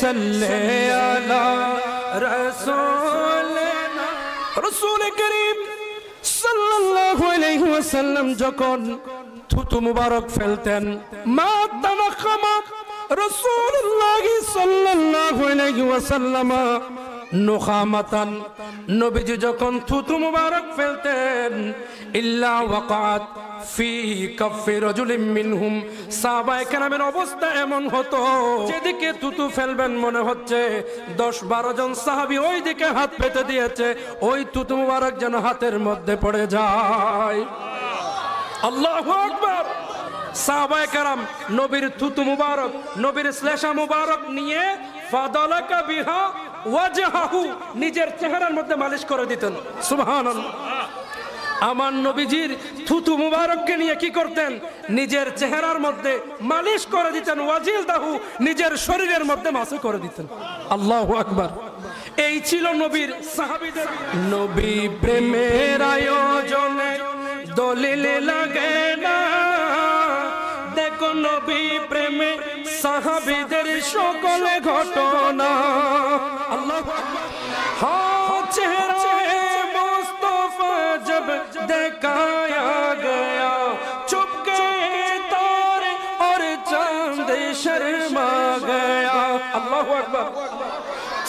সাল্লি আলা রাসূলিনা রাসূল করিম সাল্লাল্লাহু আলাইহি ওয়াসাল্লাম যখন থুতু মুবারক ফেলতেন মা তানাখামা রাসূলুল্লাহ সাল্লাল্লাহু আলাইহি ওয়াসাল্লাম নুখামাতান নবীজি যখন থুতু মুবারক ফেলতেন ইল্লা ওয়াকাত ফি কাফি রাজুলিন মিনহুম সাহাবায়ে কেরামের অবস্থা এমন হতো যেদিকে থুতু ফেলবেন মনে হচ্ছে 10-12 জন সাহাবী ওই দিকে হাত পেতে দিয়েছে ওই থুতু মুবারক যেন হাতের মধ্যে পড়ে যায় আল্লাহু আকবার সাহাবায়ে কেরাম নবীর থুতু মুবারক নবীর শ্লেষা মুবারক নিয়ে ফাদালাকা বিহা ওয়াজহাহু নিজের চেহারার মধ্যে মালিশ করে দিতেন সুবহানাল্লাহ আমার নবীজির থুতু মুবারককে নিয়ে কি করতেন নিজের চেহারার মধ্যে মালিশ করে দিতেন ওয়াজিলদাহু নিজের শরীরের মধ্যে মাসে করে দিতেন আল্লাহু আকবার এই ছিল নবীর সাহাবীদের নবী প্রেমের আয়োজনে দলিল লাগে না দেখো নবী প্রেমে সাহাবীদের সকল ঘটনা আল্লাহু আকবার হ্যাঁ চেহারা जब दिखाया गया चुपके तारे और चांद शर्मा गया अल्लाहु अकबर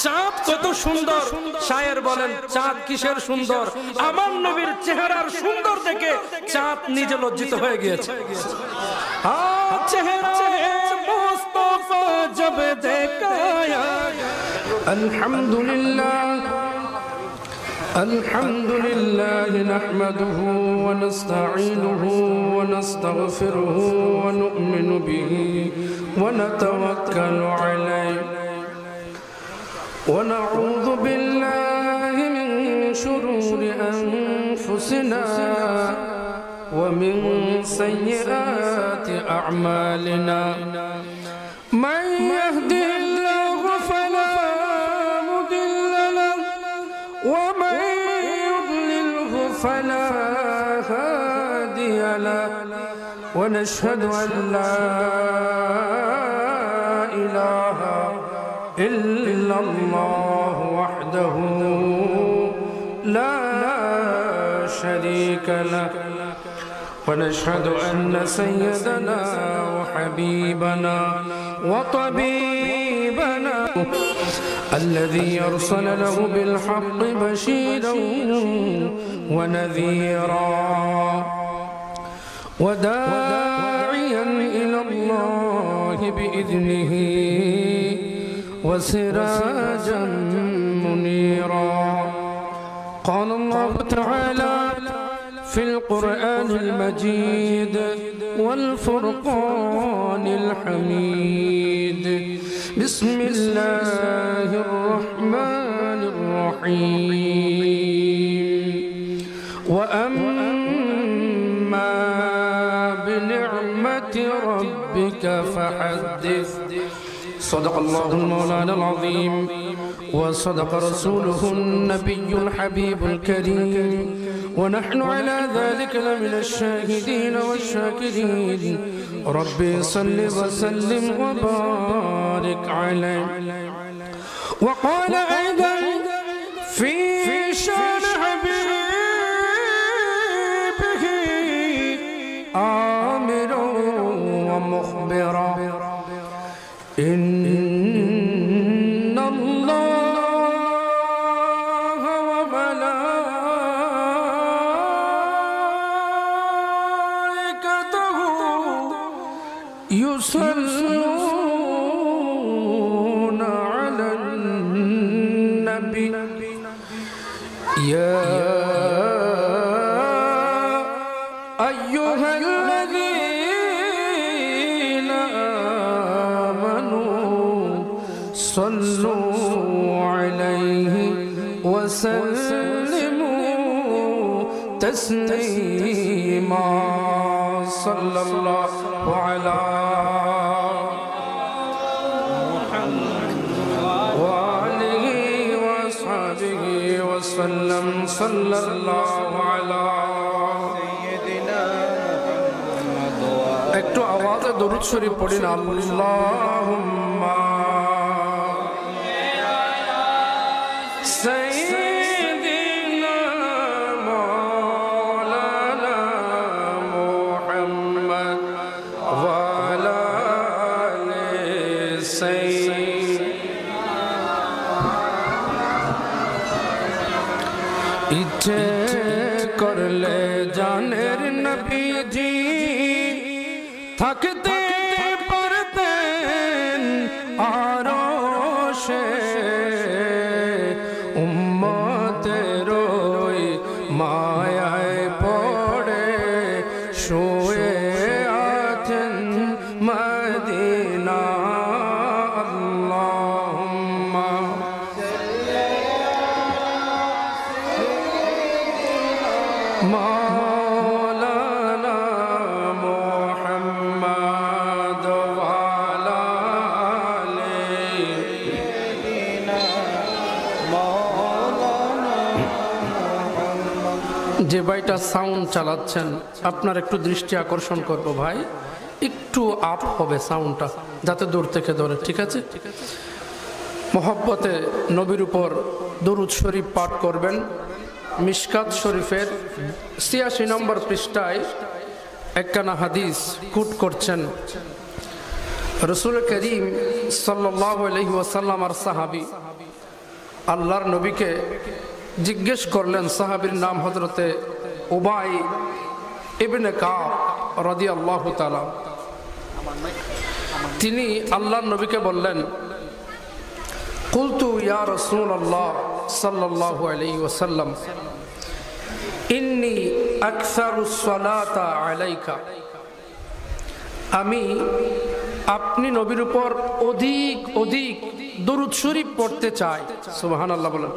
চাঁদ কত সুন্দর শায়ের বলেন চাঁদ কিসের সুন্দর আমার নবীর চেহারার সুন্দর দেখে চাঁদ নিজে লজ্জিত হয়ে গিয়েছে চেহারা মুস্তাফা जब दिखाया আলহামদুলিল্লাহ الحمد لله نحمده ونستعينه ونستغفره ونؤمن به ونتوكل عليه ونعوذ بالله من شرور أنفسنا ومن سيئات أعمالنا من يهده الله فلا مضل له ومن فلا هادي له ونشهد أن لا إله إلا الله وحده لا شريك له ونشهد أن سيدنا وحبيبنا وطبيبنا الذي أرسل له بالحق بشيرا ونذيرا وداعيا إلى الله بإذنه وسراجا منيرا قال الله تعالى في القرآن المجيد والفرقان الحميد بسم الله الرحمن الرحيم وأما بنعمة ربك فحدث صدق الله المولانا العظيم وصدق رسوله النبي الحبيب الكريم ونحن على ذلك لمن الشاهدين والشاكرين ربي صل وسلم وبارك عليه وقال أيضا في شان حبيبه آمرا ومخبرا إن الله وملائكته يصلون على النبي يا أيها الذين آمنوا صلوا عليه وسلموا تسليما صلى الله على وآله وأصحابه وسلم صلى الله على سيدنا একটু আওয়াজে দরুদ শরীফ পড়েন আল্লাহুম্মা ইচ্ছে করলে জানের নবীজি থাকতে পারতেন আরশে, উম্মতের ওই মায়ায় পড়ে শুয়ে আছেন মদিনা। আল্লাহুম্মা মাওলানা মুহাম্মদ ওয়া আলা আলিনা মাওলানা। যে ভাইটা সাউন্ড চালাচ্ছেন আপনার একটু দৃষ্টি আকর্ষণ করব ভাই, একটু আপ হবে সাউন্ডটা যাতে দূর থেকে ধরে, ঠিক আছে? মোহব্বতে নবীর উপর দরুদ শরীফ পাঠ করবেন। মিশকাত শরীফের ৮৬ নম্বর পৃষ্ঠায় একখানা হাদিস কোট করছেন। রাসূল করিম সাল্লাল্লাহু আলাইহি ওয়াসাল্লাম আর সাহাবী আল্লাহর নবীকে জিজ্ঞেস করলেন, সাহাবীর নাম হযরতে উবাই ইবনে কাব রাদিয়াল্লাহু তাআলা। তিনি আল্লাহর নবীকে বললেন, কুলতু ইয়া রাসূলুল্লাহ সাল্লাল্লাহু আলাইহি ওয়াসাল্লাম ইন্নী আকসারুস সালাতা আলাইকা, আমি আপনি নবীর উপর অধিক অধিক দরুদ শরীফ পড়তে চাই। সুবহানাল্লাহ বলেন।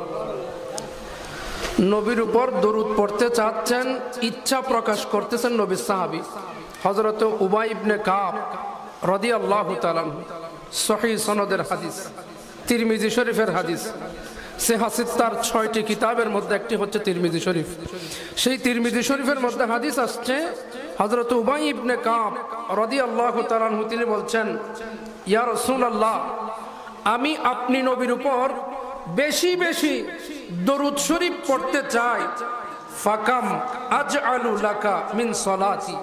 নবীর উপর দরুদ পড়তে চাচ্ছেন, ইচ্ছা প্রকাশ করতেছেন নবীর সাহাবী হযরত উবাই ইবনে কাব রাদিয়াল্লাহু তাআলা। সহিহ সনদের হাদিস, তিরমিজি শরীফের হাদিস। সিহাসিত্তার ৬টি কিতাবের মধ্যে একটি হচ্ছে তিরমিজি শরীফ। সেই তিরমিজি শরীফের মধ্যে হাদিস আসছে, হযরত উবাই ইবনে কাব রাদিয়াল্লাহু তাআলা তিনি বলছেন, ইয়া রাসূলুল্লাহ, আমি আপনি নবীর উপর বেশি বেশি দরুদ শরীফ পড়তে চাই। ফাকাম আজআলু লাকা মিন সালাতি,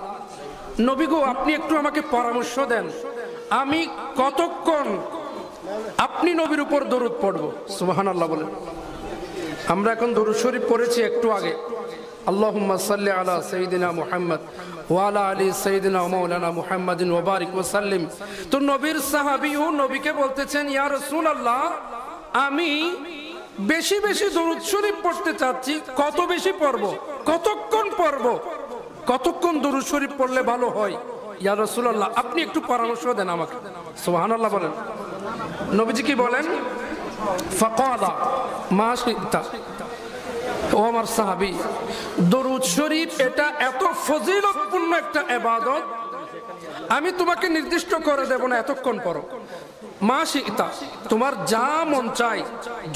নবী গো আপনি একটু আমাকে পরামর্শ দেন, আমি কতক্ষণ আপনি নবীর উপর দরুদ পড়ব। সুবহানাল্লাহ বলেন। আমরা এখন দরুদ শরীফ পড়েছি একটু আগে, আল্লাহুম্মা সাল্লি আলা সাইয়্যিদিনা মুহাম্মদ ওয়া আলা আলি সাইয়্যিদিনা মাওলানা মুহাম্মাদিন ওয়া বারিক ওয়া সাল্লিম। তো নবীর সাহাবীও নবীকে বলতেছেন, ইয়া রাসূলুল্লাহ, আমি বেশি বেশি দরুদ শরীফ পড়তে চাচ্ছি, কত বেশি পড়ব, কতক্ষণ পড়ব, কতক্ষণ দরুদ শরীফ পড়লে ভালো হয়? ইয়া রাসূলুল্লাহ, আপনি একটু পরামর্শ দেন আমাকে। সুবহানাল্লাহ বলেন। নবীজি কি বলেন? ফাকালা মা শি'তা, ও আমার সাহাবী, দরুদ শরীফ এটা এত ফজিলতপূর্ণ একটা ইবাদত, আমি তোমাকে নির্দিষ্ট করে দেব না এতক্ষণ পড়ো। মা শি'তা, তোমার যা মন চায়,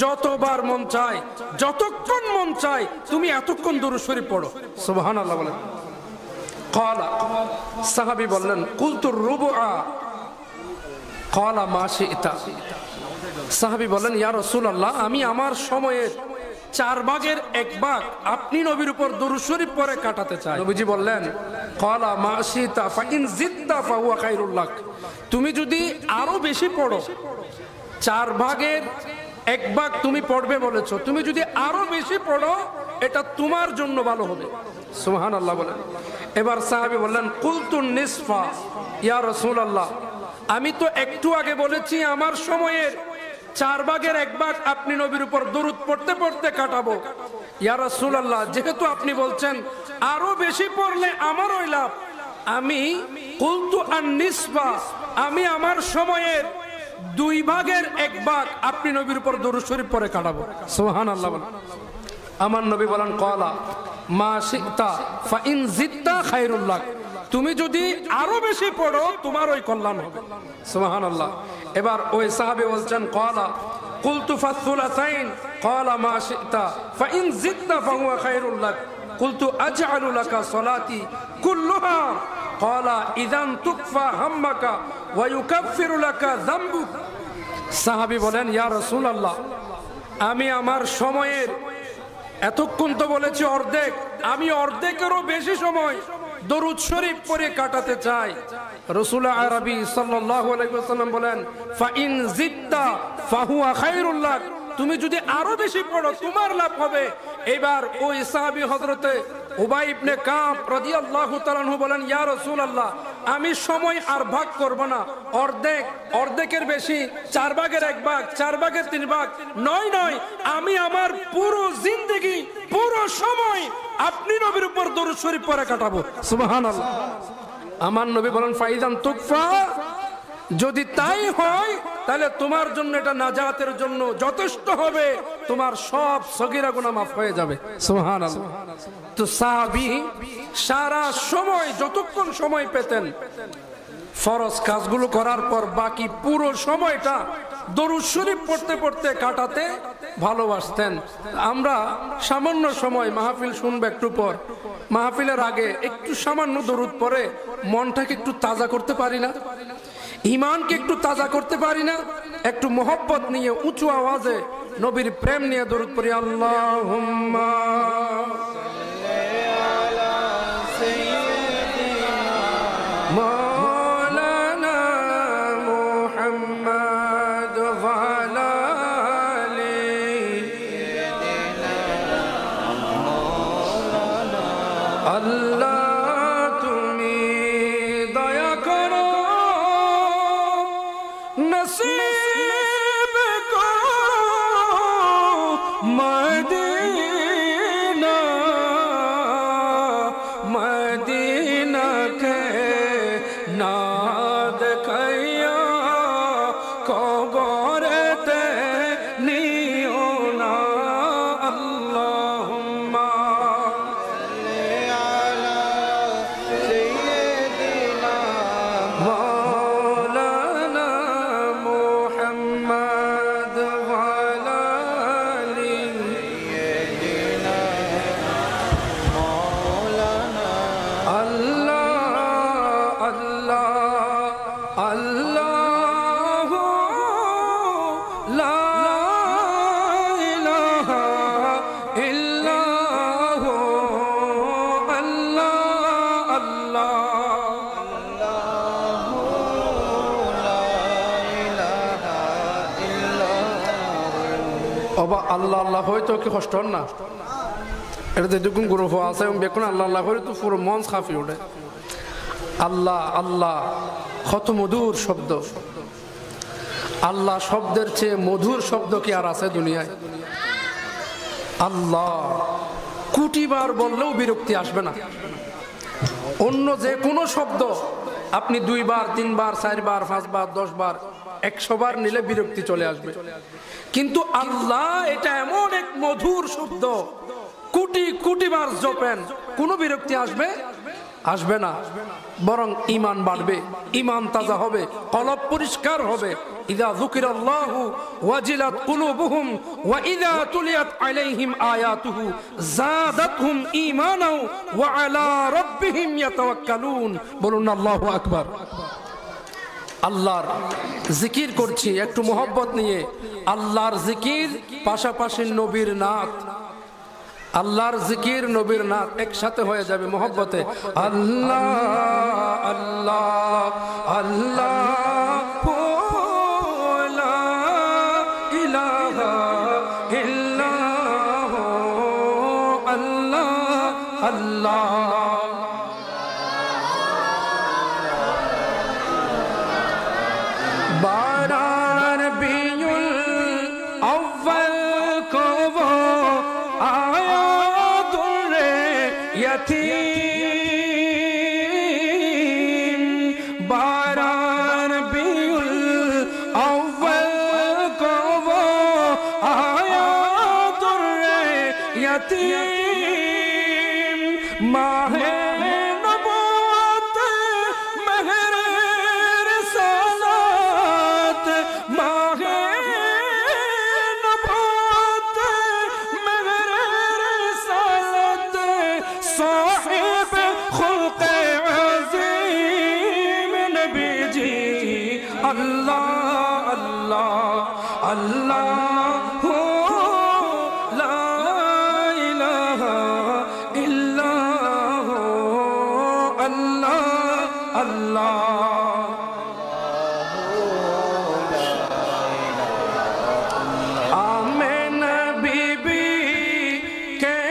যতবার মন চায়, যতক্ষণ মন চায়, তুমি এতক্ষণ দরুদ শরীফ পড়ো। সুবহানাল্লাহ বলেন। ক্বালা, সাহাবী বললেন, কুলতু রুবআ ক্বালা মা শি'তা। সাহাবী বলেন, ইয়া রাসূলুল্লাহ, আমি আমার সময়ের 4 ভাগের 1 ভাগ আপনি নবীর উপর দরুদ শরীফ পড়ে কাটাতে চাই। নবীজি বললেন, ক্বালা মা শি'তা ফাইন জিদতা ফাহুয়া খায়রুল লাক, তুমি যদি আরো বেশি পড়ো, 4 ভাগের 1 ভাগ তুমি পড়বে বলেছো, তুমি যদি আরো বেশি পড়ো এটা তোমার জন্য ভালো হবে। সুবহানাল্লাহ বলেন। এবার সাহাবী বললেন, কুলতু নিসফা ইয়া রাসূলুল্লাহ, আমি তো একটু আগে বলেছি আমার সময়ের 4 ভাগের 1 ভাগ আপনি নবীর উপর দরুদ পড়তে পড়তে কাটাবো। ইয়া রাসূলুল্লাহ, যেহেতু আপনি বলছেন আরো বেশি পড়লে আমারই লাভ, আমি কুলতু আন নিসফা, আমি আমার সময়ের 2 ভাগের 1 ভাগ আপনি নবীর উপর দরুদ শরীফ পড়ে কাটাবো। সুবহানাল্লাহ বলেন। আমার নবী বলেন, ক্বালা মা শি'তা ফাইন জিদতা খায়রুল লাক, তুমি যদি আরো বেশি পড়ো তোমার ওই কল্যাণ হবে। সুবহানাল্লাহ। এবার ওই সাহাবী বলছেন, ক্বালা কুলতু ফাসুলাসাইন ক্বালা মা শি'তা ফাইন জিদতা ফাহুয়া খায়রুল লাক, কুলতু আজআলু লাকা সালাতি কুল্লুহা ক্বালা ইযান তুকফা হাম্মাকা ওয়া ইউকাফফিরু লাকা যামবুক। সাহাবী বলেন, ইয়া রাসূলুল্লাহ, আমি আমার সময়ের এতক্ষণ তো বলেছি অর্ধেক, আমি অর্ধেকেরও বেশি সময় দরুদ শরীফ পড়ে কাটাতে চাই। রাসূল আরবি সাল্লাল্লাহু আলাইহি ওয়াসাল্লাম বলেন, ফাইন জিদতা ফাহুয়া খায়রুল লাক, তুমি যদি আরো বেশি পড়ো তোমার লাভ হবে, এবার ওই সাহাবী হযরতে উবাই ইবনে কাব রাদিয়াল্লাহু তাআলা আনহু বলেন, ইয়া রাসূলুল্লাহ, আমি সময় আর ভাগ করব না, অর্ধেকের বেশি, 4 ভাগের 1 ভাগ, 4 ভাগের 3 ভাগ নয়, আমি আমার পুরো জিন্দেগি, পুরো সময় আপনি নবীর উপর দরুদ শরীফ পড়ে কাটাবো। সুবহানাল্লাহ। আমার নবী বলেন, ফাইজান তুকফা, যদি তাই হয় তাহলে তোমার জন্য এটা নাজাতের জন্য যথেষ্ট হবে, তোমার সব সগীরা গুনাহ মাফ হয়ে যাবে। সুবহানাল্লাহ। তো সাহাবী সারা সময়, যতক্ষণ সময় পেতেন, ফরজ কাজগুলো করার পর বাকি পুরো সময়টা দরুদ শরীফ পড়তে পড়তে কাটাতে ভালোবাসতেন। আমরা সামান্য সময় মাহফিল শুনবো, একটু পর মাহফিলের আগে একটু সামান্য দরুদ পড়ে মনটাকে একটু তাজা করতে পারি না? ইমানকে একটু তাজা করতে পারি না? একটু মোহব্বত নিয়ে উঁচু আওয়াজে নবীর প্রেম নিয়ে দরুদ পড়ি। আল্লাহুম্মা মাওলানা মুহাম্মদ ওয়া আলা আল্লাহ তুমি দয়া করো, নসিব করো মদিনা, মদিনা কে না দেখাইয়া কবরেতে নিও না। আল্লাহুম্মা মাওলানা মুহাম্মদ ওয়া আলা আলি সাইয়্যিদিনা মাওলানা। আল্লাহ আল্লাহ আল্লাহ লা ইলাহা ইল্লাহু আল্লাহ আল্লাহ। অবা আল্লাহ আল্লাহ হয়তো কি কষ্ট হন না, এটা যেটুকুন গ্রহ আছে বেকুন আল্লাহ আল্লাহ করে তো পুরো মন কাঁপি ওঠে। আল্লাহ আল্লাহ কত মধুর শব্দ। আল্লাহ শব্দের চেয়ে মধুর শব্দ কি আর আছে দুনিয়ায়? আল্লাহ কোটিবার বললেও বিরক্তি আসবে না। অন্য যে কোনো শব্দ আপনি 2 বার 3 বার 4 বার 5 বার 10 বার 100 বার নিলে বিরক্তি চলে আসবে, কিন্তু আল্লাহ এটা এমন এক মধুর শব্দ, কোটি কোটি বার জপেন কোনো বিরক্তি আসবে না, বরং ঈমান বাড়বে, ঈমান তাজা হবে, কলব পরিষ্কার হবে। ইযা যুকিরাল্লাহু ওয়াজিলাত কুলুবুহুম ওয়া ইযা তুলিয়াত আলাইহিম আয়াতুহু যাদাতহুম ঈমানাও ওয়া আলা রাব্বিহিম ইয়াতাওয়াক্কালুন। বলুন আল্লাহু আকবার। আল্লাহর জিকির করছি একটু মোহব্বত নিয়ে। আল্লাহর জিকির পাশাপাশি নবীর নাত, আল্লাহর জিকির নবীর নাত একসাথে হয়ে যাবে মোহব্বতে। আল্লাহ আল্লাহ আল্লাহ লা ইলাহা ইল্লাহু আল্লাহ আল্লাহ। বারার বিউল আউয়াল কব আয়াতুল ইয়াতীম, বারার বিউল আউয়াল কব আয়াতুল ইয়াতীম, মাহে আল্লাহ আল্লাহ আল্লাহ লা ইলাহা ইল্লাহু আল্লাহ আল্লাহ। আমেনা বিবি কে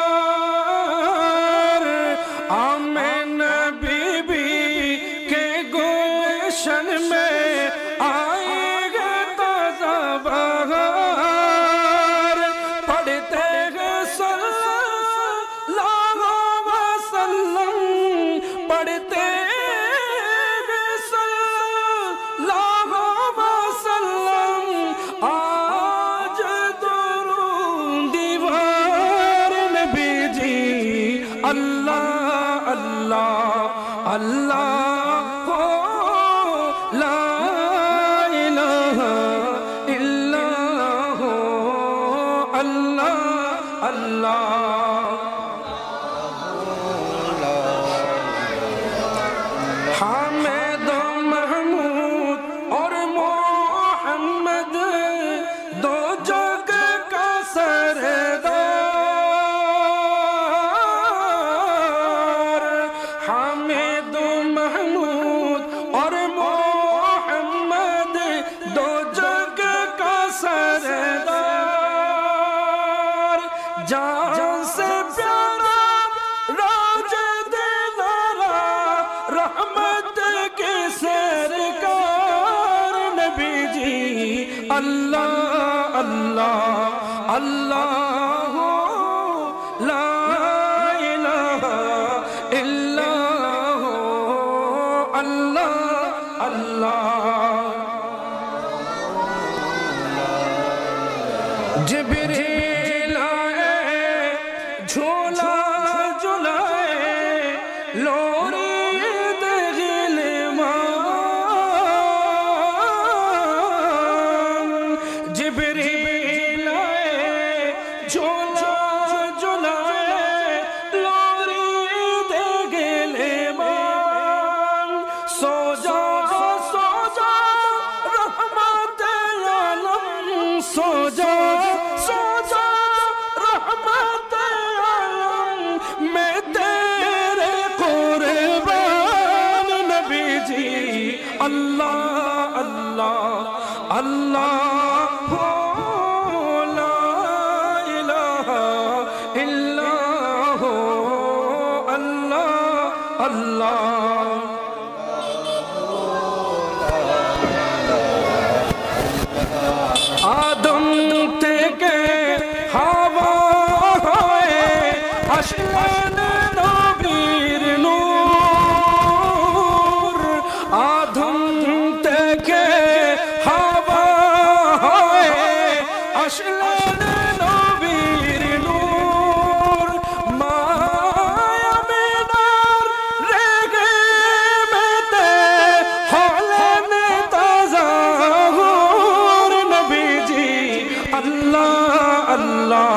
बहार आमिना बीबी के गुलशन में आएगा ताजा बहार पढ़ते हैं सल्लल्लाहु अलैहि वसल्लम पढ़ते हैं सल्लल्लाहु अलैहि वसल्लम आज दुरूद दीवार नबी जी अल्लाह अल्लाह अल्लाह हो ला इलाहा इल्लल्लाह अल्लाह अल्लाह हामिद महमूद और मोहम्मद दो जग का सरदार हामिद महमूद और मोहम्मद दो जग का सरदार जान से प्यारा राज दिलारा रहमत के सरकार नबी जी अल्लाह अल्लाह अल्लाह ला इलाहा इल्लल्लाह अल्लाह अल्लाह जिब्रील आए झूला झुलाए लोरी दिलमान जिब्रील आए झूला झुलाए लोरी दिलमान सो जा रहमत आलम सो जा रहमत आलम मैं तेरे कुर्बान नबी जी अल्लाह अल्लाह अल्लाह हो ला इलाहा इल्लल्लाह अल्लाह अल्लाह आदम থেকে হাওয়া হয়ে আসলেন নবীর নূর আদম থেকে হাওয়া হয়ে আসলেন নবীর নূর মায়া মিনার রেগে মেতে হলেন তাজা अल्लाह अल्लाह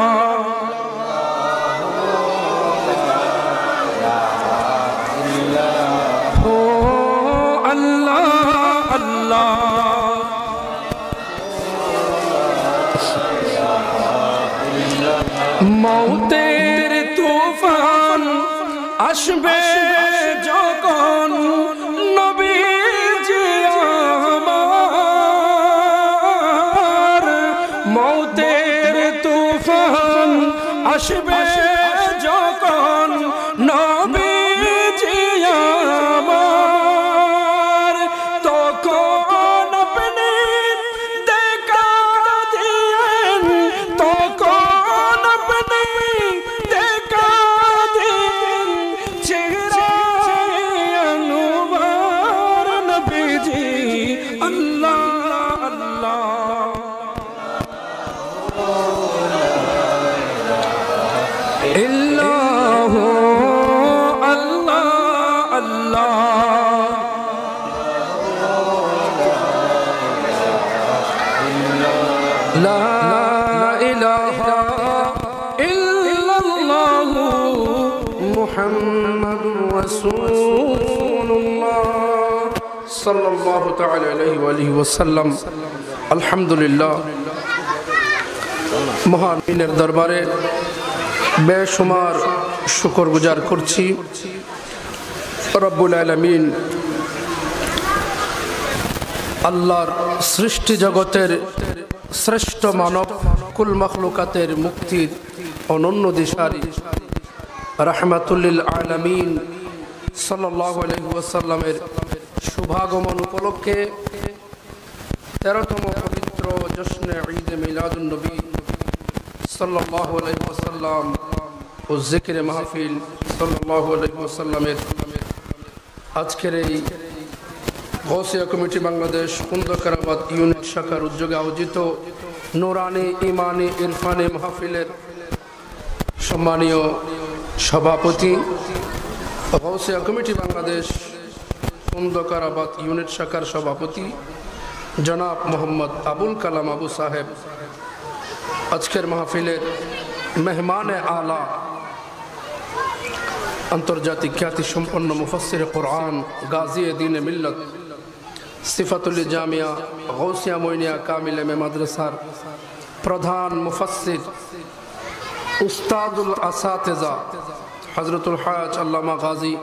हो अल्लाह अल्लाह मौतेर तूफान আসবে যখন নবীজি আমার মৌতের তুফান আসবে যখন নবীজি আমার তখন আপনি দেখা দিয়েন তখন আপনি দেখা দিয়েন চেহারায় আনোয়ার নবীজি আল্লাহ আল্লাহ इल्लाह अल्लाह अल्लाह ला इलाहा इल्लल्लाह मुहम्मदुर रसूलुल्लाह सल्लल्लाहु तआला अलैहि वसल्लम अल्हम्दुलिल्लाह महान पीरेर दरबारे बेशुमार शुक्र गुजार करছি रब्बुल आलामीन আল্লাহর সৃষ্টি জগতের শ্রেষ্ঠ মানব কুল মখলুকাতের মুক্তির অনন্য দিশারি রাহমাতুল্লিল আলামিন সাল্লাল্লাহু আলাইহি ওয়াসাল্লামের শুভাগমন উপলক্ষে 13তম পবিত্র জশ্নে ঈদে মিলাদুন নবী সাল্লাল্লাহু আলাইহি ওয়াসাল্লাম ও জিকিরে মাহফিল সাল্লাল্লাহু আলাইহি ওয়াসাল্লামের আজকের এই গৌসিয়া কমিটি বাংলাদেশ কুন্দকারাবাদ ইউনিট শাখার উদ্যোগে আয়োজিত নুরানি ইমানি ইরফানি মাহফিলের সম্মানীয় সভাপতি গৌসিয়া কমিটি বাংলাদেশ কুন্দকারাবাদ ইউনিট শাখার সভাপতি জনাব মোহাম্মদ আবুল কালাম আবু সাহেব, আজকের মাহফিলের মেহমানে আলা আন্তর্জাতিক খ্যাতি সম্পন্ন মুফাসসির কুরআন গাজী দ্বীন মিল্লত সিফাতুল জামিয়া গৌসিয়া মইনিয়া কামিলে মাদ্রাসার প্রধান মুফাসসির উস্তাদুল আসাতিজা হযরতুল হাজ আল্লামা গাজী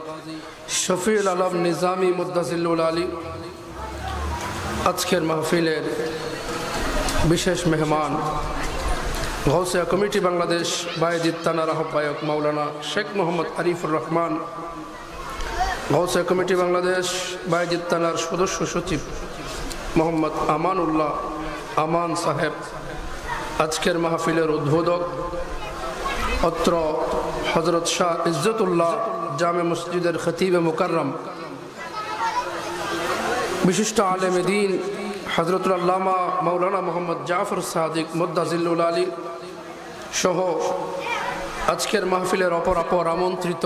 শফিউল আলম নিজামী মুদ্দাসিলুল আলী, আজকের মাহফিলের বিশেষ মেহমান গৌসিয়া কমিটি বাংলাদেশ বায়েজিদ থানার আহ্বায়ক মাওলানা শেখ মোহাম্মদ আরিফুর রহমান, গৌসিয়া কমিটি বাংলাদেশ বায়েজিদ থানার সদস্য সচিব মোহাম্মদ আমানুল্লাহ আমান সাহেব, আজকের মাহফিলের উদ্বোধক অত্র হযরত শাহ ইজ্জতুল্লাহ জামে মসজিদের খতিবে মুকাররম, বিশিষ্ট আলেমে দ্বীন হযরতুল আল্লামা মাওলানা মোহাম্মদ জাফর সাদিক মুদ্দাসিলুল আলী সহ আজকের মাহফিলের অপর আমন্ত্রিত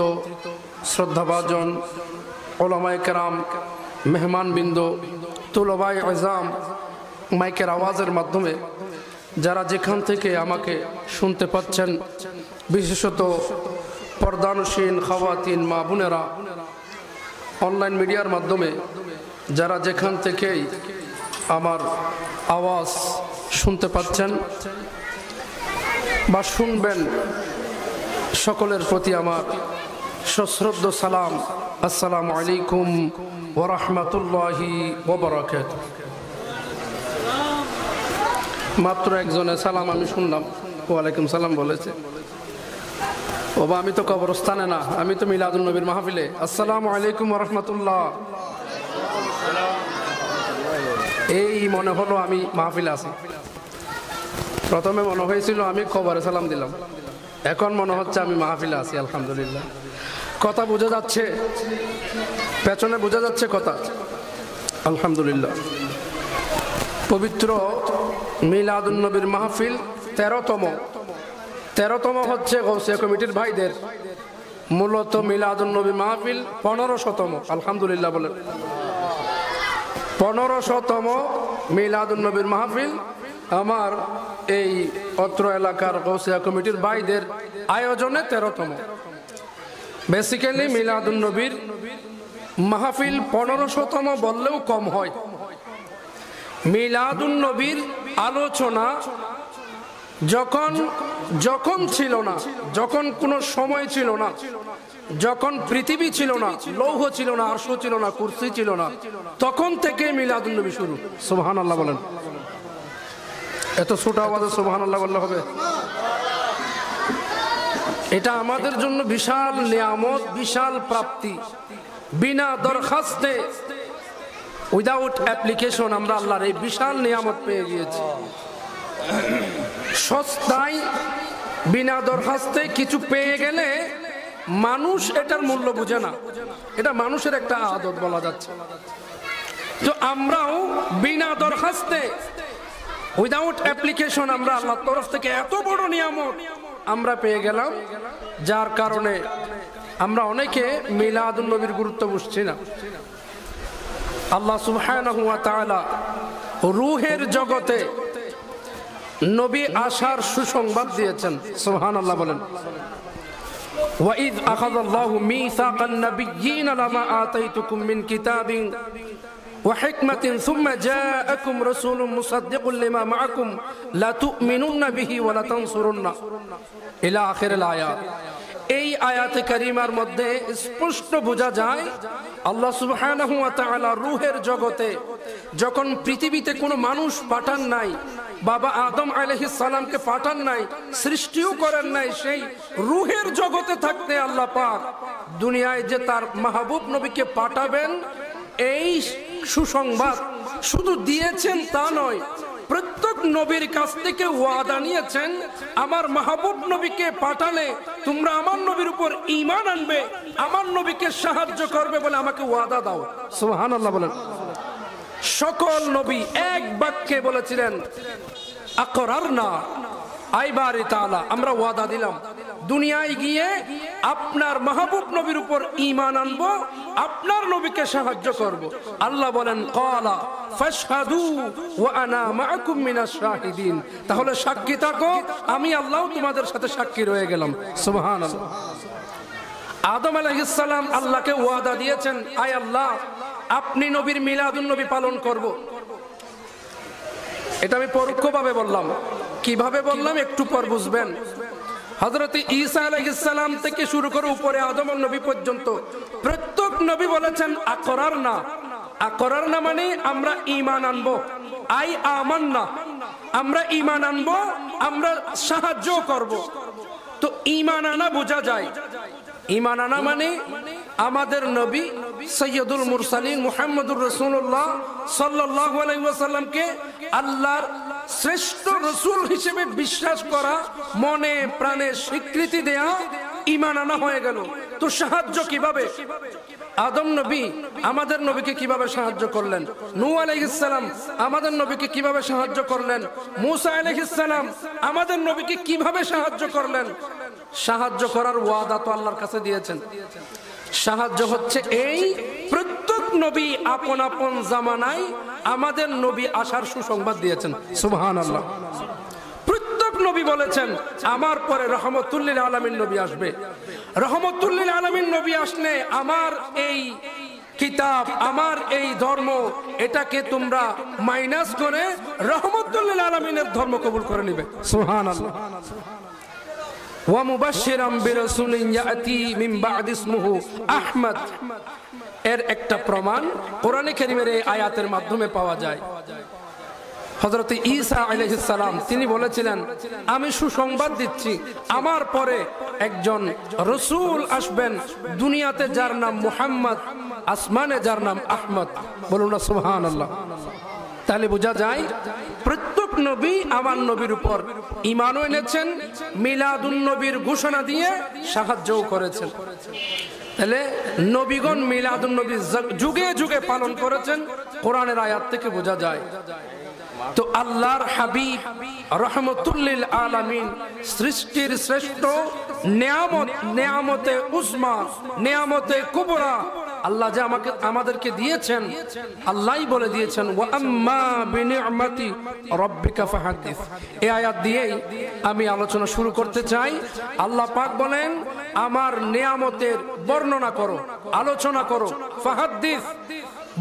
শ্রদ্ধাভাজন ওলামায়ে কেরাম, মেহমানবৃন্দ, তুলবায়ে আযম, মাইকের আওয়াজের মাধ্যমে যারা যেখান থেকে আমাকে শুনতে পাচ্ছেন, বিশেষত পর্দানশীন খাওয়াতিন মা বোনেরা, অনলাইন মিডিয়ার মাধ্যমে যারা যেখান থেকেই আমার আওয়াজ শুনতে পাচ্ছেন বা শুনবেন, সকলের প্রতি আমার সশ্রদ্ধ সালাম, আসসালামু আলাইকুম ওয়া রাহমাতুল্লাহি ওয়া বারাকাতুহু। মাত্র একজনের সালাম আমি শুনলাম, ওয়ালাইকুম সালাম বলেছে। বাবা আমি তো কবরস্থানে না, আমি তো মিলাদুন নবীর মাহফিলে। আসসালামু আলাইকুম ওয়া রাহমাতুল্লাহ। এই মনে হলো আমি মাহফিলে আছি। প্রথমে মনে হয়েছিল আমি কবরে সালাম দিলাম, এখন মনে হচ্ছে আমি মাহফিলে আছি। আলহামদুলিল্লাহ, কথা বোঝা যাচ্ছে, পেছনে বোঝা যাচ্ছে কথা। আলহামদুলিল্লাহ, পবিত্র মিলাদুন নবীর মাহফিল 13তম হচ্ছে গৌসিয়া কমিটির ভাইদের। মূলত মিলাদুন নবীর মাহফিল 1500তম। আলহামদুলিল্লাহ বলেন, 1500তম মিলাদুন নবীর মাহফিল আমার এই অত্র এলাকার গৌসিয়া কমিটির ভাইদের আয়োজনে 13তম। বেসিক্যালি মিলাদুন নবীর মাহফিল 1500তম বললেও কম হয়। মিলাদুন নবীর আলোচনা যখন ছিল না, যখন কোনো সময় ছিল না, যখন পৃথিবী ছিল না, লৌহ ছিল না, আরশ ছিল না, কুরসি ছিল না, তখন থেকে মিলাদুন নবী শুরু। সুবহানাল্লাহ বলেন। এত ছোট আওয়াজে সুবহানাল্লাহ বললে হবে? এটা আমাদের জন্য বিশাল নিয়ামত, বিশাল প্রাপ্তি। বিনা দরখাস্তে, উইদাউট অ্যাপ্লিকেশন আমরা আল্লাহর এই বিশাল নিয়ামত পেয়ে গিয়েছি। সস্তায় বিনা দরখাস্তে কিছু পেয়ে গেলে মানুষ এটার মূল্য বুঝে না, এটা মানুষের একটা আদত বলা যাচ্ছে। তো আমরাও বিনা দরখাস্তে, উইদাউট অ্যাপ্লিকেশন, আমরা আল্লাহর তরফ থেকে এত বড় নিয়ামত আমরা পেয়ে গেলাম, যার কারণে আমরা অনেকে মিলাদুন নবীর গুরুত্ব বুঝছি না। আল্লাহ সুবহানাহু ওয়া তাআলা রূহের জগতে নবী আসার সুসংবাদ দিয়েছেন। সুবহানাল্লাহ বলেন। وَإِذْ أَخَذَ اللَّهُ مِيثَاقَ النَّبِيِّينَ لَمَا آتَيْتُكُم مِّن كِتَابٍ ওয়া হিকমাতিন সুম্মা জাআকুম রাসূলুম মুসাদ্দিকুল লিমা মাআকুম লা তু'মিনুন্না বিহি ওয়া লা তানসুরুন্না ইলা আখিরিল আয়াত। এই আয়াতে কারিমার মধ্যে স্পষ্ট বোঝা যায় আল্লাহ সুবহানাহু ওয়া তাআলা রূহের জগতে যখন পৃথিবীতে কোনো মানুষ পাঠান নাই, বাবা আদম আলাইহিস সালামকে পাঠান নাই, সৃষ্টিও করেন নাই, সেই রূহের জগতে থাকতে আল্লাহ পাক দুনিয়ায় যে তার মাহবুব নবীকে পাঠাবেন এই সুসংবাদ শুধু দিয়েছেন তা নয়, প্রত্যেক নবীর কাছ থেকে ওয়াদা নিয়েছেন আমার মাহবুব নবীকে পাঠালে তোমরা আমার নবীর উপর ঈমান আনবে, আমার নবীকে সাহায্য করবে বলে আমাকে ওয়াদা দাও। সুবহানাল্লাহ বলেন। সকল নবী এক বাক্যে বলেছিলেন আকরারনা আই বারি তাআলা, আমরা ওয়াদা দিলাম দুনিয়ায় গিয়ে আপনার মাহবুব নবীর উপর ঈমান আনবো, আপনার নবীকে সাহায্য করব। আল্লাহ বলেন ক্বালা ফাশহাদু ওয়া আনা মাআকুম মিনাশ শাহিদিন, তাহলে সাক্ষী থাকো, আমি আল্লাহ তোমাদের সাথে সাক্ষী রয়ে গেলাম। সুবহানাল্লাহ। আদম আলাইহিস সালাম আল্লাহকে ওয়াদা দিয়েছেন আয় আল্লাহ আপনি নবীর মিলাদুন নবী পালন করব। এটা আমি পরোক্ষভাবে বললাম, কিভাবে বললাম একটু পর বুঝবেন। হযরত ঈসা আলাইহিস সালাম থেকে শুরু করে উপরে আদম নবী পর্যন্ত প্রত্যেক নবী বলেছেন আকরারনা। আকরারনা মানে আমরা ঈমান আনবো, আই আমান্না, আমরা ঈমান আনবো, আমরা সাহায্য করব। তো ঈমান আনা বোঝা যায়, ঈমান আনা মানে আমাদের নবী সৈয়দুল মুরসালিন মুহাম্মদুর রাসূলুল্লাহ সাল্লাল্লাহু আলাইহি ওয়াসাল্লামকে আল্লাহর শ্রেষ্ঠ রাসূল হিসেবে বিশ্বাস করা, মনে প্রাণে স্বীকৃতি দেয়া ঈমান আনা হয়ে গেল। তো সাহায্য কিভাবে? আদম নবী আমাদের নবীকে কিভাবে সাহায্য করলেন, নূহ আলাইহিস সালাম আমাদের নবীকে কিভাবে সাহায্য করলেন, মূসা আলাইহিস সালাম আমাদের নবীকে কিভাবে সাহায্য করলেন। সাহায্য করার ওয়াদা তো আল্লাহর কাছে দিয়েছেন। সাহায্য হচ্ছে এই প্রত্যেক নবী আপন আপন জামানায় আমাদের নবী আসার সুসংবাদ দিয়েছেন। সুবহানাল্লাহ। প্রত্যেক নবী বলেছেন আমার পরে রহমতুল লিল আলামিন নবী আসবে, রহমতুল লিল আলামিন নবী আসলে আমার এই কিতাব, আমার এই ধর্ম, এটাকে তোমরা মাইনাস করে রহমতুল লিল আলামিনের ধর্ম কবুল করে নেবে। সুবহানাল্লাহ। ওয়া মুবাশশিরাম বিরাসূলিন ইয়াতি মিন বা'দি ইসমুহু আহমদ, এর একটা প্রমাণ কোরআনে কারীমের এই আয়াতের মাধ্যমে পাওয়া যায়। হযরত ঈসা আলাইহিস সালাম তিনি বলেছিলেন আমি সুসংবাদ দিচ্ছি আমার পরে একজন রাসূল আসবেন দুনিয়াতে যার নাম মুহাম্মদ, আসমানে যার নাম আহমদ। বলুন না সুবহানাল্লাহ। তাহলে বোঝা যায় প্রত্যেক নবী আমার নবীর উপর ঈমানও এনেছেন, মিলাদুন নবীর ঘোষণা দিয়ে সাহায্যও করেছেন। তাহলে নবীগণ মিলাদুন নবী যুগে যুগে পালন করেছেন, কোরআনের আয়াত থেকে বোঝা যায়। তো আল্লাহর হাবিব রহমতুল লিল আলামিন, সৃষ্টির শ্রেষ্ঠ নিয়ামত, নিয়ামতে উজমা, নিয়ামতে কুবরা আল্লাহ যে আমাদেরকে দিয়েছেন, আল্লাহই বলে দিয়েছেন ওয়া আম্মা বিনি'মাতি রাব্বিকা ফাহাদ্দিস। এই আয়াত দিয়েই আমি আলোচনা শুরু করতে চাই। আল্লাহ পাক বলেন আমার নিয়ামতের বর্ণনা করো, আলোচনা করো, ফাহাদ্দিস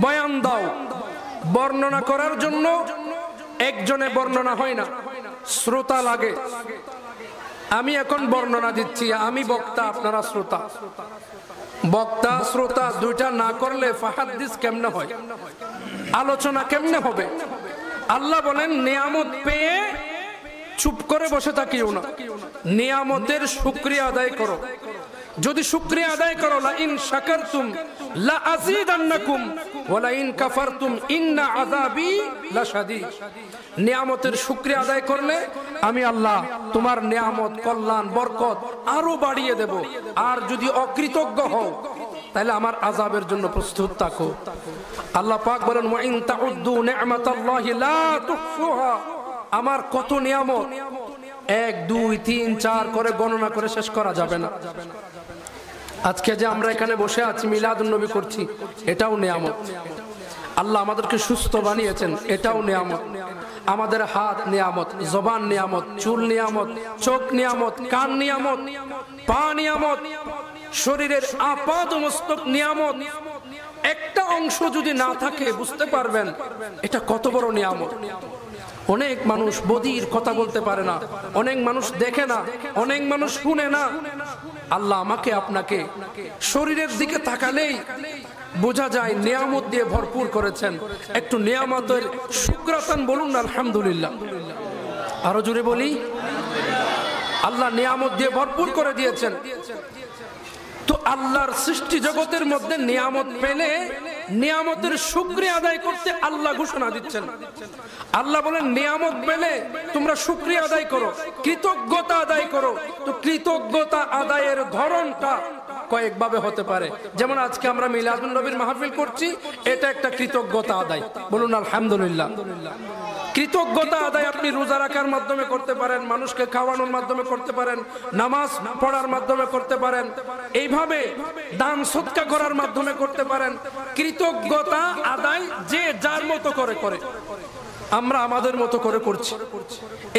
বয়ান দাও। বর্ণনা করার জন্য একজনে বর্ণনা হয় না, শ্রোতা লাগে। আমি এখন বর্ণনা দিচ্ছি, আমি বক্তা আপনারা শ্রোতা। বক্তা শ্রোতা দুইটা না করলে ফাহাদ্দিস কেমনে হয়, আলোচনা কেমনে হবে? আল্লাহ বলেন নিয়ামত পেয়ে চুপ করে বসে থাকিও না, নিয়ামতের শুকরিয়া আদায় করো। যদি শুকরিয়া আদায় করো লা ইন শাকারতুম লা আযীদান্নাকুম ওয়া লা ইন কাফারতুম ইন্না আযাবি লাশাদীদ। নিয়ামতের শুকরিয়া আদায় করলে আমি আল্লাহ তোমার নিয়ামত, কল্যাণ, বরকত আরো বাড়িয়ে দেব। আর যদি অকৃতজ্ঞ হও তাহলে আমার আযাবের জন্য প্রস্তুত থাকো। আল্লাহ পাক বলেন ওয়া ইন তাউদ্দু নি'মাতাল্লাহি লা তুহসুহা। আমার কত নিয়ামত 1 2 3 4 করে গণনা করে শেষ করা যাবে না। আজকে যে আমরা এখানে বসে আছি মিলাদুন নবী করছি, এটাও নিয়ামত। আল্লাহ আমাদেরকে সুস্থ বানিয়েছেন, এটাও নিয়ামত। আমাদের হাত নিয়ামত, জবান নিয়ামত, চুল নিয়ামত, চোখ নিয়ামত, কান নিয়ামত, পা নিয়ামত, শরীরের আপাদ মস্তক নিয়ামত। একটা একটা অংশ যদি না থাকে বুঝতে পারবেন এটা কত বড় নিয়ামত। অনেক মানুষ বদির কথা বলতে পারে না, অনেক মানুষ দেখে না, অনেক মানুষ শুনে না। আল্লাহ আমাকে আপনাকে শরীরের দিকে তাকালেই বোঝা যায় নিয়ামত দিয়ে ভরপুর করেছেন। একটু নিয়ামতের শুকরাতান বলুন না আলহামদুলিল্লাহ। আরো জোরে বলি, আল্লাহ নিয়ামত দিয়ে ভরপুর করে দিয়েছেন। তো আল্লাহর সৃষ্টি জগতের মধ্যে নিয়ামত পেলে নিয়ামতের শুকরিয়া আদায় করতে আল্লাহ ঘোষণা দিচ্ছেন। আল্লাহ বলেন নিয়ামত পেলে তোমরা শুকরিয়া আদায় করো, কৃতজ্ঞতা আদায় করো। তো কৃতজ্ঞতা আদায়ের ধরনটা কয়েকভাবে হতে পারে। যেমন আজকে আমরা মিলাদুন নবীর মাহফিল করছি, এটা একটা কৃতজ্ঞতা আদায়, বলুন আলহামদুলিল্লাহ। কৃতজ্ঞতা আদায় আপনি রোজা রাখার মাধ্যমে করতে পারেন, মানুষকে খাওয়ানোর মাধ্যমে করতে পারেন, নামাজ পড়ার মাধ্যমে করতে পারেন, এইভাবে দান সদকা করার মাধ্যমে করতে পারেন। কৃতজ্ঞতা আদায় যে যার মতো করে করে, আমরা আমাদের মতো করে করছি।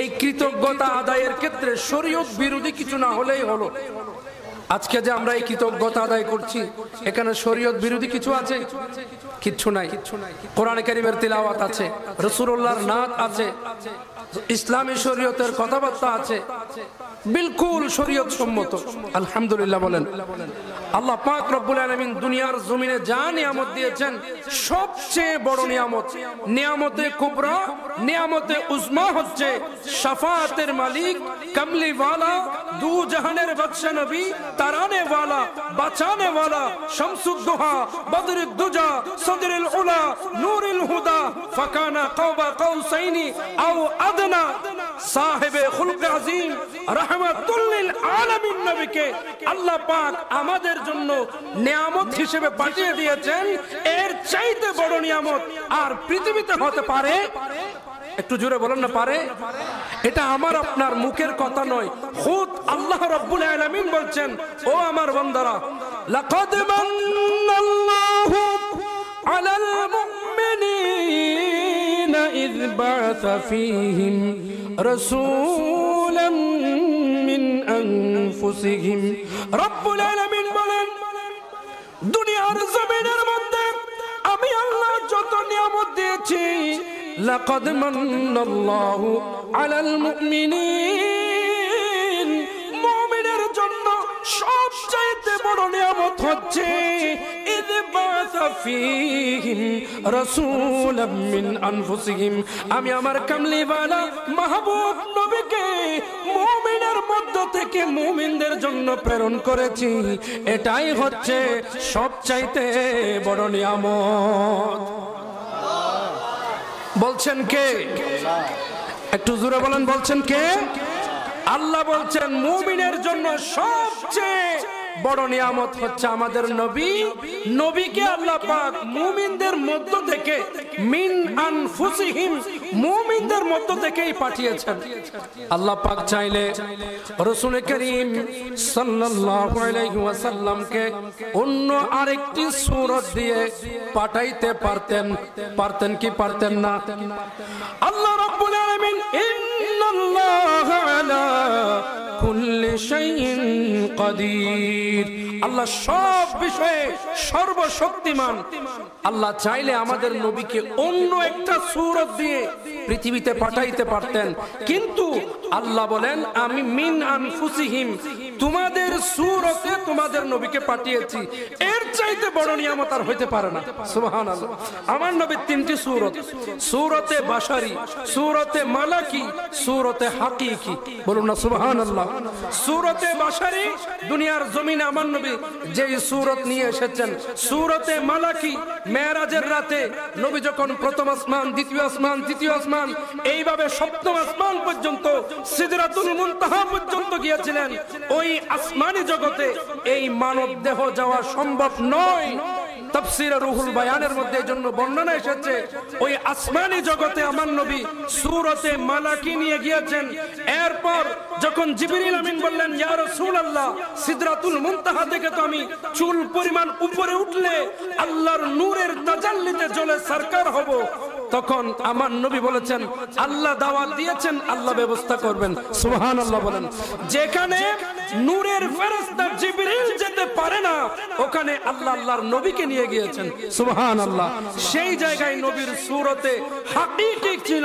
এই কৃতজ্ঞতা আদায়ের ক্ষেত্রে শরীয়ত বিরোধী কিছু না হলেই হলো। আজকে যে আমরা এই কৃতজ্ঞতা আদায় করছি, এখানে শরীয়ত বিরোধী কিছু আছে? কিচ্ছু নাই। কোরআনে কারীমের তিলাওয়াত আছে, রাসূলুল্লাহর নাত আছে, ইসলামী শরীয়তের কথাবার্তা আছে, বিলকুল শরীয়ত সম্মত। আলহামদুলিল্লাহ বলেন। আল্লাহ পাক রব্বুল আলামিন দুনিয়ার জমিনে যা নিয়ামত দিয়েছেন সবচেয়ে বড় নিয়ামত, নিয়ামতে কুবরা, নিয়ামতে উজমা হচ্ছে শাফাআতের মালিক, কামলি ওয়ালা, দু জাহানের বাদশা নবী, তারানে ওয়ালা, বাঁচানে ওয়ালা, শামসুদ দুহা, বদরুদ দুজা, সদরুল উলা, নূরুল হুদা, ফাকানা কাবা কাউসাইনি আও আদনা, সাহেবে খুলক আযীম, রাহমাতুল লিল আলামিন নবীকে আল্লাহ পাক আমাদের জন্য নিয়ামত হিসেবে পাঠিয়ে দিয়েছেন। এর চাইতে বড় নিয়ামত আর পৃথিবীতে হতে পারে? একটু জোরে বলেন না, পারে? এটা আমার আপনার মুখের কথা নয়, খুদ আল্লাহ রাব্বুল আলামিন বলছেন, ও আমার বান্দারা, লাকাদ মান্নাল্লাহু আলাল মুমিনিনা ইয বা'আসা ফীহিম রাসূলাম মিন আনফুসিহিম। রাব্বুল আলামিন বলেন, দুনিয়ার জমিনের মধ্যে আমি আল্লাহ যত নিয়ামত দিয়েছি, লাকাদ মান্নাল্লাহু আলাল মুমিনিন, মুমিনের জন্য সবচেয়ে বড় নিয়ামত হচ্ছে ইয বা'আসা ফীহিম রাসূলাম মিন আনফুসিহিম, আমি আমার কামলিওয়ালা মাহবুব নবীকে মুমিনের মধ্য থেকে মুমিনদের জন্য প্রেরণ করেছি। এটাই হচ্ছে সবচাইতে বড় নিয়ামত। বলছেন কে? একটু জোরে বলেন, বলছেন কে? আল্লাহ বলছেন মুমিনের জন্য সবচেয়ে বড় নিয়ামত হচ্ছে আমাদের নবী। নবীকে আল্লাহ পাক মুমিনদের মধ্য থেকে, মিন আনফুসিহিম, মুমিনদের মধ্য থেকেই পাঠিয়েছেন। আল্লাহ পাক চাইলে রাসূল করিম সাল্লাল্লাহু আলাইহি ওয়াসাল্লামকে অন্য আরেকটি সূরত দিয়ে পাঠাইতে পারতেন। পারতেন কি পারতেন না? আল্লাহ রাব্বুল আলামিন ইন্নাল্লাহা আলা কুল্লি শাইইন কাদির, আল্লাহ সব বিষয়ে সর্বশক্তিমান। আল্লাহ চাইলে আমাদের নবীকে অন্য একটা সূরত দিয়ে পৃথিবীতে পাঠাইতে পারতেন, কিন্তু আল্লাহ বলেন আমি মিন আনফুসিহিম, তোমাদের সূরতে তোমাদের নবীকে পাঠিয়েছি। এর চাইতে বড় নিয়ামত আর হইতে পারে না। সুবহানাল্লাহ। আমার নবীর তিনটি সূরত, সূরতে বাশারি, সূরতে মালাকি, সূরতে হাকিকি, বলুন না সুবহানাল্লাহ। সূরতে বাশারি, দুনিয়ার জমিনে আমার নবী যেই সূরত নিয়ে এসেছেন। সূরতে মালাকি, মেরাজের রাতে নবী যখন প্রথম আসমান, দ্বিতীয় আসমান, তৃতীয় আসমান, এইভাবে সপ্তম আসমান পর্যন্ত, সিদরাতুল মুনতাহা পর্যন্ত গিয়েছিলেন। ওই আসমানি জগতে এই মানব দেহ যাওয়া সম্ভব নয়। তাফসীরে রুহুল বায়ানের মধ্যে এই জন্য বর্ণনা এসেছে, ওই আসমানি জগতে আমার নবী সূরতে মালাকি নিয়ে গিয়েছেন। এরপর যখন জিবরিল আমিন বললেন, ইয়া রাসূলুল্লাহ, সিদরাতুল মুনতাহা থেকে তো আমি চুল পরিমাণ উপরে উঠলে আল্লাহর নূরের তাজাল্লিতে জ্বলে সরকার হব, তখন আমার নবী বলেছেন, আল্লাহ দাওয়াত দিয়েছেন, আল্লাহ ব্যবস্থা করবেন। সুবহানাল্লাহ বলেন। যেখানে নূরের ফেরেশতা জিবরিল যেতে পারে না, ওখানে আল্লাহ আল্লাহর নবীকে নিয়ে গিয়েছেন। সুবহানাল্লাহ। সেই জায়গায় নবীর সূরতে হাকিকি ছিল,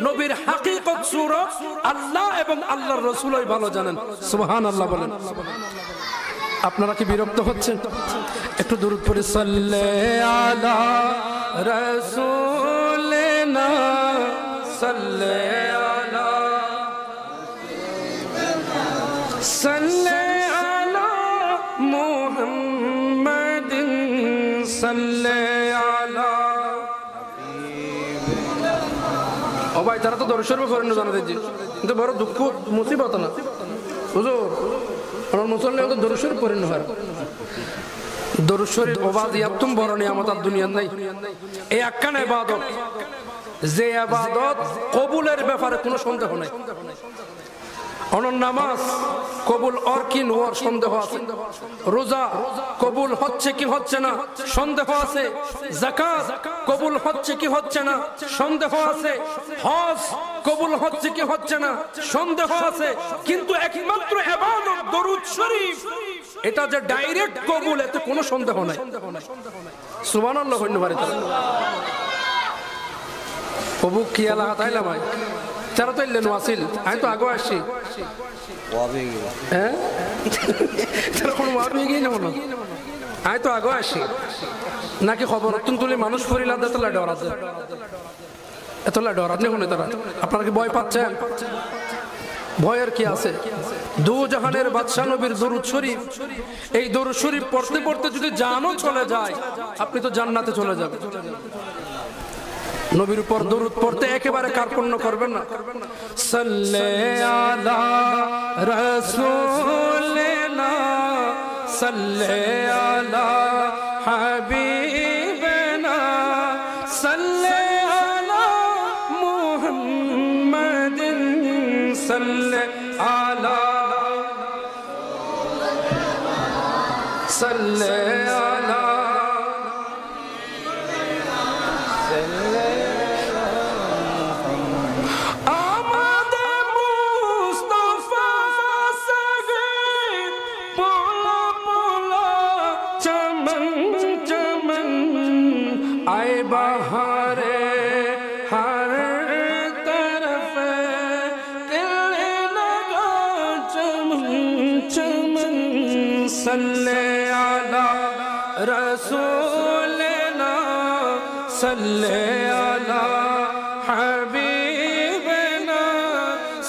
নবীর হাকিকত সূরত আল্লাহ এবং আল্লাহর রাসূলই ভালো জানেন। সুবহানাল্লাহ বলেন। আপনারা কি বিরক্ত হচ্ছেন? একটু দরুদ পড়ে সাল্লে আলা রাসূলিনা সাল্লে আলা সাল্লে আলা মুহাম্মাদিন সাল্লে আলা। ও ভাই, তারা তো দরুদ শরীফ পড়েন না জানাতে জি, কিন্তু বড় দুঃখ মুসিবত না হুজুর, আমরা মুসলমান তো দরুদ শরীফ পড়েন না। দরুদ শরীফ ওবাদ ইয়াতুম বড় নিয়ামত আর দুনিয়ার নাই। এই একখান ইবাদত, যে ইবাদত কবুলের ব্যাপারে কোনো সন্দেহ নাই। অনন নামাজ কবুল আর কি নোয়ার সন্দেহ আছে, রোজা কবুল হচ্ছে কি হচ্ছে না সন্দেহ আছে, যাকাত কবুল হচ্ছে কি হচ্ছে না সন্দেহ আছে, হজ কবুল হচ্ছে কি হচ্ছে না সন্দেহ আছে, কিন্তু একমাত্র ইবাদত দরুদ শরীফ, এটা যে ডাইরেক্ট কবুল, এতে কোনো সন্দেহ নাই। সুবহানাল্লাহ। প্রভু কি আল্লাহ তাইলা ভাই তারা তো এলেন ওয়াসিল, আমি তো আগে আসছি। হ্যাঁ, তারা কোনো ওয়াবি গিয়ে নেব না, আমি তো আগে আসি নাকি খবর তুন তুলে মানুষ ফরিলাদ এতলা ডরাতে, এতলা ডরাতে শুনে তারা। আপনারা কি ভয় পাচ্ছেন? ভয়ের কি আছে? দু জাহানের বাদশা নবীর দরুদ শরীফ, এই দরুদ শরীফ পড়তে পড়তে যদি জানও চলে যায়, আপনি তো জান্নাতে চলে যাবেন। নবীর উপর দরুদ পড়তে একেবারে কার্পণ্য করবেন না। সাল্লে আলা রাসূলিনা সাল্লে আলা হাবিবিনা সাল্লে আলা মুহাম্মাদিন সাল্লে আলা সাল্লে আলা बहारे हर तरफ दिल लगा चमन चमन सल्ले अला रसूलिना सल्ले अला हबीबिना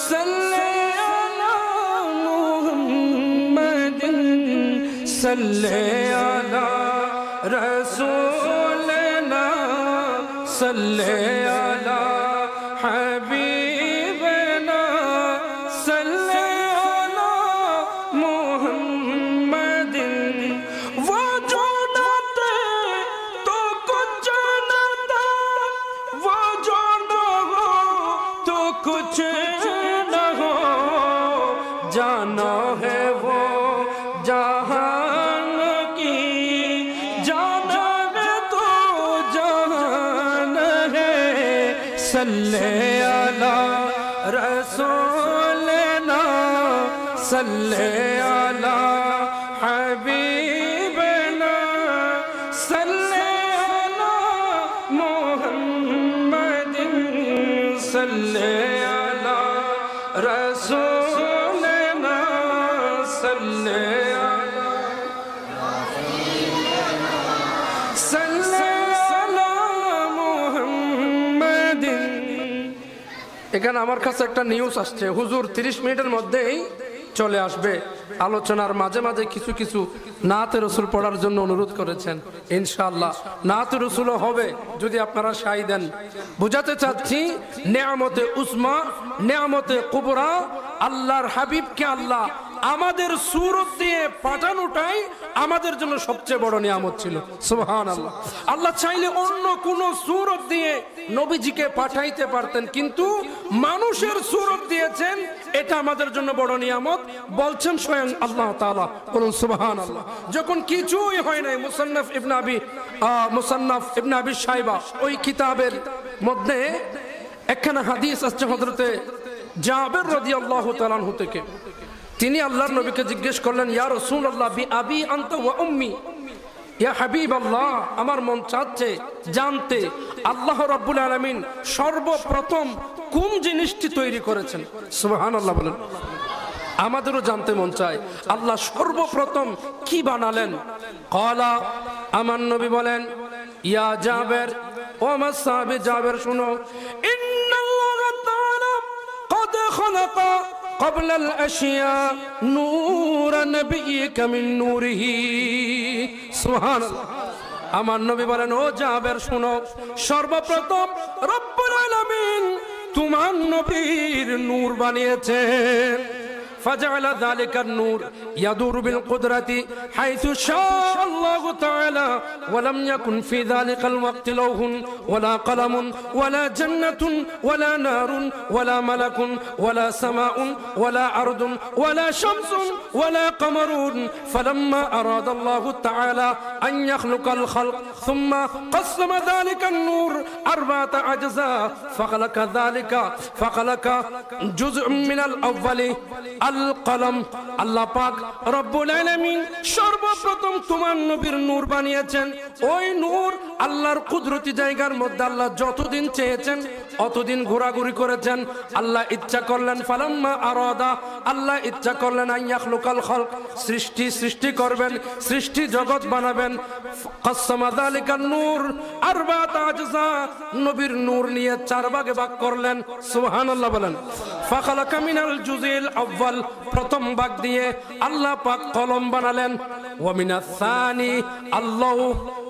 सल्ले अला मुहम्मदिन सल्ले अला रसूलिना सल्ले अला हबीबिना सल्ले अला मुहम्मदिन। वो जो न थे तो कुछ न था, वो जो न हो तो कुछ न हो, जाना है वो जहान की, जाना है तो जहान है। सल्ले अला रसूलिना सल्ले अला हबीबिना सल्ले अला मुहम्मदिन सल्ले अला रसूलिना सल्ले अला सल्ले अला मुहम्मदिन। এখানে আমার কাছে একটা নিউজ আসছে, হুজুর 30 মিনিটের মধ্যেই চলে আসবে। আলোচনার মাঝে মাঝে কিছু কিছু নাতে রসুল পড়ার জন্য অনুরোধ করেছেন। ইনশাআল্লাহ নাতে রসুলও হবে যদি আপনারা সাই দেন। বুঝাতে চাচ্ছি নেয়ামতে উসমা, নেয়ামতে কুবরা, আল্লাহর হাবিবকে আল্লাহ আমাদের সূরত দিয়ে পাঠানোটাই আমাদের জন্য সবচেয়ে বড় নিয়ামত ছিল। সুবহানাল্লাহ। আল্লাহ চাইলে অন্য কোন সূরত দিয়ে নবীজিকে পাঠাইতে পারতেন, কিন্তু মানুষের সূরত দিয়েছেন, এটা আমাদের জন্য বড় নিয়ামত বলছেন স্বয়ং আল্লাহ তাআলা। বলুন সুবহানাল্লাহ। যখন কিছুই হয় নাই, মুসান্নাফ ইবনে আবি শাইবা ওই কিতাবের মধ্যে একখানা হাদিস আসছে হযরতে জাবের রাদিয়াল্লাহু তাআলা আনহু থেকে। তিনি আল্লাহর নবীকে জিজ্ঞেস করলেন, ইয়া রাসূলুল্লাহ বি আবি আনতা ওয়া উম্মি, ইয়া হাবিবাল্লাহ, আমার মন চাচ্ছে জানতে আল্লাহ রাব্বুল আলামিন সর্বপ্রথম কোন জিনিসটি তৈরি করেছেন। সুবহানাল্লাহ বলেন। আমাদেরও জানতে মন চায় আল্লাহ সর্বপ্রথম কি বানালেন। ক্বালা, আমার নবী বলেন, ইয়া জাবের, ও আমার সাহাবী জাবের শুনো, ইন্নাল্লাহ তাআলা ক্বাদ খালাকা قبل الأشياء نور نبيك من نوره سبحان الله। আমার নবী বলেন, ও জাবের শুনো, সর্বপ্রথম রব্বুল আলামিন তোমার নবীর নূর বানিয়েছেন। فجعل ذلك النور يدور بالقدرة حيث شاء الله تعالى ولم يكن في ذلك الوقت لوح ولا قلم ولا جنة ولا نار ولا ملك ولا سماء ولا أرض ولا شمس ولا قمر فلما أراد الله تعالى أن يخلق الخلق ثم قسم ذلك النور أربعة أجزاء فخلق جزء من الأول القلم। আল্লাহ পাক রব্বুল আলামিন সর্বপ্রথম তোমার নবীর নূর বানিয়েছেন। ওই নূর আল্লাহর কুদরতি জায়গার মধ্যে আল্লাহ যতদিন চেয়েছেন অতদিন ঘোরাঘুরি করেছেন। আল্লাহ ইচ্ছা করলেন, ফালাম্মা আরাদা, আল্লাহ ইচ্ছা করলেন, আন ইয়াখলুকাল খালক, সৃষ্টি করবেন, সৃষ্টি জগৎ বানাবেন। কাসসামা যালিকান নূর আরবাআতা আজজা, নবীর নূর নিয়ে চার ভাগে ভাগ করলেন। সুবহানাল্লাহ বলেন। ফাখালাকা মিনাল জুজিল আউয়াল, প্রথম ভাগ দিয়ে আল্লাহ পাক কলম বানালেন। ওয়া মিনাস সানি আল্লাহ,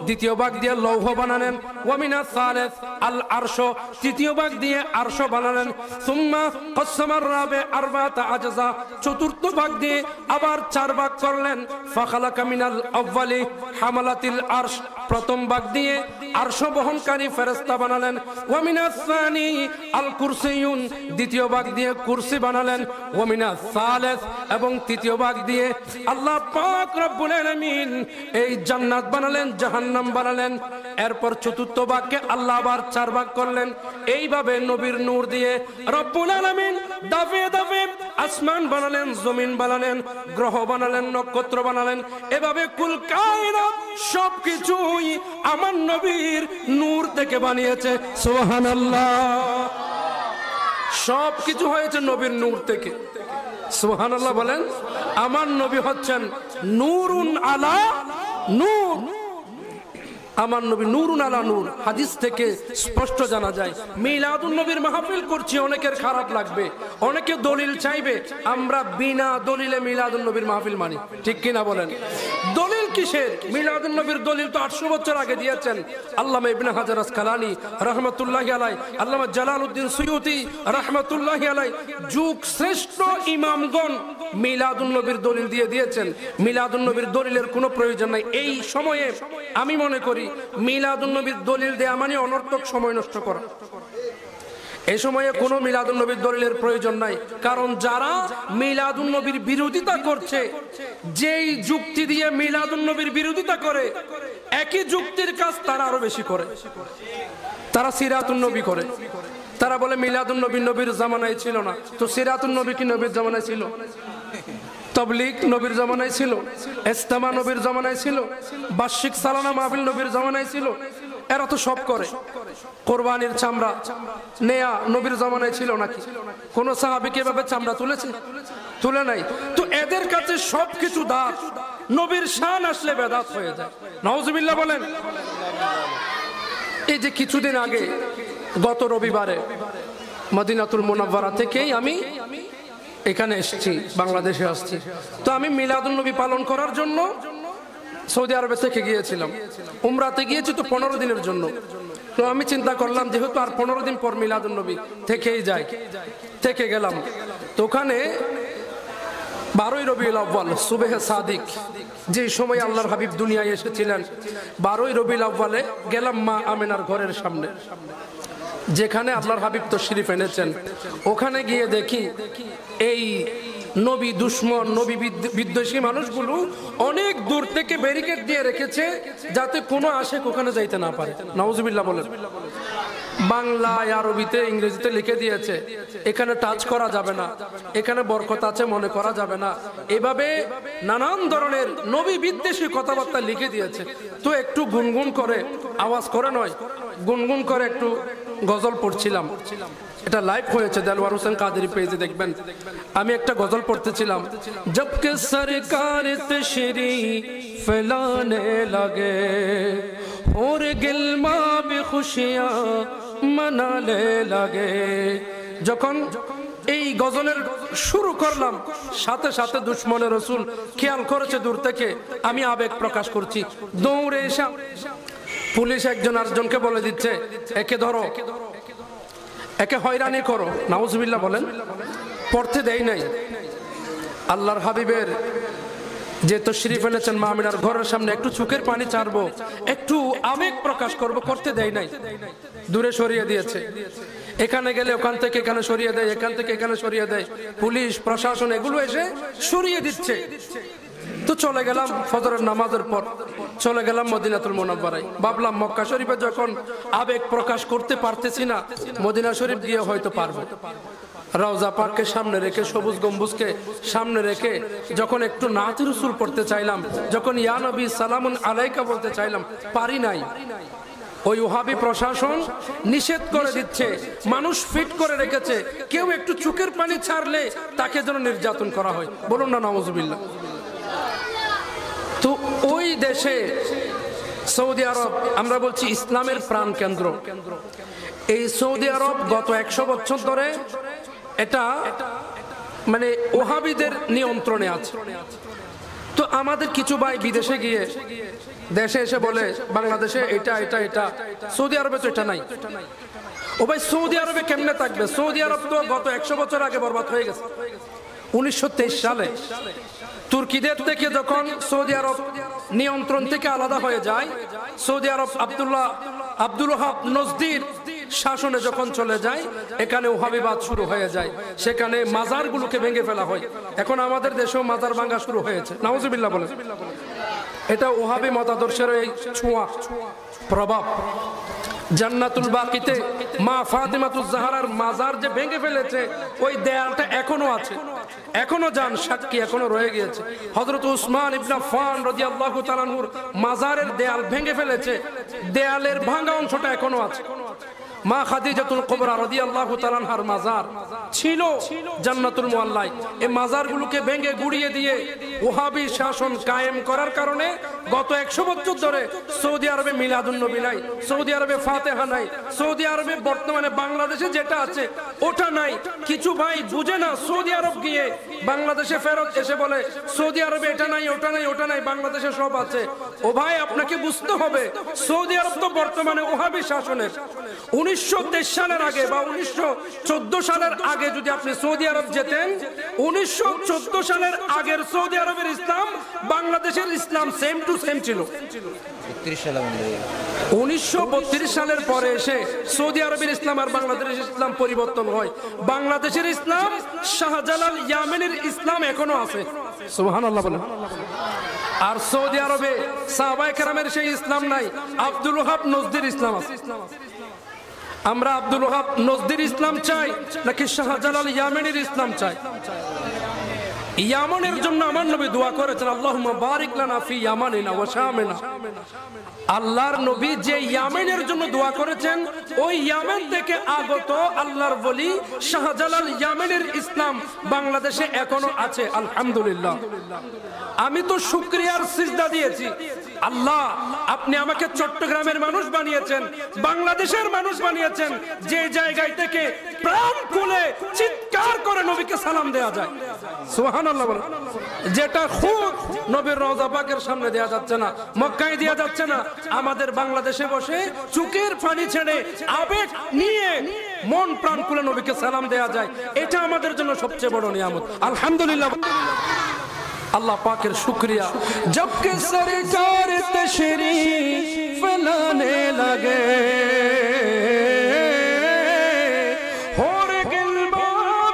দ্বিতীয় ভাগ দিয়ে লৌহ বানালেন। ওয়া মিনাস সালিস আল আরশ, তৃতীয় ভাগ দিয়ে আরশ বানালেন। সুম্মা কাসসামার রাবি আরবাআতা আজজা, চতুর্থ ভাগ দিয়ে আবার চার ভাগ করলেন। ফাখালাকা মিনাল আউয়ালি হামালাতিল আরশ, প্রথম ভাগ দিয়ে আরশ বহনকারী ফেরেশতা বানালেন। ওয়া মিনাস সানি আল কুরসিয়ুন, দ্বিতীয় ভাগ দিয়ে কুরসি বানালেন। ওয়া মিনাস সালিস, এবং তৃতীয় ভাগ দিয়ে আল্লাহ পাক রব্বুল আলামিন এই জান্নাত বানালেন, জাহান্নাম বানালেন। এরপর চতুর্থ ভাগকে আল্লাহ আবার চার ভাগ করলেন। এইভাবে নবীর নূর দিয়ে রব্বুল আলামিন দাফে দাফে আসমান বানালেন, জমিন বানালেন, গ্রহ বানালেন, নক্ষত্র বানালেন। এভাবে কুল কায়নাত সবকিছুই আমার নবীর নূর থেকে বানিয়েছে। সুবহানাল্লাহ। সবকিছু হয়েছে নবীর নূর থেকে। সুবহানাল্লাহ বলেন। আমার নবী হচ্ছেন নূরুন আলা নূর। আমার নবী নূরুন আলা নূর। হাদিস থেকে স্পষ্ট জানা যায়। মিলাদুন নবীর মাহফিল করছি, অনেকের খারাপ লাগবে, অনেকে দলিল চাইবে। আমরা বিনা দলিলে মিলাদুন নবীর মাহফিল মানি, ঠিক কিনা বলেন? দলিল কিসের? মিলাদুন নবীর দলিল তো 800 বছর আগে দিয়েছেন আল্লামা ইবনে হাজার আসকালানি রাহমাতুল্লাহি আলাইহি, আল্লামা জালালউদ্দিন সুয়ুতি রাহমাতুল্লাহি আলাইহি, যুগ শ্রেষ্ঠ ইমামগণ মিলাদুন নবীর দলিল দিয়ে দিয়েছেন। মিলাদুন নবীর দলিলের কোনো প্রয়োজন নাই। এই সময়ে আমি মনে করি মিলাদুন নবীর দলিল দেয়া মানে অনর্থক সময় নষ্ট করা। এই সময়ে কোনো মিলাদুন নবীর দলিলের প্রয়োজন নাই। কারণ যারা মিলাদুন নবীর বিরোধিতা করছে, যেই যুক্তি দিয়ে মিলাদুন নবীর বিরোধিতা করে, একই যুক্তির কাজ তারা আরো বেশি করে। তারা সিরাতুন নবী করে। তারা বলে মিলাদুন নবী নবীর জামানায় ছিল না। তো সিরাতুন নবী কি নবীর জামানায় ছিল? তবলিগ নবীর জামানায় ছিল? ইজতেমা নবীর জামানায় ছিল? বার্ষিক সালানা মাহফিল নবীর জামানায় ছিল? এরা তো সব করে। কোরবানির চামড়া নেয়া নবীর জামানায় ছিল নাকি? কোন সাহাবীকে এভাবে চামড়া তুলেছে? তুলে নাই। তো এদের কাছে সবকিছু দাস, নবীর শান আসলে বেদাত হয়ে যায়। নাউজুবিল্লাহ বলেন। এই যে কিছুদিন আগে গত রবিবারে মদিনাতুল মুনাওয়ারা থেকেই আমি এখানে এসেছি, বাংলাদেশে আসছি। তো আমি মিলাদুন নবী পালন করার জন্য সৌদি আরবে থেকে গিয়েছিলাম। উমরাতে গিয়েছি তো 15 দিনের জন্য। তো আমি চিন্তা করলাম যেহেতু আর 15 দিন পর মিলাদুন নবী থেকেই যাই, থেকে গেলাম। তো ওখানে 12ই রবিউল আউয়াল সুবহে সাদিক, যে সময় আল্লাহর হাবিব দুনিয়ায় এসেছিলেন, 12ই রবিউল আউয়ালে গেলাম মা আমেনার ঘরের সামনে, যেখানে আল্লাহর হাবিব তশরিফ এনেছেন। ওখানে গিয়ে দেখি এই নবী দুশ্মন, নবী বিদ্বেষী মানুষগুলো অনেক দূর থেকে ব্যারিকেড দিয়ে রেখেছে যাতে কোনো আশেক ওখানে যাইতে না পারে। নাউজুবিল্লাহ বলেন। বাংলায়, আরবিতে, ইংরেজিতে লিখে দিয়েছে এখানে টাচ করা যাবে না, এখানে বরকত আছে মনে করা যাবে না, এভাবে নানান ধরনের নবী বিদ্বেষী কথাবার্তা লিখে দিয়েছে। তো একটু গুনগুন করে, আওয়াজ করে নয়, গুনগুন করে একটু গজল পড়ছিলাম। এটা লাইভ হয়েছে দেলওয়ার হোসেন কাদেরী পেজে দেখবেন। আমি একটা গজল পড়তেছিলাম, জবকে সরকার তশরিফ ফেলানে লাগে और गिलमा भी खुशियां मनाने লাগে। যখন এই গজলের শুরু করলাম সাথে সাথে দুশ্মনের রাসূল খেয়াল করেছে দূর থেকে আমি আবেগ প্রকাশ করছি। দৌড়ে এসে পুলিশ একজন আরেকজনকে বলে দিচ্ছে একে ধরো, একে হয়রানি করো। নাউজুবিল্লাহ বলেন। পড়তে দেয় নাই। আল্লাহর হাবিবের যে তশরিফ এনেছেন মা আমিনার ঘরের সামনে, একটু চোখের পানি ছাড়বো, একটু আবেগ প্রকাশ করব, করতে দেয় নাই। দূরে সরিয়ে দিয়েছে। এখানে গেলে ওখান থেকে এখানে সরিয়ে দেয়, এখান থেকে এখানে সরিয়ে দেয়। পুলিশ প্রশাসন এগুলো এসে সরিয়ে দিচ্ছে। তো চলে গেলাম ফজরের নামাজের পর, চলে গেলাম মদিনাতুল মুনাওয়ারায়। ভাবলাম মক্কা শরীফে যখন আবেগ প্রকাশ করতে পারতেছি না, মদিনা শরীফ গিয়ে হয়তো পারবো। রওজা পাককে সামনে রেখে, সবুজ গম্বুজকে সামনে রেখে যখন একটু নাত রাসূল পড়তে চাইলাম, যখন ইয়া নবী সালামুন আলাইকা বলতে চাইলাম, পারি নাই। ওই ওহাবি প্রশাসন নিষেধ করে দিচ্ছে, মানুষ ফিট করে রেখেছে, কেউ একটু চোখের পানি ছাড়লে তাকে যেন নির্যাতন করা হয়। বলুন না নাউজুবিল্লাহ। তো ওই দেশে সৌদি আরব, আমরা বলছি ইসলামের প্রাণ কেন্দ্র, এই সৌদি আরব গত 100 বছর ধরে এটা মানে ওহাবিদের নিয়ন্ত্রণে আছে। তো আমাদের কিছু ভাই বিদেশে গিয়ে দেশে এসে বলে বাংলাদেশে এটা এটা এটা, সৌদি আরবে তো এটা নাই। ও ভাই সৌদি আরবে কেমনে থাকবে? সৌদি আরব তো গত 100 বছর আগে বরবাদ হয়ে গেছে। 1923 সালে তুর্কিদের থেকে যখন সৌদি আরব নিয়ন্ত্রণ থেকে আলাদা হয়ে যায়, সৌদি আরব আব্দুল ওহাব নজদির শাসনে যখন চলে যায়, এখানে ওহাবিবাদ শুরু হয়ে যায়। সেখানে মাজারগুলোকে ভেঙে ফেলা হয়। এখন আমাদের দেশেও মাজার ভাঙা শুরু হয়েছে। নাউজুবিল্লাহ বলেন। এটা ওহাবি মতাদর্শের এই ছোঁয়া, প্রভাব। জান্নাতুল বাকিতে মা ফাতিমাতুজ জাহরার মাজার যে ভেঙে ফেলেছে, ওই দেয়ালটা এখনো আছে, এখনো যান সাক্ষী, এখনো রয়ে গিয়েছে। হযরত উসমান ইবনে আফফান রাদিয়াল্লাহু তাআলা আনহুর মাজারের দেয়াল ভেঙে ফেলেছে, দেয়ালের ভাঙা অংশটা এখনো আছে। মা খাদিজাতুল কুবরা রাদিয়াল্লাহু তাআলা আনহার মাজার ছিল জান্নাতুল মুআল্লায়। এই মাজারগুলোকে ভেঙে গুড়িয়ে দিয়ে ওহাবি শাসন কায়েম করার কারণে গত 100 বছর ধরে সৌদি আরবে মিলাদুন নবী নাই, সৌদি আরবে ফাতিহা নাই, সৌদি আরবে বর্তমানে বাংলাদেশে যেটা আছে ওটা নাই। কিছু ভাই বুঝে না, সৌদি আরব গিয়ে বাংলাদেশে ফেরত এসে বলে সৌদি আরবে এটা নাই, ওটা নাই, ওটা নাই, বাংলাদেশে সব আছে। ও ভাই আপনাকে বুঝতে হবে, সৌদি আরব তো বর্তমানে ওহাবি শাসনের। 1923 সালের আগে বা 1914 সালের আগে যদি আপনি সৌদি আরব যেতেন, 1914 সালের আগের সৌদি আরবের ইসলাম বাংলাদেশের ইসলাম সেম টু সেম ছিল। 1932 সালের পরে এসে সৌদি আরবের ইসলাম আর বাংলাদেশের ইসলাম পরিবর্তন হয়। বাংলাদেশের ইসলাম শাহজালাল ইয়ামেনের ইসলাম এখনো আছে। সুবহানাল্লাহ বলেন। আর সৌদি আরবে সাহাবায়ে কেরামের সেই ইসলাম নাই, আব্দুল ওহাব নজদির ইসলাম আছে। আমরা আব্দুল ওহাব নজদির ইসলাম চাই নাকি শাহজালাল ইয়ামেনের ইসলাম চাই? ইয়ামানের জন্য আমার নবী দোয়া করেছেন, আল্লাহুম্মা বারিক লানা ফি ইয়ামানিনা ওয়া শামিনা। আল্লাহর নবী যে ইয়ামেনের জন্য দোয়া করেছেন, ওই ইয়ামেন থেকে আগত আল্লাহর ওলি শাহজালাল ইয়ামেনের ইসলাম বাংলাদেশে এখনো আছে। আলহামদুলিল্লাহ। আমি তো শুকরিয়ার সিজদা দিয়েছি, আল্লাহ আপনি আমাকে চট্টগ্রামের মানুষ বানিয়েছেন, বাংলাদেশের মানুষ বানিয়েছেন, যে জায়গায় থেকে প্রাণ খুলে চিৎকার করে নবীকে সালাম দেয়া যায়। সুবহানাল্লাহ বলেন। যেটা খুদ নবীর রওজা পাকের সামনে দেয়া যাচ্ছে না, মক্কায় দেয়া যাচ্ছে না, আমাদের বাংলাদেশে বসে চোখের পানি ছেড়ে আবেগ নিয়ে মন প্রাণ খুলে নবীকে সালাম দেয়া যায়। এটা আমাদের জন্য সবচেয়ে বড় নিয়ামত। আলহামদুলিল্লাহ। अल्लाह पाकेर शुक्रिया। जब के सरकार तशरीफ लाने लगे और गिलबा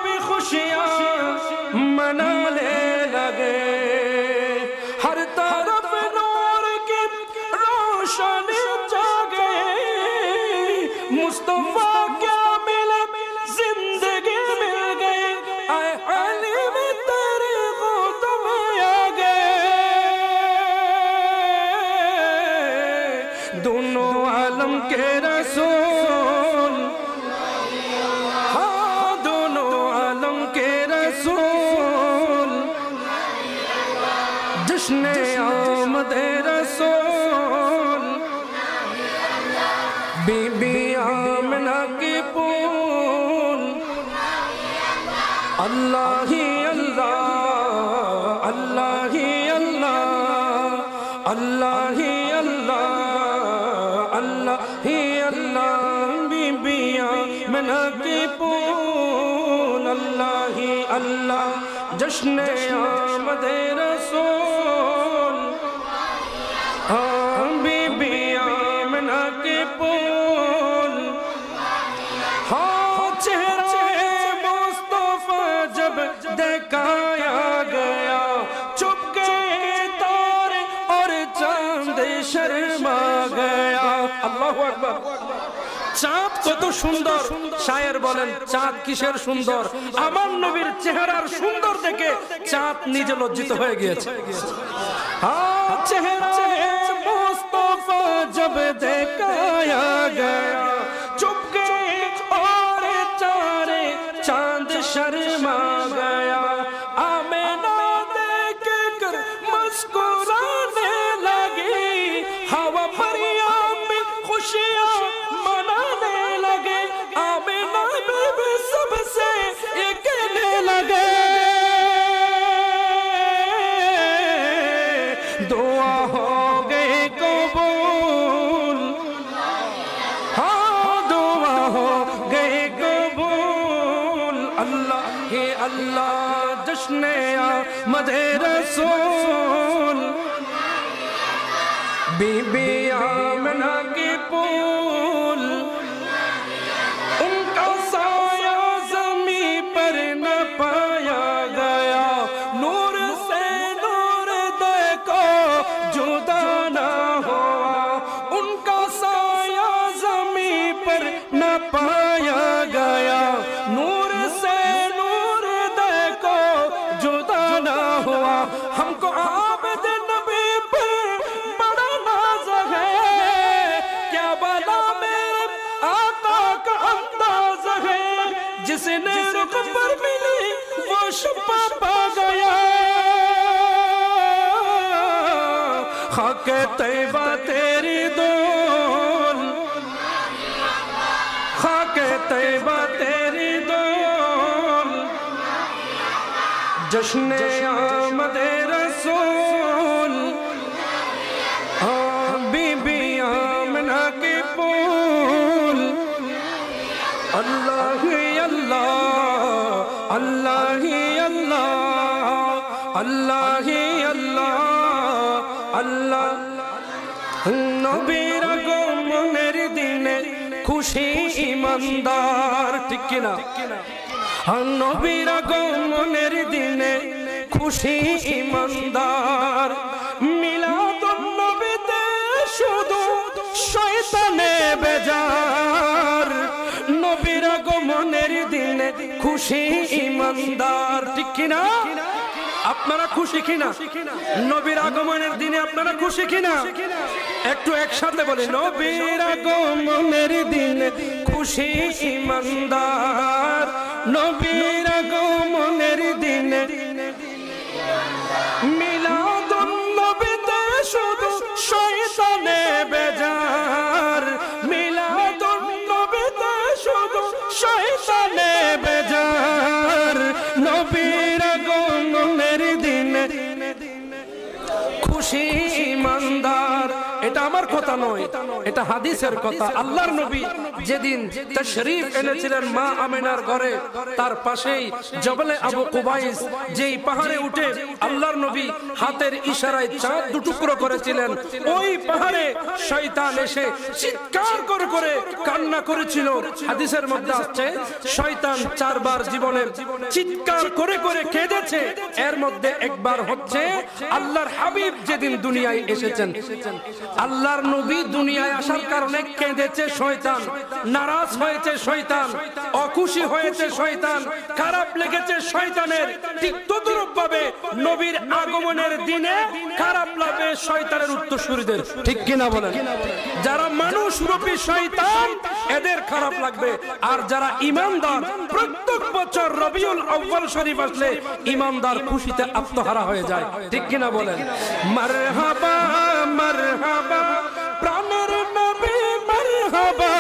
भी खुशियां मना आलम के रसूल, हाँ दोनों आलम के रसूल, जश्न आमद रसूल, बीबी आमना की पूल, अल्लाह ही अल्लाह, अल्लाह ही अल्लाह, अल्लाह ही अल्लाह, अल्लाह ही अल्लाह, बीबी आमना की पूल, अल्लाह ही अल्लाह, जश्न आमद रसूल, हाँ बीबी आमना की पूल, हाँ चेहरा मुस्तफा जब दिखाया गया, चुप गए तारे और चांद शर्मा गया। अल्लाहु अकबर। চাঁদ কত সুন্দর, শায়ের বলেন চাঁদ কিসের সুন্দর, আমার নবীর চেহারার সুন্দর দেখে চাঁদ নিজে লজ্জিত হয়ে গিয়েছে। हाँ चेहरा मुस्तफा जब दिखाया गया, चुप गए और चारे चांद शर्मा गया। आमिना देख कर मुस्कुराने लगी, हवा मरियम में खुशियां मनाने लगे, आमिना बीबी सबसे ये कहने लगे, दुआ हो गए कबूल, हाँ दुआ हो गए कबूल, अल्लाह ही अल्लाह, जश्न आमद रसूल, बीबी आमना की पूल, उनका साया ज़मीं पर न पाया गया, नूर से नूर देखो जुदा ना हुआ, उनका साया ज़मीं पर न पाया गया, नूर से नूर देखो जुदा ना हुआ। हमको आमद नबी पर बड़ा नाज है, क्या बला मेरे आका का अंदाज है, जिसने रुख पर मिली वो शफा पा गया। खाके तैबा तेरी दोल, खाके तैबा तेरी दोल, जश्न आमद रसूल, हाँ बीबी आमना की पूल, अल्लाह ही अल्लाह, अल्लाह ही अल्लाह, अल्लाह ही अल्लाह, अल्लाह। नबीर আগমনের দিনে খুশি ইমানদার, ঠিক কিনা? নবীর আগমনের দিনে খুশি ইমানদার, মিলাদুন নবীতে শুধু শয়তানে বেজার, নবীর আগমনের দিনে খুশি ইমানদার, ঠিক কিনা? আপনারা খুশি কিনা? নবীর আগমনের দিনে আপনারা খুশি কিনা? একটু একসাথে বলি, নবীর আগমনের দিনে খুশি ইমানদার, নবীর আগমনের দিনে মিলাদুন নবীতে শুধু শয়তানে বেজার, মিলাদুন নবীতে শুধু শয়তানে বেজার, নবীর আগমনের দিনে খুশি ইমানদার। এটা আমার কথা নয়, এটা হাদিসের কথা। আল্লাহর নবী যেদিন তাশরীফ এনেছিলেন মা আমিনার ঘরে, তার পাশেই জবলে আবু কুবাইস, যেই পাহাড়ে উঠে আল্লাহর নবী হাতের ইশারায় চাঁদ দুটুকরো করেছিলেন, ওই পাহাড়ে শয়তান এসে চিৎকার করে করে কান্না করেছিল। হাদিসের মধ্যে আসছে শয়তান 4 বার জীবনে চিৎকার করে করে কেঁদেছে। এর মধ্যে একবার হচ্ছে আল্লাহর হাবিব যেদিন দুনিয়ায় এসেছেন, আল্লাহর নবী দুনিয়ায় আসার কারণে কেঁদেছে শয়তান, নারাজ হয়েছে শয়তান, অখুশি হয়েছে শয়তান, খারাপ লেগেছে শয়তানের। ঠিক তদ্রূপভাবে নবীর আগমনের দিনে খারাপ লাগবে শয়তানের উত্তরসূরিদের। ঠিক কিনা বলেন? যারা মানুষ রূপী শয়তান এদের খারাপ লাগবে, আর যারা ঈমানদার প্রত্যেক বছর রবিউল আউয়াল শরীফ আসলে ঈমানদার খুশিতে আত্মহারা হয়ে যায়। ঠিক কিনা বলেন? মারহাবা মারহাবা প্রাণের নবী, মারহাবা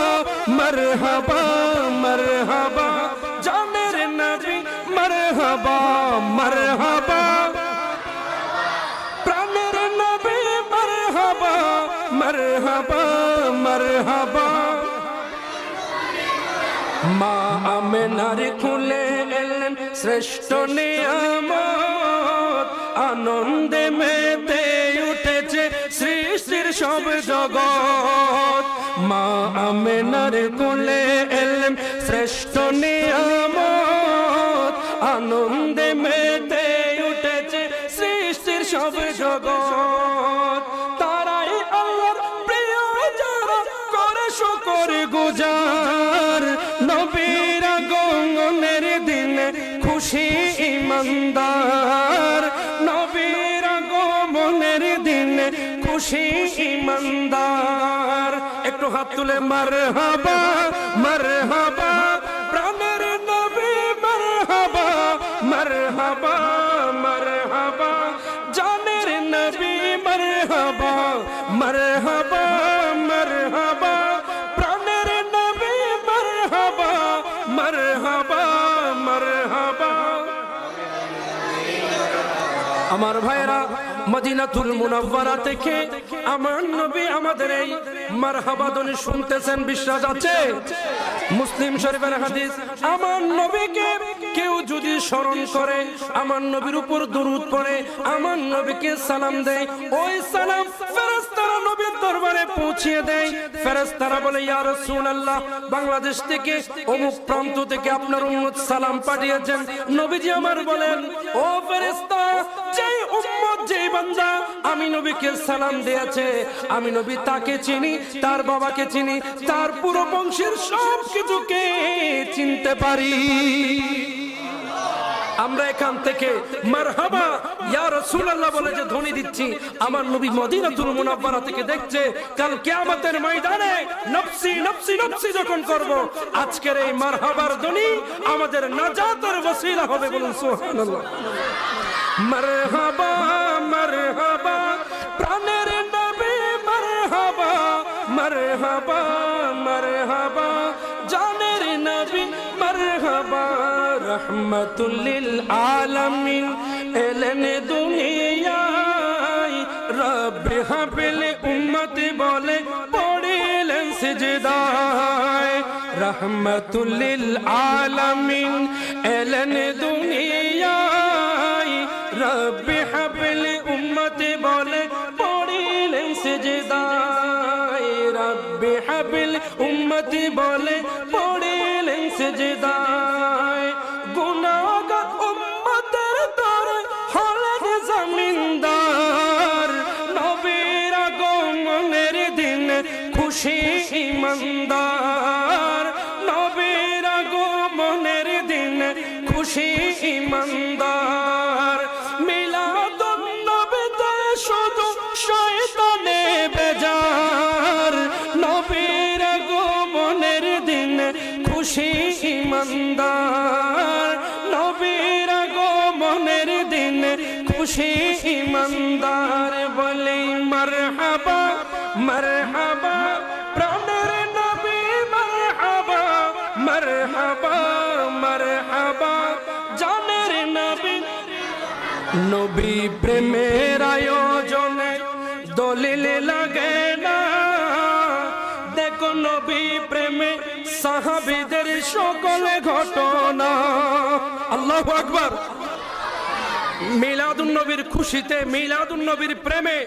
মারহাবা মারহাবা জানের নবী, মারহাবা মারহাবা প্রাণের নবী, মারহাবা মারহাবা মারহাবা। মা আমেনার খুলে এলেন শ্রেষ্ঠ নিয়ামত, আনন্দে মেতে উঠেছে সৃষ্টির সব জগৎ। মা আমেনার কোলে এলেন শ্রেষ্ঠ নিয়ামত, আনন্দে মেতে উঠেছে সৃষ্টির সব জগৎ। তারাই আল্লাহর প্রিয় যারা করে শুকর গুজার, নবীর আগমনের দিনে খুশি ঈমানদার, নবীর আগমনের দিনে খুশি ঈমানদার। একটু হাত তুলে মারহাবা মারহাবা প্রাণের নবী, মারহাবা মারহাবা মারহাবা জানের নবী, মারহাবা মারহাবা মারহাবা প্রাণের নবী, মারহাবা মারহাবা মারহাবা। আমার ভাইরা, মদিনাতুল মুনাওয়ারা থেকে আমার নবী আমাদের এই মারহাবা ধ্বনি শুনতেছেন, বিশ্বাস আছে? মুসলিম শরীফের হাদিস, আমার নবীকে কেউ যদি স্মরণ করে, আমার নবীর উপর দরুদ পড়ে, আমার নবীকে সালাম দেয়, ওই সালাম ফেরেশতারা নবীর দরবারে পৌঁছিয়ে দেয়। ফেরেশতারা বলে, ইয়া রাসূলুল্লাহ, বাংলাদেশ থেকে অমুক প্রান্ত থেকে আপনার উম্মত সালাম পাঠিয়েছেন। নবীজি আমার বলেন, ও ফেরেশতা, যেই উম্মত যেই বান্দা আমি নবীকে সালাম দিয়েছে, আমি নবী তাকে চিনি, তার বাবাকে চিনি, তার পুরো বংশের সব কিছুকে চিনতে পারি। আমরা এখান থেকে মারহাবা ইয়া রাসূলুল্লাহ বলে যে ধ্বনি দিচ্ছি, আমার নবী মদিনাতুল মুনাওয়ারা থেকে দেখছে, কাল কিয়ামতের ময়দানে নফসি নফসি নফসি যখন করব, আজকের এই মারহাবার ধ্বনি আমাদের নাজাতের ওসিলা হবে। বলুন সুবহানাল্লাহ। মারহাবা মারহাবা প্রাণের নবী, মারহাবা মারহাবা মারহাবা জানের নবী, মারহাবা। রহমাতুল লিল আলামিন এলেন দুনিয়ায়, রব্বে হাবিল উম্মতি বলে পড়িলেন সিজদায়। রহমাতুল লিল আলামিন এলেন দুনিয়ায়, রব্বে হাবিল উম্মতি বলে পড়িলেন সিজদায়। রব্বে হাবিল উম্মতি বলে পড়িলেন সিজদায়। গুনাহগার উম্মতের দরে হলেন জমিনদার, নবীর আগমনের দিন খুশি ঈমানদার, নবীর আগমনের দিন খুশি ঈমানদার। মিলাদুন নবীতে শুধু শয়তানে বেজার, নবীর আগমনের দিন খুশি ঈমানদার, নবীর আগমনের দিন খুশি ঈমানদার। বলে মারহাবা মারহাবা প্রাণের নবী, মারহাবা মারহাবা মারহাবা জানের নবী। নবী প্রেমের আয়োজনে দলিল লাগে না, দেখো নবী প্রেমে সাহাবীদের সকল ঘটনা। আল্লাহু আকবার। মিলাদুন নবীর খুশিতে, মিলাদুন নবীর প্রেমে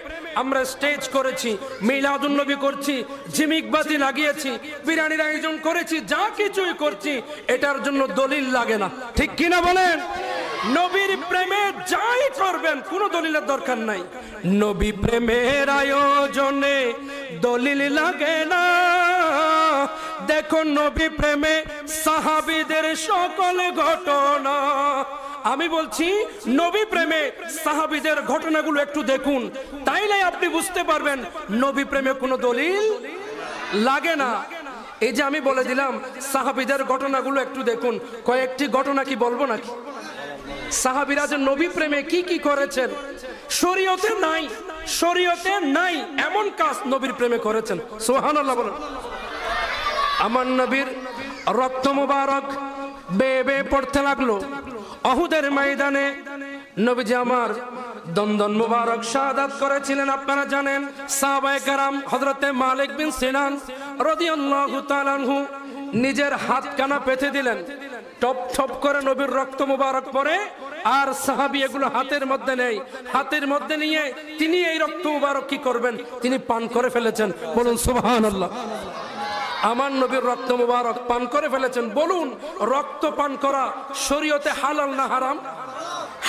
আমরা স্টেজ করেছি, মিলাদুন নবী করছি, ঝিমিক বাতি লাগিয়েছি, বিরিয়ানির আয়োজন করেছি, যা কিছুই করছি, এটার জন্য দলিল লাগে না। ঠিক কিনা বলেন? নবীর প্রেমে যাই করবেন কোনো দলিলের দরকার নাই। নবী প্রেমের আয়োজনে দলিল লাগে না। দেখো নবী প্রেমে সাহাবীদের সকল ঘটনা। আমি বলছি নবী প্রেমে সাহাবীদের ঘটনাগুলো একটু দেখুন, তাইলে আপনি বুঝতে পারবেন নবী প্রেমে কোনো দলিল লাগে না। এই যে আমি বলে দিলাম সাহাবীদের ঘটনাগুলো একটু দেখুন, কয়েকটি ঘটনা কি বলবো নাকি? সাহাবীরা যে নবী প্রেমে কি কি করেছেন, শরীয়তে নাই, শরীয়তে নাই এমন কাজ নবীর প্রেমে করেছেন। সুবহানাল্লাহ বলেন। আমার নবীর রক্ত মুবারক বেয়ে বেয়ে পড়তে লাগলো উহুদের ময়দানে। নবীজি আমার দন্দন মুবারক শাহাদাত করেছিলেন, আপনারা জানেন। সাহাবায়ে কেরাম হযরতে মালিক বিন সিনান রাদিয়াল্লাহু তাআলা আনহু নিজের হাত কানা পেতে দিলেন, টপ টপ করে নবীর রক্ত মুবারক পড়ে, আর সাহাবী এগুলো হাতের মধ্যে নেই। হাতের মধ্যে নিয়ে তিনি এই রক্ত মুবারক কি করবেন, তিনি পান করে ফেলেছেন। বলুন সুবহানাল্লাহ। আমার নবীর রক্ত মুবারক পান করে ফেলেছেন। বলুন রক্ত পান করা শরীয়তে হালাল না হারাম?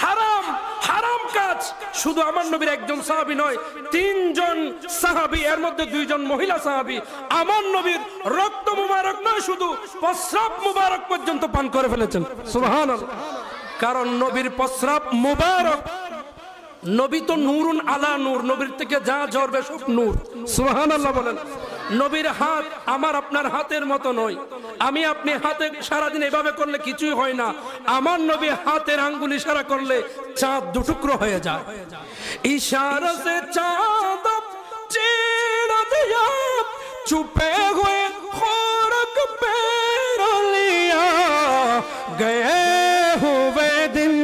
হারাম, হারাম কাজ। শুধু আমার নবীর একজন সাহাবী নয়, তিনজন সাহাবী, এর মধ্যে দুইজন মহিলা সাহাবী আমার নবীর রক্ত মুবারক নয় শুধু প্রস্রাব মুবারক পর্যন্ত পান করে ফেলেছেন। সুবহানাল্লাহ। কারণ নবীর প্রস্রাব মুবারক, নবী তো নূরুন আলা নূর, নবীর থেকে যা ঝরবে সব নূর। সুবহানাল্লাহ বলেন। নবীর হাত আমার আপনার হাতের মতো নয়। আমি আপনি হাতে সারাদিন এভাবে করলে কিছুই হয় না। আমার নবী হাতের আঙ্গুল ইশারা করলে চাঁদ দুটুকরো হয়ে যায়। ইশারা সে চাঁদ চির দিয়া চুপে हुए খোরক पे लिया गए हुए दिन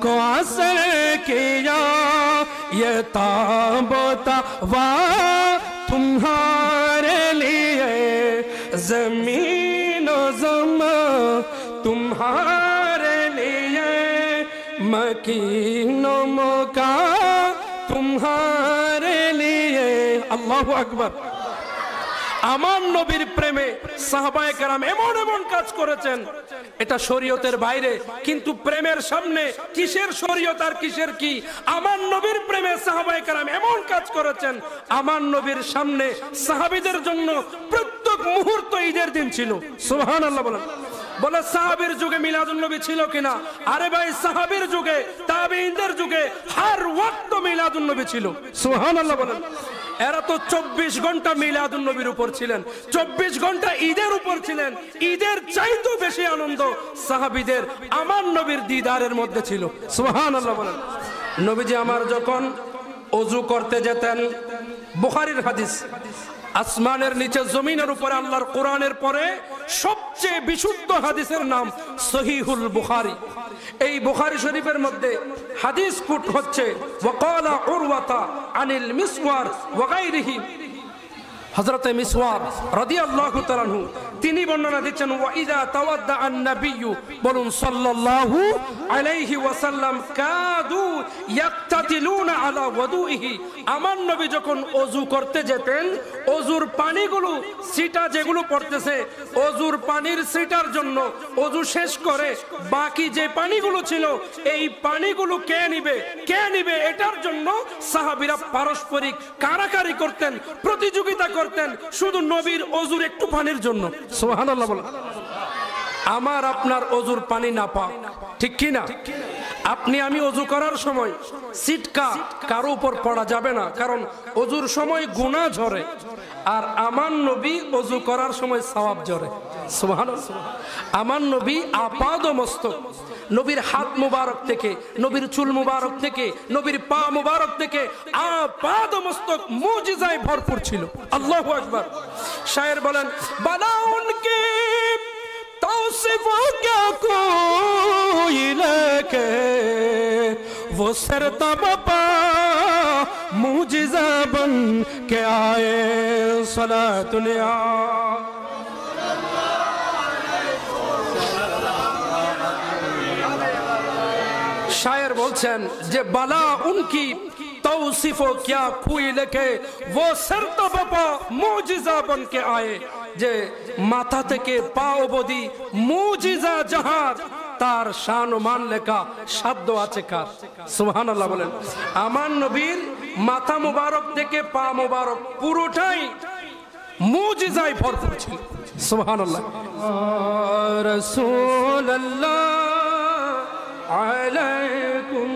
को असर किया ये ताबतवा तुम्हारे लिए जमीन ज़मा तुम्हारे लिए मकीन मका तुम्हारे लिए। अल्लाहु अकबर। আমার নবীর প্রেমে সাহাবায়ে কেরাম এমন এমন কাজ করেছেন, এটা শরীয়তের বাইরে, কিন্তু প্রেমের সামনে কিসের শরীয়ত আর কিসের কি? আমার নবীর প্রেমে সাহাবায়ে কেরাম এমন কাজ করেছেন, আমার নবীর সামনে সাহাবীদের জন্য প্রত্যেক মুহূর্ত ঈদের দিন ছিল। সুবহানাল্লাহ বলেন। বলে সাহাবীর যুগে মিলাদুন নবী ছিল কিনা? আরে ভাই সাহাবীর যুগে, তাবেঈনদের যুগে হর ওয়াক্ত মিলাদুন নবী ছিল। সুবহানাল্লাহ বলেন। এরা তো 24 ঘন্টা মিলাদুন নবীর উপর ছিলেন, 24 ঘন্টা ঈদের উপর ছিলেন। ঈদের চাইতেও বেশি আনন্দ সাহাবীদের আমার নবীর দিদারের মধ্যে ছিল। সুবহানাল্লাহ বলেন। নবীজি আমার যখন ওযু করতে যেতেন, বুখারীর হাদিস, আসমানের নিচে জমিনের উপরে আল্লাহর কোরআনের পরে সবচেয়ে বিশুদ্ধ হাদিসের নাম সহিহুল বুখারী। এই বুখারী শরীফের মধ্যে হাদিস কুট হচ্ছে ওয়াকালা উরওয়াতা আনিল মিসওয়ার ওয়া গায়রিহি। হযরতে মিসওয়ার রাদিয়াল্লাহু তাআলা আনহু তিনি বর্ণনা দিচ্ছেন, ওয়া ইযা তাওয়াদ্দা আন-নাবিয়্যু, বলুন সাল্লাল্লাহু আলাইহি ওয়াসাল্লাম, কাদু ইয়াক্তাতিলুনা আলা ওয়াদুইহি। আমার নবী যখন ওযু করতে যেতেন, ওযুর পানিগুলো সিটা যেগুলো পড়তেছে, ওযুর পানির সিটার জন্য ওযু শেষ করে বাকি যে পানিগুলো ছিল এই পানিগুলো কে নিবে এটার জন্য সাহাবীরা পারস্পরিক কারাকারি করতেন, প্রতিযোগিতা করতেন, শুধু নবীর ওযুর একটু পানির জন্য। সুবহানাল্লাহ বলেন। আমার আপনার ওযুর পানি না পাক, ঠিক কি না? আপনি আমি ওযু করার সময় সিটকা কারো উপর পড়া যাবে না, কারণ ওযুর সময় গুনাহ ঝরে, আর আমার নবী ওযু করার সময় সওয়াব ঝরে। সুবহানাল্লাহ। আমার নবী আপাদ মস্তক, নবীর হাত মুবারক থেকে, নবীর চুল মুবারক থেকে, নবীর পা মুবারক থেকে আপাদ মস্তক মুজিজায় ভরপুর ছিল। আল্লাহু আকবার। শায়ের বলেন, বালা উনকে तौसिफ़ो क्या कोई लेके वो सरतबा मुजिज़ा बन के आए सलातुनिया। शायर बोलছেন যে বালা উনকি तौसिफ़ो क्या कोई लेके वो सरतबा मुजिज़ा बन के आए, যে মাথা থেকে পা অবধি মুজিজা জাহাজ তার শান ও মান লেখা সাধ্য আছে কার? সুবহানাল্লাহ বলেন। আমার নবীর মাথা মুবারক থেকে পা মুবারক পুরোটাই মুজিজায় ভরপুর ছিল। সুবহানাল্লাহ। রাসূলুল্লাহ আলাইকুম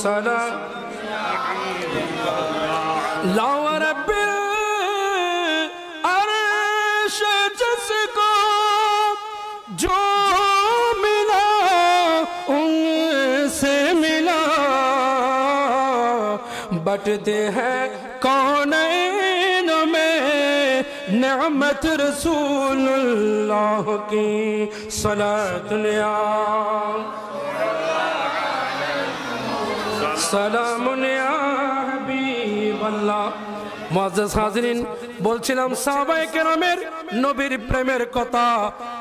সালাম লা রাব্বিল আরশ जिसको जो मिला उनसे मिला बटते हैं कौनैन में नेमत रसूलुल्लाह की सलातुल्लाह সালামুন ইয়া হাবিবাল্লাহ। মুআজ্জাজ হাজিরিন, বলছিলাম সাহাবায়ে কেরামের নবীর প্রেমের কথা।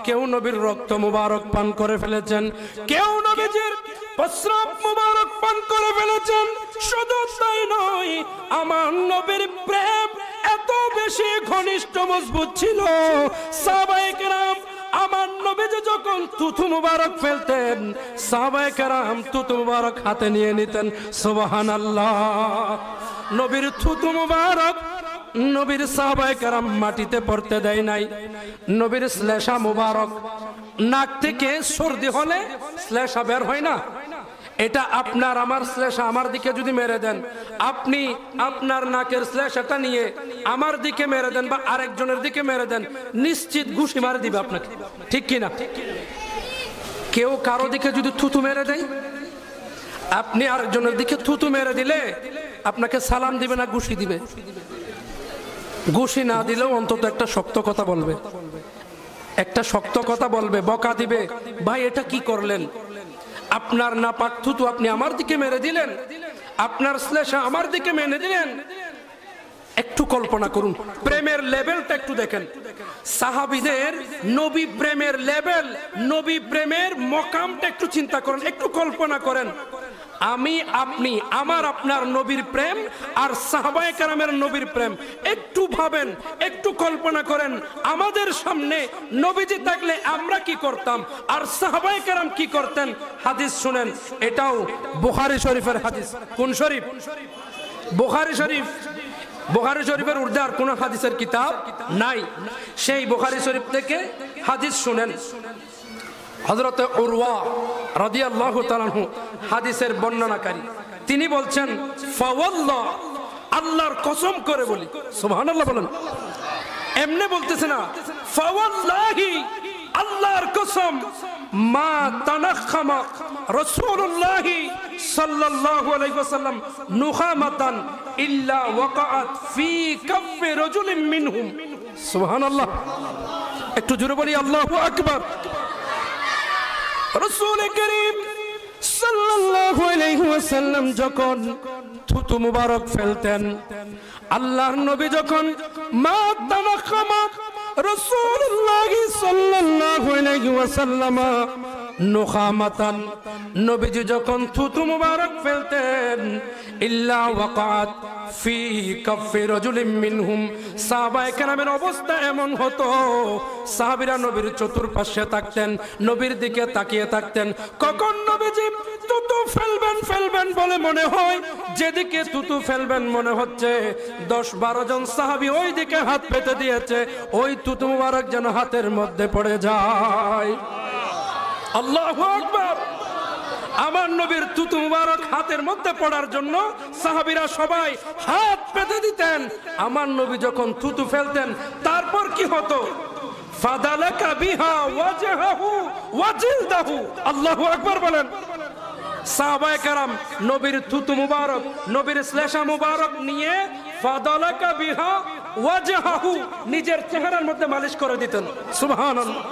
কেউ নবীর রক্ত মুবারক পান করে ফেলেছেন, কেউ নবীজির প্রস্রাব মুবারক পান করে ফেলেছেন। শুধু তাই নয়, আমার নবীর প্রেম এত বেশি ঘনিষ্ঠ মজবুত ছিল, সাহাবায়ে কেরাম আমার নবীজি যখন থুথু মুবারক ফেলতেন, সাহাবায়ে কেরাম থুথু মুবারক হাতে নিয়ে নিতেন। সুবহানাল্লাহ। নবীর থুথু মুবারক নবীর সাহাবায়ে কেরাম মাটিতে পড়তে দেয় নাই। নবীর শ্লেষা মুবারক, নাক থেকে সর্দি হলে শ্লেষা বের হয় না, এটা আপনার আমার শ্লেষা আমার দিকে যদি মেরে দেন, আপনি আপনার নাকের শ্লেষাটা নিয়ে আমার দিকে মেরে দেন বা আরেকজনের দিকে মেরে দেন, নিশ্চিত ঘুষি মারে দিবে আপনাকে, ঠিক কিনা? কেউ কারো দিকে যদি থুতু মেরে দেয়, আপনি আরেকজনের দিকে থুতু মেরে দিলে আপনাকে সালাম দিবে না ঘুষি দিবে? ঘুষি না দিলেও অন্তত একটা শক্ত কথা বলবে, একটা শক্ত কথা বলবে, বকা দিবে, ভাই এটা কি করলেন? আপনার নাপাক থুতু আপনি আমার দিকে মেরে দিলেন, আপনার শ্লেষা আমার দিকে মেরে দিলেন। একটু কল্পনা করুন, প্রেমের লেভেলটা একটু দেখেন। সাহাবীদের নবী প্রেমের লেভেল, নবী প্রেমের মকামটা একটু চিন্তা করেন, একটু কল্পনা করেন। আমি আপনি আমার আপনার নবীর প্রেম আর সাহাবায়ে কেরামের নবীর প্রেম একটু ভাবেন, একটু কল্পনা করেন। আমাদের সামনে নবীজি থাকলে আমরা কি করতাম আর সাহাবায়ে কেরাম কি করতেন? হাদিস শুনেন, এটাও বুখারী শরীফের হাদিস। কোন শরীফ? বুখারী শরীফ। বুখারী শরীফের ঊর্ধ্বে আর কোন হাদিসের কিতাব নাই। সেই বুখারী শরীফ থেকে হাদিস শুনেন। হযরত উরওয়া রাদিয়াল্লাহু তাআলা আনহু হাদিসের বর্ণনাকারী, তিনি বলছেন, ফাওয়াল্লাহ, আল্লাহর কসম করে বলি। সুবহানাল্লাহ বলেন। এমনি বলতেছে না, ফাওয়াল্লাহি, আল্লাহর কসম, মা তানাখামা রাসূলুল্লাহ সাল্লাল্লাহু আলাইহি ওয়াসাল্লাম নুখামাতান ইল্লা ওয়াকাআত ফি কাফি রাজুলিন মিনহুম। সুবহানাল্লাহ। একটু জোরে বলি আল্লাহু আকবার। রাসূল করিম সাল্লাল্লাহু আলাইহি ওয়াসাল্লাম যখন থুতু মুবারক ফেলতেন, আল্লাহর নবী যখন মা তানাখামা রাসূলুল্লাহ সাল্লাল্লাহু আলাইহি ওয়াসাল্লাম নুখামাতান, নবীজি যখন থুতু মুবারক ফেলতেন, ইল্লা ওয়াকাত ফি কাফি রাজুলিন মিনহুম, সাহাবায়ে কেরামের অবস্থা এমন হতো, সাহাবীরা নবীর চতুর্পাশে থাকতেন, নবীর দিকে তাকিয়ে থাকতেন। কখন নবীজি থুতু ফেলবেন বলে মনে হয়, যেদিকে থুতু ফেলবেন মনে হচ্ছে 10-12 জন সাহাবী ওই দিকে হাত পেতে দিয়েছে, ওই থুতু মুবারক যেন হাতের মধ্যে পড়ে যায়। আল্লাহু আকবার। আমার নবীর থুতু মুবারক হাতের মধ্যে পড়ার জন্য সাহাবীরা সবাই হাত পেতে দিতেন। আমার নবী যখন থুতু ফেলতেন, তারপর কি হতো? ফাদালাকা বিহা ওয়াজহাহু ওয়াজিলদাহু। আল্লাহু আকবার বলেন। সাহাবায়ে কেরাম নবীর থুতু মুবারক, নবীর শ্লেষা মুবারক নিয়ে ফাদালাকা বিহা ওয়াজহাহু, নিজের চেহারার মধ্যে মালিশ করে দিতেন। সুবহানাল্লাহ।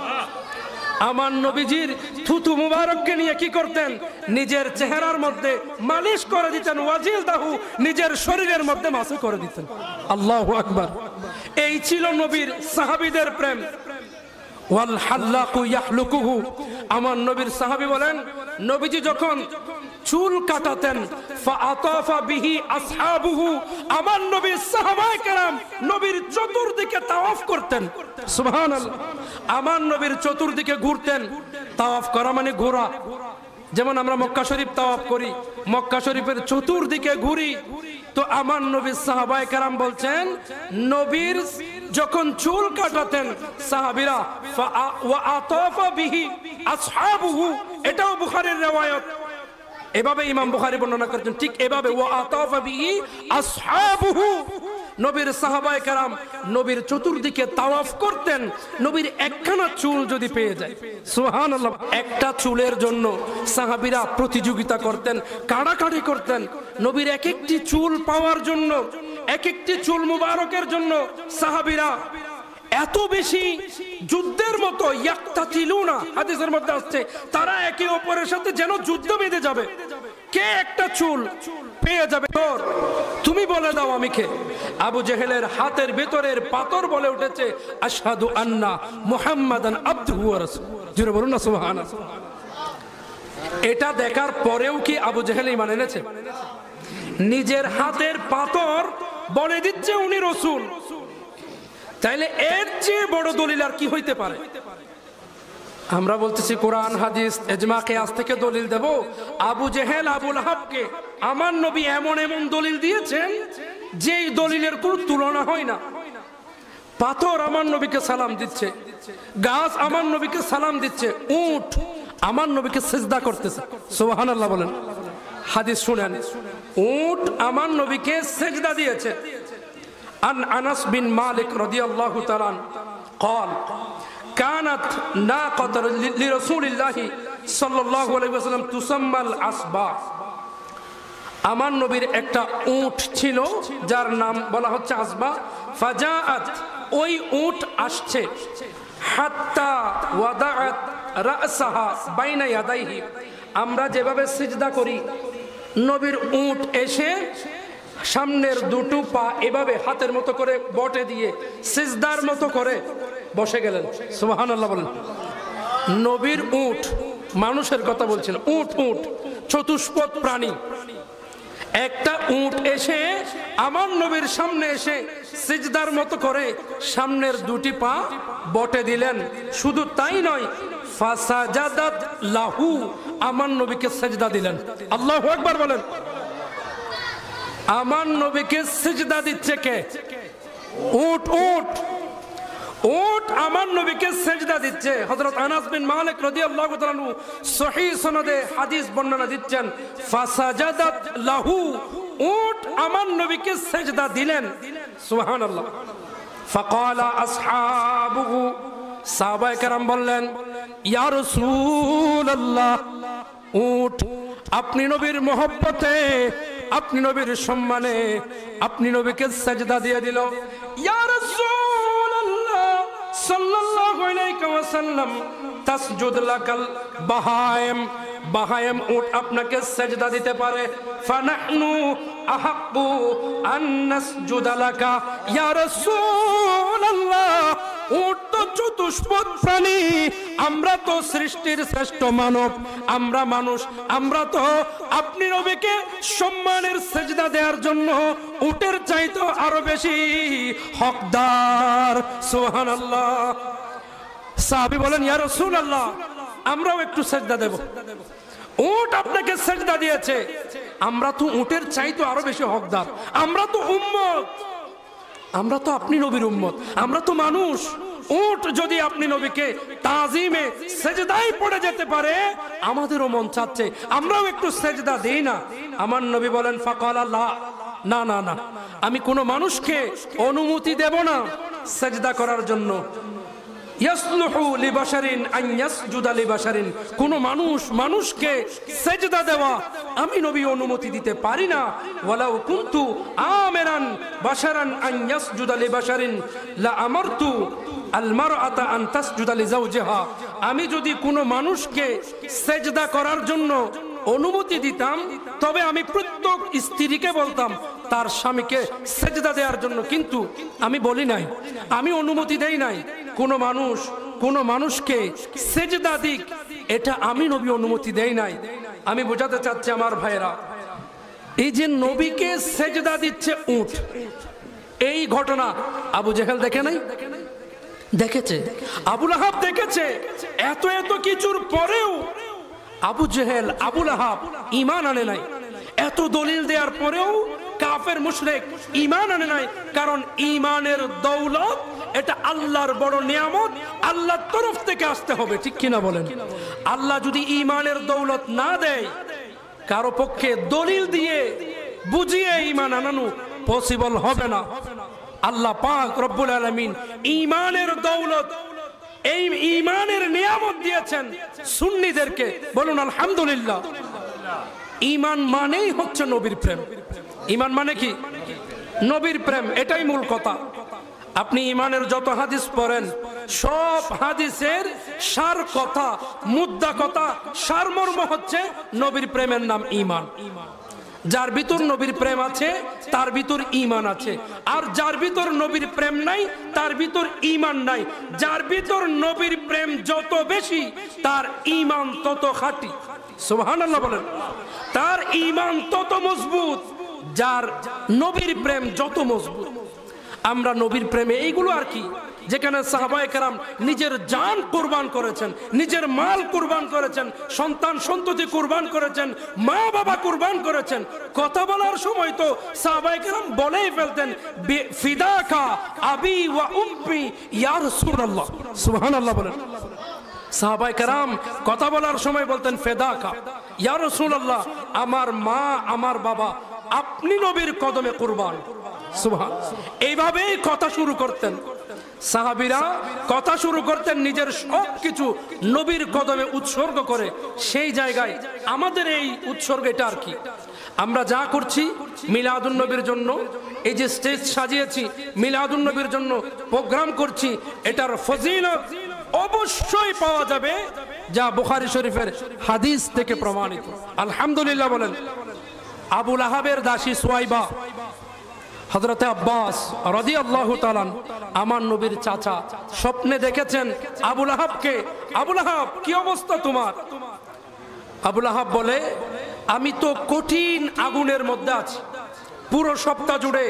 আমার নবীজির থুতু মুবারককে নিয়ে কি করতেন? নিজের চেহারার মধ্যে মালিশ করে দিতেন। ওয়াজিলদাহু, নিজের শরীরের মধ্যে মাসে করে দিতেন। আল্লাহু আকবার। এই ছিল নবীর সাহাবীদের প্রেম। ওয়াল হাল্লাকু ইয়াহলুকুহু, আমার নবীর সাহাবী বলেন, নবীজি যখন চুল কাটাতেন, ফাআতাফা বিহি আসহাবুহু, আমার নবীর সাহাবায়ে কেরাম নবীর চতুর্দিকে তাওয়াফ করতেন। সুবহানাল্লাহ। আমার নবীর চতুর্দিকে ঘুরতেন, তাওয়াফ করা মানে ঘোরা। যেমন আমরা মক্কা শরীফ তাওয়াফ করি, মক্কা শরীফের চতুর্দিকে ঘুরি। তো আমার নবী সাহাবায়ে কেরাম বলছেন, নবীর যখন চুল কাটাতেন সাহাবীরা, ওয়া আতাফা বিহি আসহাবুহু, এটাও বুখারীর riwayat। এভাবে ইমাম বুখারী বর্ণনা করেছেন, ঠিক এভাবে ওয়া আতাফা বিহি আসহাবুহু, নবীর সাহাবায়ে কেরাম নবীর চতুর্দিকে তাওয়াফ করতেন। নবীর একখানা চুল যদি পেয়ে যায়, সুবহানাল্লাহ, একটা চুলের জন্য সাহাবীরা প্রতিযোগিতা করতেন, কাড়াকাড়ি করতেন। নবীর এক একটি চুল পাওয়ার জন্য, এক একটি চুল মুবারকের জন্য সাহাবীরা এত বেশি যুদ্ধের মতো ইয়াক্তাতিলুনা, হাদিসের মধ্যে আসছে, তারা একে অপরের সাথে যেন যুদ্ধ বেঁধে যাবে, কে একটা চুল পেয়ে যাবে তোর, তুমি বলে দাও আমি কে। আবু জেহেলের হাতের ভেতরের পাথর বলে উঠেছে, আশহাদু আন্না মুহাম্মাদান আবদুহু ওয়া রাসূলুহু। জোরে বলুন না সুবহানাল্লাহ। এটা দেখার পরেও কি আবু জেহেল ঈমান এনেছে? নিজের হাতের পাথর বলে দিচ্ছে উনি রাসূল। তাইলে এর চেয়ে বড় দলিল আর কি হইতে পারে? আমরা বলতেছি কোরআন হাদিস ইজমা কিয়াস থেকে দলিল দেব। আবু জেহেল আবু লাহাবকে আমার নবী এমন এমন দলিল দিয়েছেন যেই দলিলের কোনো তুলনা হয় না। পাথর আমার নবীকে সালাম দিচ্ছে, গাছ আমার নবীকে সালাম দিচ্ছে, উট আমার নবীকে সিজদা করতেছে, সুবহানাল্লাহ বলেন। হাদিস শুনেন, উট আমার নবীকে সিজদা দিয়েছে। আন আনাস বিন মালিক রাদিয়াল্লাহু তাআলা قال كانت ناقة لرسول الله صلى الله عليه وسلم تسمى الأصبع। আমার নবীর একটা উট ছিল যার নাম বলা হচ্ছে আসবা। ফাজাআত, ওই উট আসছে, হাত্তা ওয়াদাআত রাসাহা বাইনা ইয়াদাইহি, আমরা যেভাবে সিজদা করি নবীর উট এসে সামনের দুটো পা এভাবে হাতের মতো করে বটে দিয়ে সিজদার মতো করে বসে গেলেন, সুবহানাল্লাহ বলেন। নবীর উট, মানুষের কথা বলছেন, উট উট চতুষ্পদ প্রাণী। একটা উট এসে আমার নবীর সামনে এসে সিজদার মতো করে সামনের দুটি পা বটে দিলেন। শুধু তাই নয়, ফাসাজাদাত লাহু, আমার নবীকে সিজদা দিলেন। আল্লাহু আকবার বলেন। আমার নবীকে সিজদা দিচ্ছে কে? উট উট উট আমার নবীকে সিজদা দিচ্ছে। হযরত আনাস বিন মালিক রাদিয়াল্লাহু তাআলা আনহু সহিহ সনদে হাদিস বর্ণনা দিচ্ছেন, ফাসাজাদাত লাহু, উট আমার নবীকে সিজদা দিলেন, সুবহানাল্লাহ। ফাকালা আসহাবুহু, সাহাবায়ে কেরাম বললেন, ইয়া রাসূলুল্লাহ, উট আপনি নবীর মহব্বতে, আপনি নবীর সম্মানে আপনি নবীকে সিজদা দিয়ে দিল। ইয়া রাসূলুল্লাহ সাল্লাল্লাহু আলাইহি ওয়াসাল্লাম, তাসজুদ লাকাল বাহায়েম, বাহায়েম উট আপনাকে সিজদা দিতে পারে। ফানাহনু আহাক্কু আন নাসজুদা লাকা ইয়া রাসূলুল্লাহ, উট তো চতুষ্পদ প্রাণী, আমরা তো সৃষ্টির শ্রেষ্ঠ মানব, আমরা মানুষ, আমরা তো আপনি নবীকে সম্মানের সিজদা দেওয়ার জন্য উটের চাইতে আরো বেশি হকদার, সুবহানাল্লাহ। সাহাবী বলেন, ইয়া রাসূলুল্লাহ আমরাও একটু সিজদা দেব। উট আপনাকে সিজদা দিয়েছে, আমরা তো উটের চাইতে আরো বেশি হকদার, আমরা তো উম্মত, আমরা তো আপনি নবীর উম্মত, আমরা তো মানুষ। উট যদি আপনি নবীকে তাজিমে সিজদায় পড়ে যেতে পারে, আমাদেরও মন চাচ্ছে আমরাও একটু সিজদা দেই না। আমার নবী বলেন, ফাকালা লা, না না না, আমি কোনো মানুষকে অনুমতি দেব না সিজদা করার জন্য। ইয়াসলুহু লিবাশারিন আন ইয়াসজুদা লিবাশারিন, কোন মানুষ মানুষকে সিজদা দেওয়া আমি নবী অনুমতি দিতে পারি না। ওয়ালাউ কুনতু আমিরান বাশারান আন ইয়াসজুদা লিবাশারিন লা আমারতু আল মারআতা আন তাসজুদা লিজাওজিহা, আমি যদি কোনো মানুষকে সিজদা করার জন্য অনুমতি দিতাম, তবে আমি প্রত্যেক স্ত্রীকে বলতাম তার স্বামীকে সিজদা দেওয়ার জন্য, কিন্তু আমি বলি নাই, আমি অনুমতি দেই নাই কোন মানুষকে সিজদা দিক, এটা আমি নবী অনুমতি দেই নাই। আমি বোঝাতে চাচ্ছি আমার ভাইরা, এই যে নবীকে সিজদা দিচ্ছে উট, এই ঘটনা আবু জেহেল দেখে নাই, দেখেছে, আবু লাহাব দেখেছে। এত এত কিছুর পরেও আবু জেহেল, আবু লাহাব ঈমান আনে নাই। এত দলিল দেওয়ার পরেও কাফের মুশরিক ঈমান আনে নাই। কারণ ঈমানের দৌলত এটা আল্লাহর বড় নিয়ামত, আল্লাহর তরফ থেকে আসতে হবে, ঠিক কিনা বলেন? আল্লাহ যদি ঈমানের দৌলত না দেয়, কারো পক্ষে দলিল দিয়ে বুঝিয়ে ঈমান আনানো পসিবল হবে না। আল্লাহ পাক রব্বুল আলামিন ঈমানের দৌলত, এই ঈমানের নিয়ামত দিয়েছেন সুন্নিদেরকে। বলুন আলহামদুলিল্লাহ। ঈমান মানেই হচ্ছে নবীর প্রেম। ঈমান মানে কি? নবীর প্রেম, এটাই মূল কথা। আপনি ঈমানের যত হাদিস পড়েন, সব হাদিসের সার কথা, মুদ্দা কথা, সারমর্ম হচ্ছে নবীর প্রেমের নাম ঈমান। যার ভিতর নবীর প্রেম আছে তার ভিতর ঈমান আছে, আর যার ভিতর নবীর প্রেম নাই তার ভিতর ঈমান নাই। যার ভিতর নবীর প্রেম যত বেশি তার ঈমান তত খাঁটি। সুবহানাল্লাহ বলেন। তার ঈমান তত মজবুত, যার নবীর প্রেম যত মজবুত। আমরা নবীর প্রেমে এইগুলো আর কি, যেখানে সাহাবায়ে কেরাম নিজের জান কুরবান করেছেন, নিজের মাল কুরবান করেছেন, সন্তান সন্ততি কুরবান করেছেন, মা বাবা কুরবান করেছেন। কথা বলার সময় তো সাহাবায়ে কেরাম বলেই ফেলতেন, ফিদাকা আবি ওয়া উম্মি ইয়া রাসূলুল্লাহ। সুবহানাল্লাহ বলেন। সাহাবায়ে কেরাম কথা বলার সময় বলতেন, ফিদাকা ইয়া রাসূলুল্লাহ, আমার মা আমার বাবা আপনি নবীর কদমে কুরবান। সুবহান। এইভাবেই কথা শুরু করতেন সাহাবীরা, কথা শুরু করতেন নিজের সবকিছু নবীর কদমে উৎসর্গ করে। সেই জায়গায় আমাদের এই উৎসর্গ এটা আর কি, আমরা যা করছি মিলাদুন নবীর জন্য, এই যে স্টেজ সাজিয়েছি মিলাদুন নবীর জন্য, প্রোগ্রাম করছি, এটার ফজিলত অবশ্যই পাওয়া যাবে যা বুখারী শরীফের হাদিস থেকে প্রমাণিত। আলহামদুলিল্লাহ বলেন। আবু লাহাবের দাসী সুয়াইবা, হযরতে আব্বাস রাদিয়াল্লাহু তাআলা আমার নবীর চাচা, স্বপ্নে দেখেছেন আবু লাহাবকে। আবু লাহাব, কি অবস্থা তোমার? আবু লাহাব বলে, আমি তো কঠিন আগুনের মধ্যে আছি, পুরো সপ্তাহ জুড়ে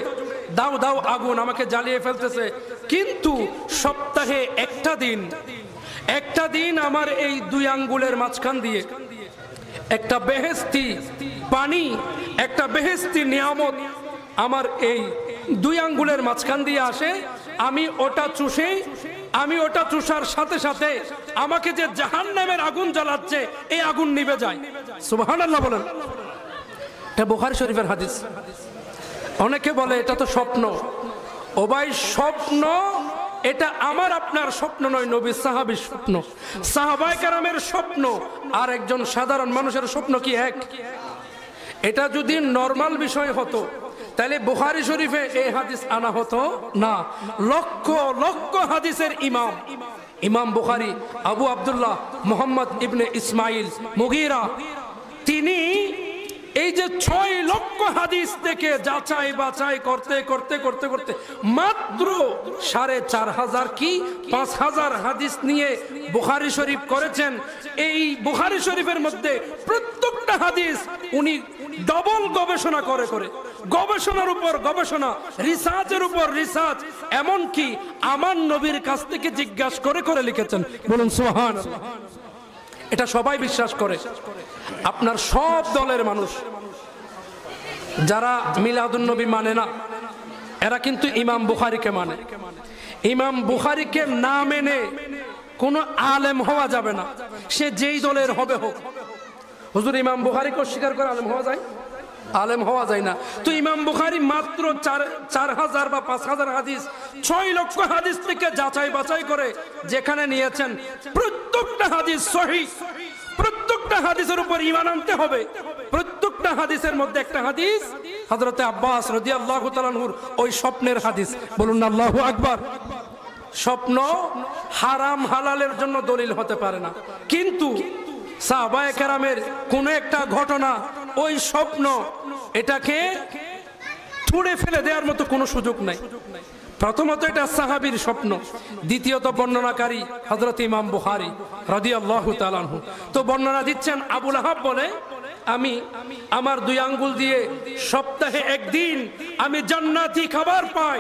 দাও দাও আগুন আমাকে জ্বালিয়ে ফেলতেছে, কিন্তু সপ্তাহে একটা দিন আমার এই দুই আঙ্গুলের মাঝখান দিয়ে একটা বেহেশতি পানি, একটা বেহেশতি নিয়ামত আমার এই দুই আঙ্গুলের মাঝখান দিয়ে আসে। আমি ওটা চুষার সাথে সাথে আমাকে যে জাহান্নামের আগুন জ্বালাচ্ছে এই আগুন নিভে যায়। সুবহানাল্লাহ বলেন। এটা বুখারী শরীফের হাদিস। অনেকে বলে এটা তো স্বপ্ন। ও ভাই, স্বপ্ন এটা আমার আপনার স্বপ্ন নয়, নবী সাহাবীর স্বপ্ন, সাহাবায়ে কেরামের স্বপ্ন আর একজন সাধারণ মানুষের স্বপ্ন কি এক? এটা যদি নরমাল বিষয় হতো তাহলে বুখারী শরীফে এই হাদিস আনা হতো না। লক্ষ লক্ষ হাদিসের ইমাম বুখারী আবু আব্দুল্লাহ মুহাম্মদ ইবনে ইসমাইল মুগীরা, তিনি এই যে 6 লক্ষ হাদিস থেকে যাচাই বাছাই করতে করতে করতে করতে মাত্র 4500 কি 5000 হাদিস নিয়ে বুখারী শরীফ করেছেন। এই বুখারী শরীফের মধ্যে প্রত্যেকটা হাদিস উনি ডবল গবেষণা করে গবেষণার উপর গবেষণা, রিসার্চের উপর রিসার্চ, এমন কি আমার নবীর কাছ থেকে জিজ্ঞাসা করে করে লিখেছেন। বলুন সুবহানাল্লাহ। এটা সবাই বিশ্বাস করে। আপনার সব দলের মানুষ যারা মিলাদুন নবী মানে না, এরা কিন্তু ইমাম বুখারীকে মানে। ইমাম বুখারীকে না মেনে কোনো আলেম হওয়া যাবে না, সে যেই দলের হবে হোক। হুজুর, ইমাম বুখারীকে অস্বীকার করে আলেম হওয়া যায়? আলেম হওয়া যায় না। তো ইমাম বুখারী মাত্র 4000 বা 5000 হাদিস 6 লক্ষ হাদিস থেকে যাচাই বাছাই করে যেখানে নিয়েছেন, প্রত্যেকটা হাদিস সহিহ, প্রত্যেকটা হাদিসের উপর ঈমান আনতে হবে। প্রত্যেকটা হাদিসের মধ্যে একটা হাদিস হযরতে আব্বাস রাদিয়াল্লাহু তাআলা আনহুর ওই স্বপ্নের হাদিস। বলুন আল্লাহু আকবার। স্বপ্ন হারাম হালালের জন্য দলিল হতে পারে না, কিন্তু সাহাবায়ে কেরামের কোন একটা ঘটনা, ওই স্বপ্ন, এটাকে ছুঁড়ে ফেলে দেওয়ার মতো কোনো সুযোগ নাই। প্রথমত এটা সাহাবীর স্বপ্ন, দ্বিতীয়ত বর্ণনাকারী হযরত ইমাম বুখারী রাদিয়াল্লাহু তাআলা আনহু। তো বর্ণনা দিচ্ছেন, আবু লাহাব বলে, আমি আমার 2 আঙ্গুল দিয়ে সপ্তাহে একদিন আমি জান্নাতি খাবার পাই,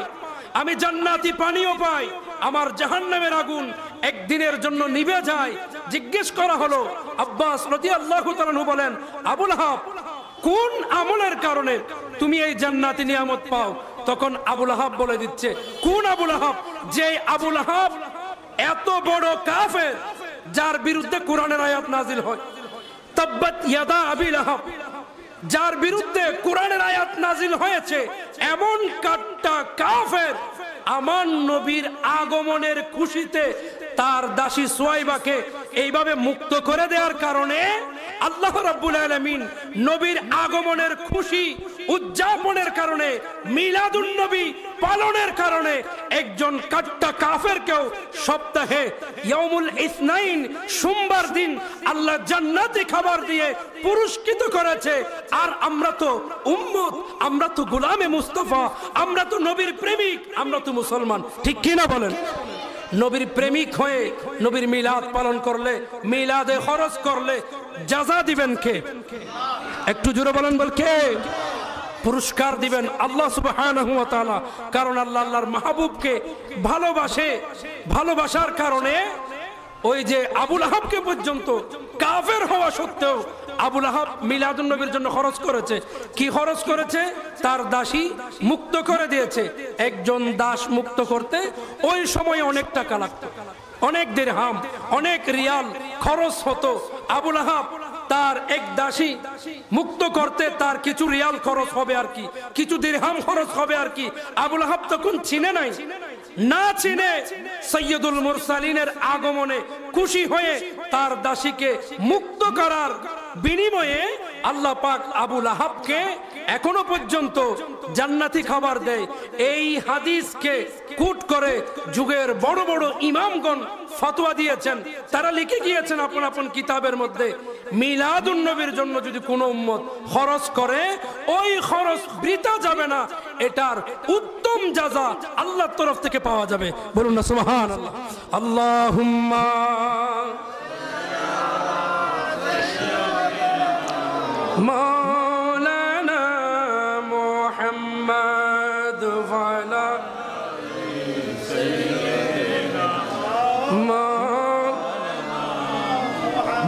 আমি জান্নাতি পানীয় পাই, আমার জাহান্নামের আগুন একদিনের জন্য নিভে যায়। জিজ্ঞেস করা হলো, আব্বাস রাদিয়াল্লাহু তাআলা আনহু বলেন, আবু লাহাব কোন আমলের কারণে তুমি এই জান্নাতি নিয়ামত পাও? তখন আবু লাহাব বলে দিচ্ছে, কোন আবু লাহাব? যে আবু লাহাব এত বড় কাফের যার বিরুদ্ধে কোরআনের আয়াত নাজিল হয়, তাব্বাত ইয়াদা আবি লাহাব, যার বিরুদ্ধে কোরআনের আয়াত নাজিল হয়েছে, এমন কাট্টা কাফের আমার নবীর আগমনের খুশিতে তার দাসী সুয়াইবাকে এইভাবে মুক্ত করে দেওয়ার কারণে আল্লাহ রাব্বুল আলামিন নবীর আগমনের খুশি উদযাপনের কারণে, মিলাদুন নবী পালনের কারণে একজন কাট্টা কাফেরকেও সপ্তাহে ইয়াউমুল ইসনাইন সোমবার দিন আল্লাহ জান্নাতি খাবার দিয়ে পুরস্কৃত করেছে। আর আমরা তো উম্মত, আমরা তো গোলামে মুস্তাফা, আমরা তো নবীর প্রেমিক, আমরা তো মুসলমান, ঠিক কি না বলেন? নবীর প্রেমিক হয়ে নবীর মিলাদ পালন করলে, মিলাদে খরচ করলে জাযা দিবেন কে? একটু জোরে বলেন, বল কে? পুরস্কার দিবেন আল্লাহ সুবহানাহু ওয়া তাআলা। কারণ আল্লাহ আল্লাহর মাহবুবকে ভালোবাসে, ভালোবাসার কারণে ওই যে আবু লাহাবকে পর্যন্ত কাফের হওয়া সত্ত্বেও আবু লাহাব মিলাদুন নবীর জন্য খরচ করেছে। কি খরচ করেছে? তার দাসী মুক্ত করে দিয়েছে। একজন দাস মুক্ত করতে ওই সময় অনেক টাকা লাগতো, অনেক দিরহাম, অনেক রিয়াল খরচ হতো। আবু লাহাব তার এক দাসী মুক্ত করতে তার কিছু রিয়াল খরচ হবে আর কি, কিছু দিরহাম খরচ হবে আর কি। আবু লাহাব তখন চিনে নাই, না চিনে সৈয়দুল মুরসালিনের আগমনে খুশি হয়ে তার দাসীকে মুক্ত করার বিনিময়ে আল্লাহ পাক আবু লাহাবকে এখনো পর্যন্ত জান্নাতি খাবার দেয়। এই হাদিসকে কোট করে যুগের বড় বড় ইমামগণ ফতোয়া দিয়েছেন, তারা লিখে গিয়েছেন আপন আপন কিতাবের মধ্যে, মিলাদুন নবীর জন্য যদি কোনো উম্মত খরচ করে ওই খরচ বৃথা যাবে না, এটার উত্তম জাযা আল্লাহর তরফ থেকে পাওয়া যাবে। বলুন না সুবহানাল্লাহ। আল্লাহুম্মা মাওলানা মুহাম্মদ ওয়ালা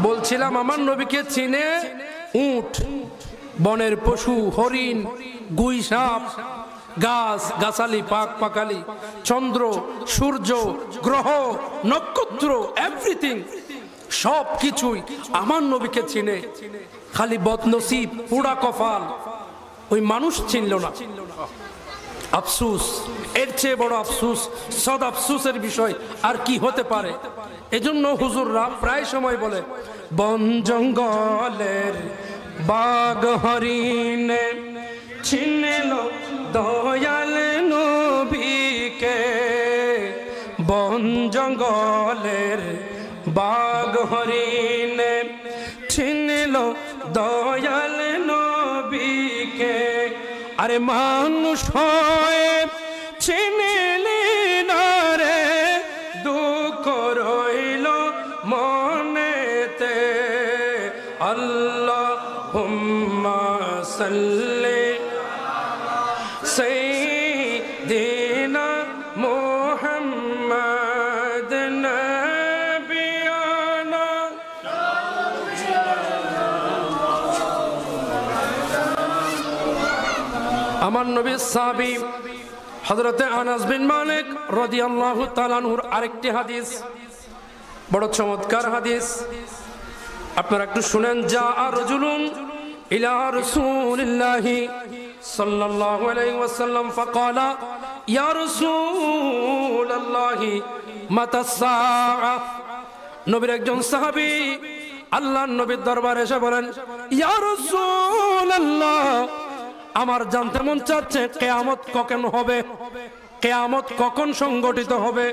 বলছিলাম আমার নবীকে চিনে উট, বনের পশু, হরিণ, গুই সাপ, গাছ গাছালি, পাক পাকালি, চন্দ্র সূর্য, গ্রহ নক্ষত্র, এভরিথিং সব কিছুই আমার নবীকে চিনে। খালি বদনসিব, পুরা কপাল ওই মানুষ চিনল না। আফসুস, এর চেয়ে বড় আফসুস, সদ আফসুসের বিষয় আর কি হতে পারে? এজন্য হুজুররা প্রায় সময় বলে, বন জঙ্গলের বাঘ হরিণে চিনল দয়াল নবীকে, বন জঙ্গলের বাঘ হরিণে চিনল দয়াল নবীকে। আরে মানুষ হয়ে চিনলি না রে, দুঃখ রইল মনেতে। আল্লাহুম্মা সাল্লি সাইয়্যিদিনা মুহাম্মাদ নাবিয়ানা। আমার নবী সাহাবী হযরতে আনাস বিন মালিক রাদিয়াল্লাহু তাআলা আনহুর আরেকটি হাদিস, বড় চমৎকার হাদিস, আপনারা একটু শুনেন। যা রাজুলুন ইলা রাসূলিল্লাহি সাল্লাল্লাহু আলাইহি ওয়াসাল্লাম ফাকালা ইয়া রাসূলুল্লাহি মাতা সাআ। নবীর একজন সাহাবী আল্লাহর নবীর দরবারে এসে বলেন, ইয়া রাসূলুল্লাহ, আমার জানতে মন চাচ্ছে কিয়ামত কখন হবে, কিয়ামত কখন সংগঠিত হবে।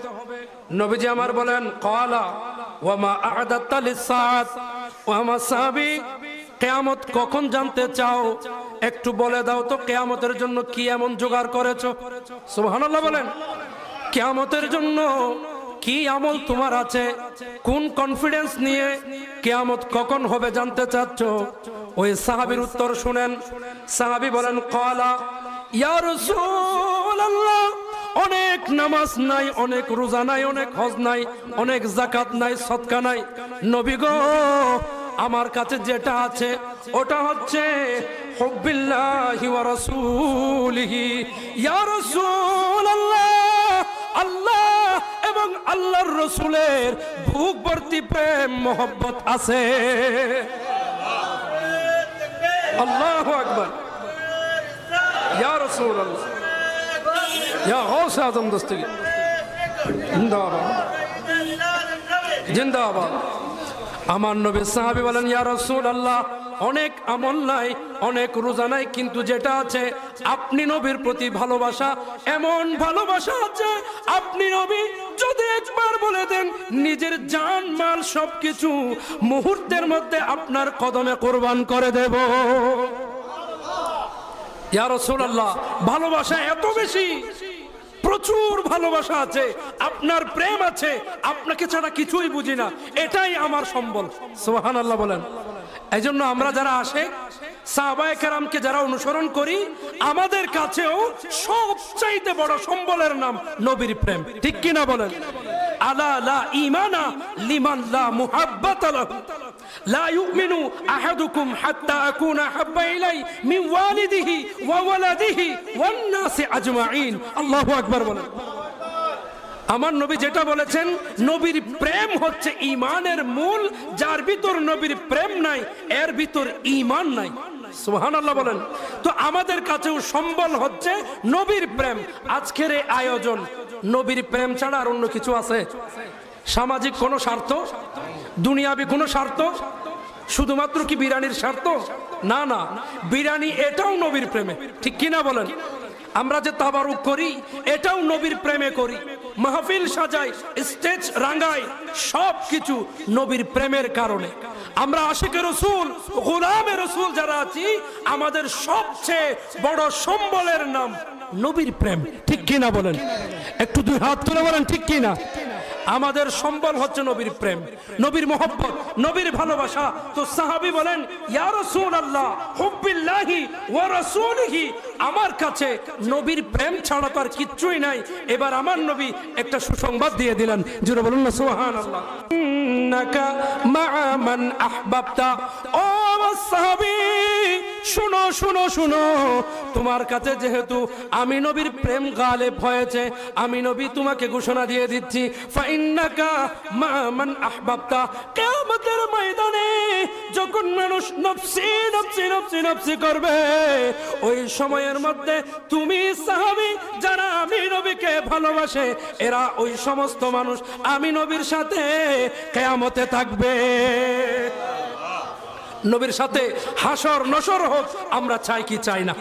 নবীজি আমার বলেন, ক্বালা ওয়া মা আ'দাতা লিস-সাআত। ও আমার সাহাবী, কিয়ামত কখন জানতে চাও? একটু বলে দাও তো কিয়ামতের জন্য কি এমন জোগাড় করেছো? সুবহানাল্লাহ বলেন। কিয়ামতের জন্য কি আমল তোমার আছে? কোন কনফিডেন্স নিয়ে কিয়ামত কখন হবে জানতে চাচ্ছ? ওই সাহাবীর উত্তর শুনেন। সাহাবী বলেন, ক্বালা ইয়া রাসূলুল্লাহ অনেক নামাজ নাই, অনেক রোজা নাই, অনেক হজ নাই, অনেক যাকাত নাই, সদকা নাই। নবী গো, আমার কাছে যেটা আছে ওটা হচ্ছে হুব্বিল্লাহি ওয়া রাসূলিহি। ইয়া রাসূলুল্লাহ, আল্লাহ এবং আল্লাহর রাসূলের বুক ভর্তি প্রেম মোহব্বত আছে। আল্লাহু আকবার। ইয়া রাসূলুল্লাহ, ইয়া গাউসে আযম দস্তগীর জিন্দাবাদ, জিন্দাবাদ। আমার নবী সাহাবী বলেন, ইয়া রাসূলুল্লাহ, অনেক আমল নাই, অনেক রোজা নাই, কিন্তু যেটা আছে আপনি নবীর প্রতি ভালোবাসা, এমন ভালোবাসা আছে আপনি নবী যদি একবার বলে দেন নিজের জান মাল সবকিছু মুহূর্তের মধ্যে আপনার কদমে কুরবান করে দেব। ইয়া রাসূলুল্লাহ, ভালোবাসা এত বেশি, প্রচুর ভালোবাসা আছে, আপনার প্রেম আছে, আপনাকে ছাড়া কিছুই বুঝি না, এটাই আমার সম্বল। সুবহানাল্লাহ বলেন। এই জন্য আমরা যারা আসে সাহাবায়ে কেরামকে যারা অনুসরণ করি, আমাদের কাছেও সবচাইতে বড় সম্বলের নাম নবীর প্রেম। ঠিক কিনা বলেন? আলা লা ঈমানা লিমান লা মুহাব্বাতা লাহু, লা ইউমিনু আহাদুকুম হাত্তা আকুনা হাব্বা ইলাই মিন ওয়ালিদিহি ওয়া ওয়ালাদিহি ওয়ান নাসি আজমাইন। আল্লাহু আকবার বলেন। আমার নবী যেটা বলেছেন, নবীর প্রেম হচ্ছে ঈমানের মূল। যার ভিতর নবীর প্রেম নাই, এর ভিতর ঈমান নাই। সুবহানাল্লাহ বলেন। তো আমাদের কাছেও সম্বল হচ্ছে নবীর প্রেম। আজকের এই আয়োজন নবীর প্রেম ছাড়া আর অন্য কিছু আছে? সামাজিক কোনো স্বার্থ, দুনিয়াবি কোনো স্বার্থ, শুধুমাত্র কি বিরানির স্বার্থ? না না, বিরানি এটাও নবীর প্রেমে। ঠিক কিনা বলেন? আমরা যে তাবারুক করি এটাও নবীর প্রেমে করি, মাহফিল সাজাই, স্টেজ রাঙ্গাই, সব কিছু নবীর প্রেমের কারণে। আমরা আশিকে রাসূল, গোলামে রাসূল যারা আছি, আমাদের সবচেয়ে বড় সম্বলের নাম নবীর প্রেম। ঠিক কিনা বলেন? একটু দুই হাত তুলে বলেন ঠিক কিনা? আমাদের সম্বল হচ্ছে নবীর প্রেম, নবীর মোহব্বত, নবীর ভালোবাসা। তো সাহাবী বলেন, ইয়া রাসূলুল্লাহ হুব্বিল্লাহি ওয়া রাসূলিহি, আমার কাছে নবীর প্রেম ছাড়া তো আর কিচ্ছুই নাই। এবার আমার নবী একটা সুসংবাদ দিয়ে দিলেন, জোরে বলুন না সুবহানাল্লাহ। ইন্নাকা মা'a মান আহবাবতা। ও সাহাবী, শুনো শুনো শুনো, তোমার কাছে যেহেতু আমি নবীর প্রেম গালেব হয়েছে, আমি নবী তোমাকে ঘোষণা দিয়ে দিচ্ছি, ফাইন্নাকা মা'a মান আহবাবতা। কিয়ামতের ময়দানে যখন মানুষ নফসি নফসি নফসি নফসি করবে, ওই সময়ের মধ্যে তুমি সাহাবী যারা আমি নবীকে ভালোবাসে, এরা ওই সমস্ত মানুষ আমি নবীর সাথে কিয়ামতে থাকবে। নবীর সাথে হাসর নসর হোক, আমরা চাই কি চাই না?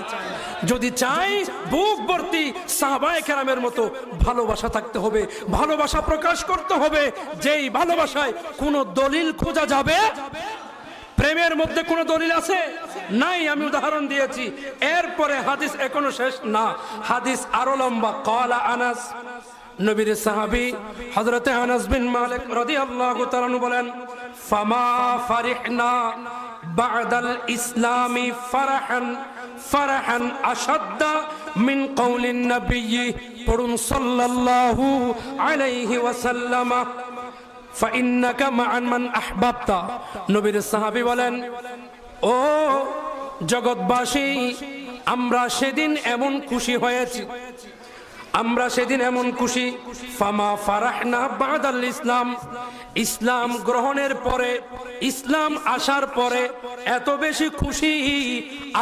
যদি চাই, বুক ভর্তি সাহাবায়ে কেরামের মতো ভালোবাসা থাকতে হবে, ভালোবাসা প্রকাশ করতে হবে, যেই ভালোবাসায় কোনো দলিল খোঁজা যাবে। প্রেমের মধ্যে কোনো দলিল আছে? নাই। আমি উদাহরণ দিয়েছি। এরপরে হাদিস এখনো শেষ না, হাদিস আরো লম্বা। ক্বালা আনাস, নবীর সাহাবী হযরতে আনাস বিন মালিক রাদিয়াল্লাহু তাআলা বলেন, ফামা ফারিহনা বা'দাল ইসলামি ফারহান ফারহান আশাদ্দা মিন কওলিন নবী, পড়ুন সাল্লাল্লাহু আলাইহি ওয়াসাল্লাম, ফাইন্নাকা মা'আন মান আহবাবতা। নবীর সাহাবী বলেন, ও জগৎবাসী, আমরা সেদিন এমন খুশি হয়েছি, আমরা সেদিন এমন খুশি, ফামা ফারাহনা বাদাল ইসলাম, ইসলাম গ্রহণের পরে, ইসলাম আসার পরে এত বেশি খুশি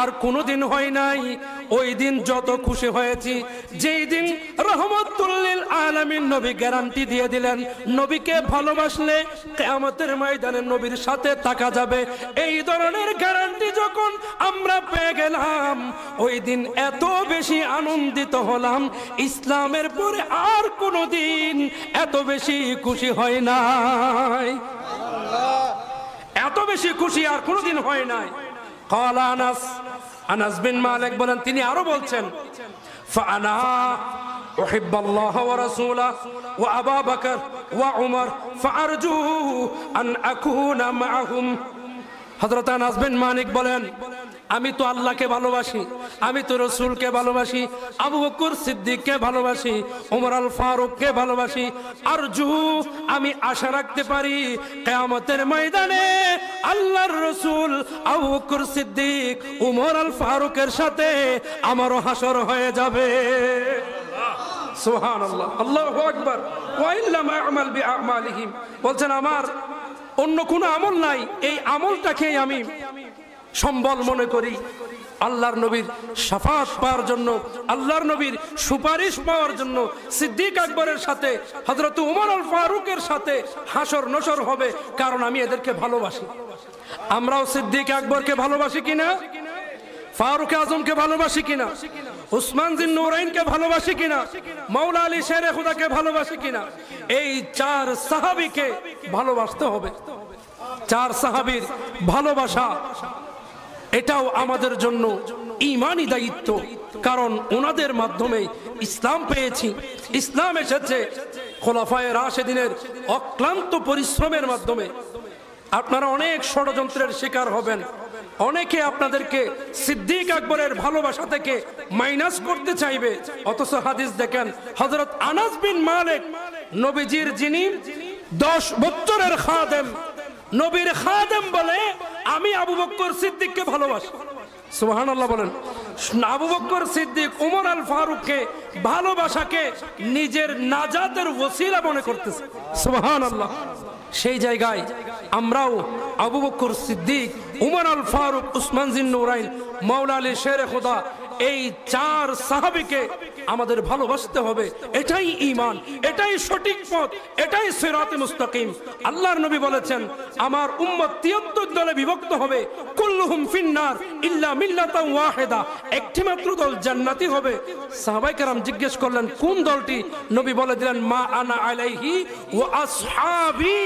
আর কোনোদিন হয় নাই। ওই দিন যত খুশি হয়েছি, যেই দিন রহমাতুল লিল আলামিন নবী গ্যারান্টি দিয়ে দিলেন, নবীকে ভালোবাসলে কিয়ামতের ময়দানে নবীর সাথে থাকা যাবে, এই ধরনের গ্যারান্টি যখন আমরা পেয়ে গেলাম, ওই দিন এত বেশি আনন্দিত হলাম, ইসলামের পরে আর কোনোদিন এত বেশি খুশি হয় নাই। এত বেশি খুশি আর কোনোদিন হয় নাই। ক্বালা আনাস, আনাস বিন মালিক বলেন, তিনি আরো বলছেন, ফাআনা উহিব্বুল্লাহ ওয়া রাসূলাহু ওয়া আবু বকর ওয়া উমর ফাআরজু আন আকুনা মাআহুম। হযরত আনাস বিন মালিক বলেন, আমি তো আল্লাহকে ভালোবাসি, আমি তো রসুলকে ভালোবাসি, আবু বকর সিদ্দিককে ভালোবাসি, ওমর আল ফারুককে ভালোবাসি। আরজু, আমি আশা রাখতে পারি কিয়ামতের ময়দানে আল্লাহর রসুল আবু বকর সিদ্দিক ওমর আল ফারুকের সাথে আমারও হাসর হয়ে যাবে। সুবহানাল্লাহ, আল্লাহু আকবার। ওয়া ইল্লাম আ'মাল বিআ'মালিহিম, বলছেন আমার অন্য কোনো আমল নাই, এই আমলটাকেই আমি সম্বল মনে করি আল্লাহর নবীর শাফাত পাওয়ার জন্য, আল্লাহর নবীর সুপারিশ পাওয়ার জন্য। সিদ্দিক আকবরের সাথে হযরত ওমর আল ফারুকের সাথে হাসর নসর হবে, কারণ আমি এদেরকে ভালোবাসি। আমরাও সিদ্দিক আকবরকে ভালোবাসি কিনা? ফারুক আজমকে ভালোবাসি কিনা? উসমান জিন নুরাইনকে ভালোবাসি কিনা? মাওলা আলী শেরে খুদাকে ভালোবাসি কিনা? এই চার সাহাবীকে ভালোবাসতে হবে। চার সাহাবীর ভালোবাসা এটাও আমাদের জন্য ঈমানি দায়িত্ব, কারণ ওনাদের মাধ্যমে ইসলাম পেয়েছি। ইসলাম এসেছে খোলাফায়ে রাশেদিনের অক্লান্ত পরিশ্রমের মাধ্যমে। আপনারা অনেক ষড়যন্ত্রের শিকার হবেন, অনেকে আপনাদেরকে সিদ্দিক আকবরের ভালোবাসা থেকে মাইনাস করতে চাইবে। অথচ হাদিস দেখেন, হযরত আনাস বিন মালিক নবীজির যিনি 10 বছরের খাদেম, নবীর খাদেম বলে আমি আবু বকর সিদ্দিককে ভালোবাসি। সুবহানাল্লাহ বলেন। আবু বকর সিদ্দিক ওমর আল ফারুককে ভালোবাসাকে নিজের নাজাতের ওসিলা মনে করতেছে। সুবহানাল্লাহ। সেই জায়গায় আমরাও আবু বকর সিদ্দিক, ওমর আল ফারুক, উসমান জিন নুরাইন, মাওলা আলী শেরে খুদা, এই চার সাহাবীকে আমাদের ভালোবাসতে হবে। এটাই ঈমান, এটাই সঠিক পথ, এটাই সিরাতে মুস্তাকিম। আল্লাহর নবী বলেছেন আমার উম্মত 73 দলে বিভক্ত হবে, কুল্লুহুম ফিন্নার ইল্লা মিল্লাতান ওয়াহিদা, একটি মাত্র দল জান্নাতি হবে। সাহাবায়ে কেরাম জিজ্ঞেস করলেন কোন দলটি? নবী বলে দিলেন মা আনা আলাইহি ওয়া আসহাবি,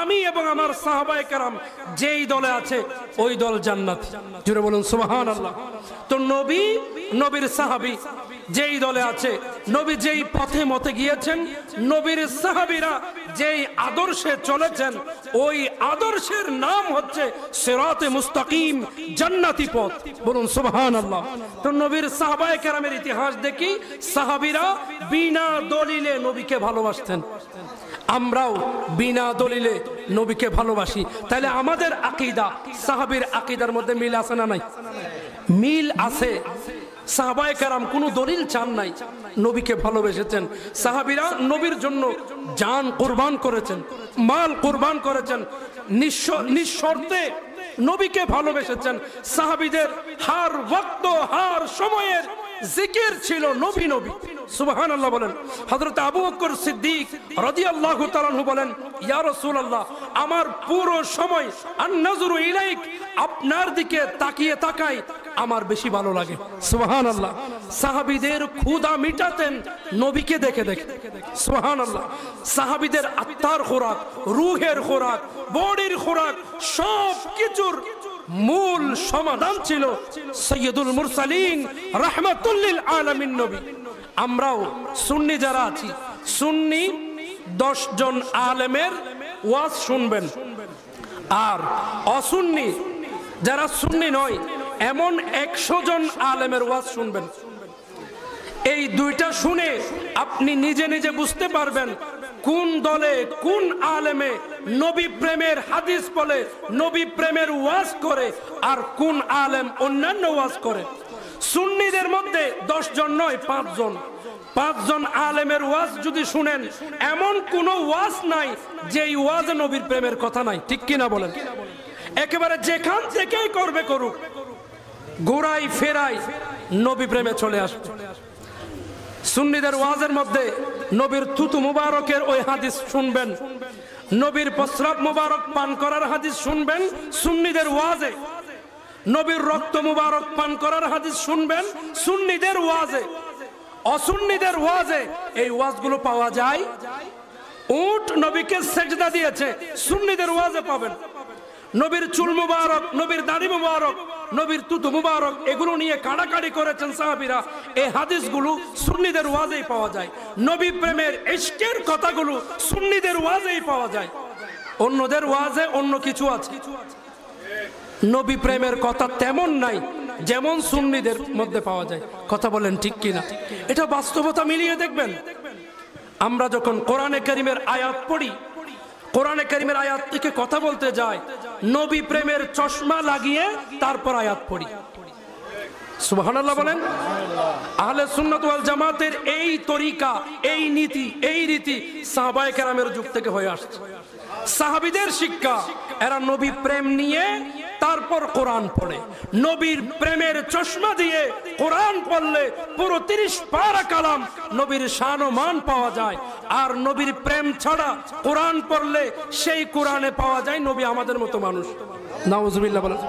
আমি এবং আমার সাহাবায়ে কেরাম যেই দলে আছে ওই দল জান্নাতি। জোরে বলুন সুবহানাল্লাহ। তো নবী, নবীর সাহাবী যেই দলে আছে, নবী যেই পথে মতে গিয়েছেন, নবীর সাহাবীরা যেই আদর্শে চলেছেন, ওই আদর্শের নাম হচ্ছে সিরাতে মুস্তাকিম, জান্নাতি পথ। বলুন সুবহানাল্লাহ। তো নবীর সাহাবায়ে কেরামের ইতিহাস দেখি, সাহাবীরা বিনা দলিলে নবীকে ভালোবাসতেন। আমরাও বিনা দলিলে নবীকে ভালোবাসি। তাহলে আমাদের আকীদা সাহাবীর আকীদার মধ্যে মিল আছে না নাই? মিল আছে। সাহাবায়ে কেরাম কোনো দলিল চান নাই, নবীকে ভালোবেসেছেন। সাহাবীরা নবীর জন্য জান কুরবান করেছেন, মাল কুরবান করেছেন, নিঃশর্তে নবীকে ভালোবেসেছেন। সাহাবীদের হার ওয়াক্ত, হার সময়ের জিকির ছিল নবী নবী। সুবহানাল্লাহ বলেন। হযরত আবু বকর সিদ্দিক রাদিয়াল্লাহু তাআলা আনহু বলেন ইয়া রাসূলুল্লাহ, আমার পুরো সময় আন-নাযরু ইলাইক, আপনার দিকে তাকিয়ে তাকাই আমার বেশি ভালো লাগে। সুবহানাল্লাহ। সাহাবীদের ক্ষুধা মিটাতেন নবীকে দেখে দেখে। সুবহানাল্লাহ। সাহাবীদের আত্মার খোরাক, রূহের খোরাক, বডির খোরাক, সব কিছুর মূল সমাধান ছিল সৈয়দুল মুরসালিন রাহমাতুল লিল আলামিন নবী। আমরাও সুন্নি যারা আছি, সুন্নি 10 জন আলেমের ওয়াজ শুনবেন, আর অসুন্নি যারা সুন্নি নয় এমন 100 জন আলেমের ওয়াজ শুনবেন। এই দুইটা শুনে আপনি নিজে নিজে বুঝতে পারবেন কোন দলে কোন আলেমে নবী প্রেমের হাদিস বলে, নবী প্রেমের ওয়াজ করে, আর কোন আলেম অন্যান্য ওয়াজ করে। সুন্নিদের মধ্যে 10 জন নয় 5 জন, 5 জন আলেমের ওয়াজ যদি শুনেন, এমন কোন ওয়াজ নাই যেই ওয়াজে নবীর প্রেমের কথা নাই। ঠিক কিনা বলেন? একেবারে যেখান থেকেই করবে করুক, ঘোরাই ফেরাই নবী প্রেমে চলে আসবে। সুন্নিদের ওয়াজের মধ্যে নবীর থুতু মুবারকের ওই হাদিস শুনবেন, নবীর প্রস্রাব মুবারক পান করার হাদিস শুনবেন সুন্নিদের ওয়াজে, নবীর রক্ত মুবারক পান করার হাদিস শুনবেন সুন্নিদের ওয়াজে। অসুন্নিদের ওয়াজে এই ওয়াজগুলো পাওয়া যায়। উট নবীকে সেজদা দিয়েছে, সুন্নিদের ওয়াজে পাবেন। নবীর চুল মুবারক, নবীর দাড়ি মুবারক, নবীর তুতু মুবারক, এগুলো নিয়ে কাড়াকাড়ি করেছেন সাহাবীরা। এই হাদিসগুলো সুন্নিদের ওয়াজেই পাওয়া যায়। নবী প্রেমের ইশকের কথাগুলো সুন্নিদের ওয়াজেই পাওয়া যায়। অন্যদের ওয়াজে অন্য কিছু আছে। নবী প্রেমের কথা তেমন নাই যেমন সুন্নিদের মধ্যে পাওয়া যায়। কথা বলেন ঠিক কিনা? এটা বাস্তবতা মিলিয়ে দেখবেন। আমরা যখন কোরআনে কারীমের আয়াত পড়ি, কোরআনে কারীমের আয়াত থেকে কথা বলতে যাই, নবী প্রেমের চশমা লাগিয়ে তারপর আয়াত পড়ি। সুবহানাল্লাহ বলেন। আহলে সুন্নাত ওয়াল জামাতের এই তরিকা, এই নীতি, এই রীতি সাহাবায়ে কেরামের যুগ থেকে হয়ে আসছে। সাহাবীদের শিক্ষা, এরা নবী প্রেম নিয়ে তারপর কোরআন পড়ে। নবীর প্রেমের চশমা দিয়ে কোরআন পড়লে পুরো 30 পারা কালাম নবীর শান ও মান পাওয়া যায়। আর নবীর প্রেম ছাড়া কোরআন পড়লে সেই কোরআনে পাওয়া যায় নবী আমাদের মতো মানুষ। নাউজুবিল্লাহ বলেন।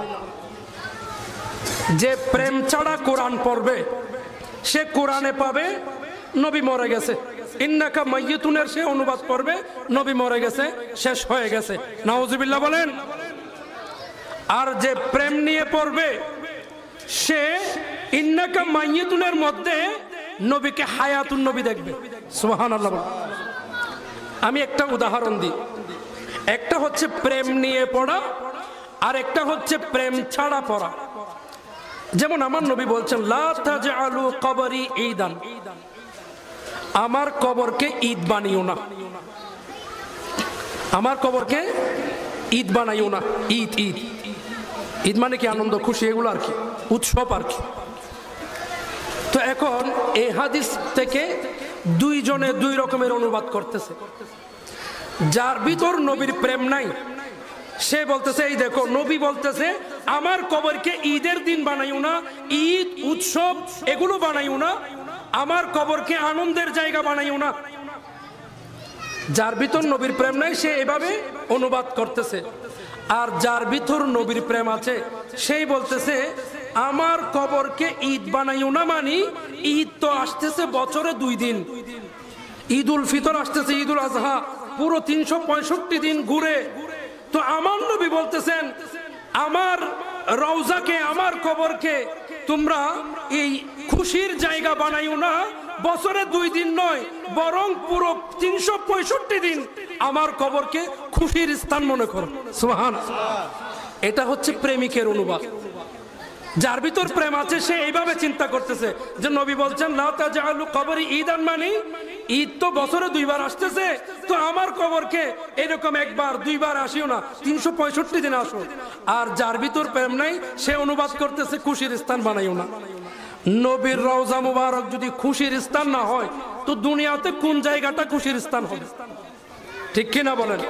যে প্রেম ছাড়া কোরআন পড়বে সে কোরআনে পাবে নবী মরে গেছে, ইন্নাকা মাইয়িতুনের সে অনুবাদ করবে নবী মরে গেছে, শেষ হয়ে গেছে। নাউজুবিল্লাহ বলেন। আর যে প্রেম নিয়ে পড়বে সে ইন্নাকা মাইয়িতুনের মধ্যে নবীকে হায়াতুন নবী দেখবে। সুবহানাল্লাহ। আমি একটা উদাহরণ দিই। একটা হচ্ছে প্রেম নিয়ে পড়া, আর একটা হচ্ছে প্রেম ছাড়া পড়া। যেমন আমার নবী বলছেন, লা তাজআলু কবরি ঈদান, আমার কবরকে ঈদ বানিও না, আমার কবরকে ঈদ বানাইও না। ঈদ ঈদ ঈদ মানে কি? আনন্দ খুশি, এগুলো আর কি, উৎসব আর কি। তো এখন এই হাদিস থেকে দুইজনে দুই রকমের অনুবাদ করতেছে। যার ভিতর নবীর প্রেম নাই সে বলতেছে, এই দেখো নবী বলতেছে আমার কবরকে ঈদের দিন বানাইও না, ঈদ উৎসব এগুলো বানাইও না, আমার কবরকে আনন্দের জায়গা বানাইও না। যার ভিতর নবীর প্রেম নাই সে এভাবে অনুবাদ করতেছে। আর যার ভিতর নবীর প্রেম আছে সেই বলতেছে আমার কবরকে ঈদ বানাইও না, মানি ঈদ তো আসতেছে বছরে 2 দিন, ঈদ উল ফিতর আসতেছে, ঈদ উল আজহা, পুরো 365 দিন ঘুরে। তো আমার নবী বলতেছেন আমার রওজাকে, আমার কবরকে তোমরা এই খুশির জায়গা বানাইও না, বছরে 2 দিন নয় বরং পুরো 365 দিন আমার কবরকে খুশির স্থান মনে করো। সুবহানাল্লাহ। এটা হচ্ছে প্রেমিকের অনুবাদ। যার ভিতর প্রেম আছে সে এইভাবে চিন্তা করতেছে যে নবী বলছেন লা তাজআলু কবরি ঈদান, মানে ঈদ তো বছরে 2 বার আসতেছে, তো আমার কবরকে এরকম 1 বার 2 বার আসিও না, 365 দিন আসো। আর যার ভিতর প্রেম নাই সে অনুবাদ করতেছে খুশির স্থান বানাইও না। নবীর রওজা মুবারক যদি খুশির স্থান না হয় তো দুনিয়াতে কোন জায়গাটা খুশির স্থান হবে? ঠিক কি না বলেন?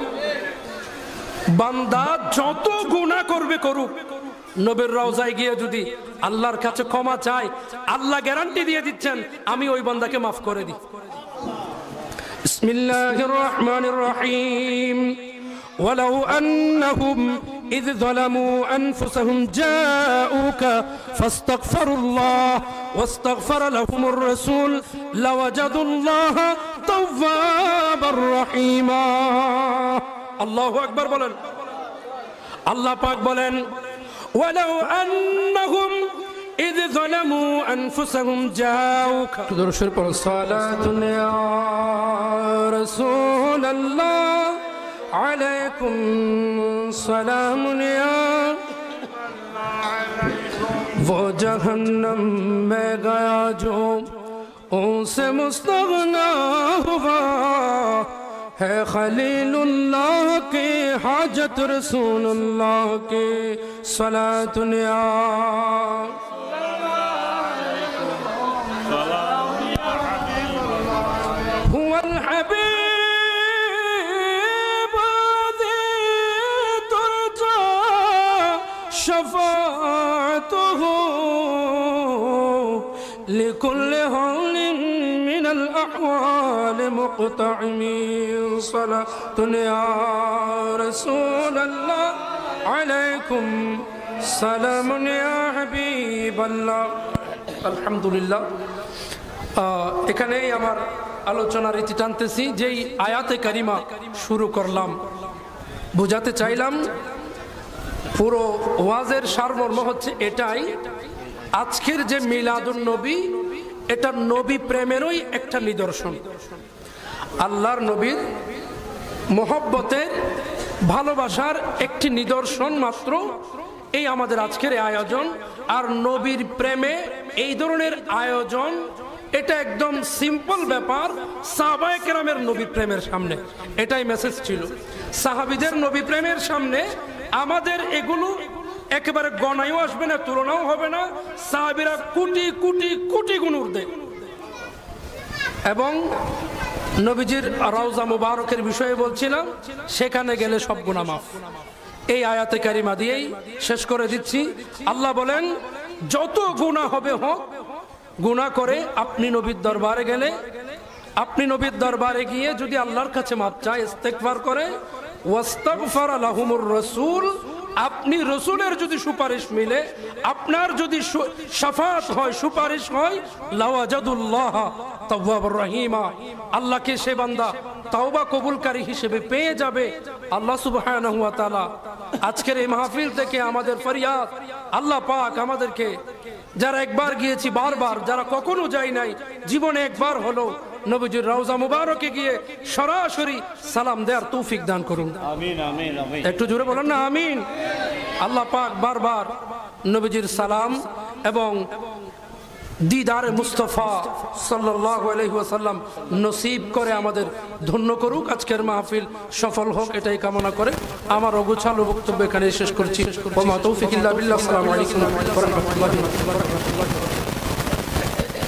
বান্দা যত গুনাহ করবে করুক, নবীর রওজায় গিয়ে যদি আল্লাহর কাছে ক্ষমা চায়, আল্লাহ গ্যারান্টি দিয়ে দিচ্ছেন আমি ওই বান্দাকে মাফ করে দিই। বিসমিল্লাহির রহমানির রহিম। ওয়ালাউ আন্নাহুম إذ ظلموا أنفسهم جاءوك فاستغفروا الله واستغفر لهم الرسول لوجدوا الله توابا رحيما. الله أكبر بولن. الله পাক বলেন ولو أنهم إذ ظلموا أنفسهم جاءوك تدرشر صلاة يا رسول الله عليكم سلام يا وہ جہنم میں گیا جو ان سے مستغنا ہوا ہے خلیل اللہ کی حاجت رسول اللہ کی صلاۃ یا هو الحبیب شفاعته لكل حول من الأحوال مقتحم صلاة يا رسول الله عليكم سلام يا حبيب الله. আলহামদুলিল্লাহ, এখানেই আমার আলোচনার রীতি টানতেছি। যেই আয়াতে কারিমা শুরু করলাম, বুঝাতে চাইলাম পুরো ওয়াজের সারমর্ম হচ্ছে এটাই, আজকের যে মিলাদুন নবী এটা নবী প্রেমেরই একটা নিদর্শন। আল্লাহর নবীর মহব্বতের ভালোবাসার একটি নিদর্শন মাত্র এই আমাদের আজকের আয়োজন। আর নবীর প্রেমে এই ধরনের আয়োজন এটা একদম সিম্পল ব্যাপার। সাহাবায়ে কেরামের নবী প্রেমের সামনে এটাই মেসেজ ছিল। সাহাবীদের নবী প্রেমের সামনে আমাদের এগুলো একেবারে গণায়ও আসবে না, তুলনাও হবে না। সাহাবীরা কোটি কোটি কোটি গুণ ঊর্ধ্বে। এবং নবীজির রওজা মুবারকের বিষয়ে বলছিলাম, সেখানে গেলে সব গুনাহ মাফ। এই আয়াতে কারিমা দিয়েই শেষ করে দিচ্ছি। আল্লাহ বলেন যত গুনাহ হবে হোক, গুনাহ করে আপনি নবীর দরবারে গেলে, আপনি নবীর দরবারে গিয়ে যদি আল্লাহর কাছে মাপ চায়, ইস্তেগফার করে, ওয়াস্তাগফারা লাহুমুর রাসূল, আপনি রসুলের যদি সুপারিশ মিলে, আপনার যদি শাফাত হয়, সুপারিশ হয়, লাওয়াজাদুল্লাহ তাওয়াবুর রহিমা, আল্লাহকে সে বান্দা তাওবা কবুলকারী হিসেবে পেয়ে যাবে। আল্লাহ সুবহানাহু ওয়া তাআলা আজকের এই মাহফিল থেকে আমাদের ফরিয়াদ, আল্লাহ পাক আমাদেরকে যারা একবার গিয়েছি বারবার, যারা কখনো যাই নাই, জীবনে একবার হলো নবীজির রওজা মুবারকে গিয়ে সরাসরি সালাম দেওয়ার তৌফিক দান করুন। আমিন আমিন আমিন। একটু জোরে বলেন না আমিন। আল্লাহ পাক বারবার নবীজির সালাম এবং দিদারে মুস্তাফা সাল্লাল্লাহু আলাইহি ওয়াসাল্লাম নসিব করে আমাদের ধন্য করুক। আজকের মাহফিল সফল হোক এটাই কামনা করে আমার অগোছালো বক্তব্য এখানে শেষ করছি। ওয়া মা তৌফিক ইল্লা বিল্লাহ। আসসালামু আলাইকুম ওয়া রাহমাতুল্লাহি ওয়া বারাকাতুহু।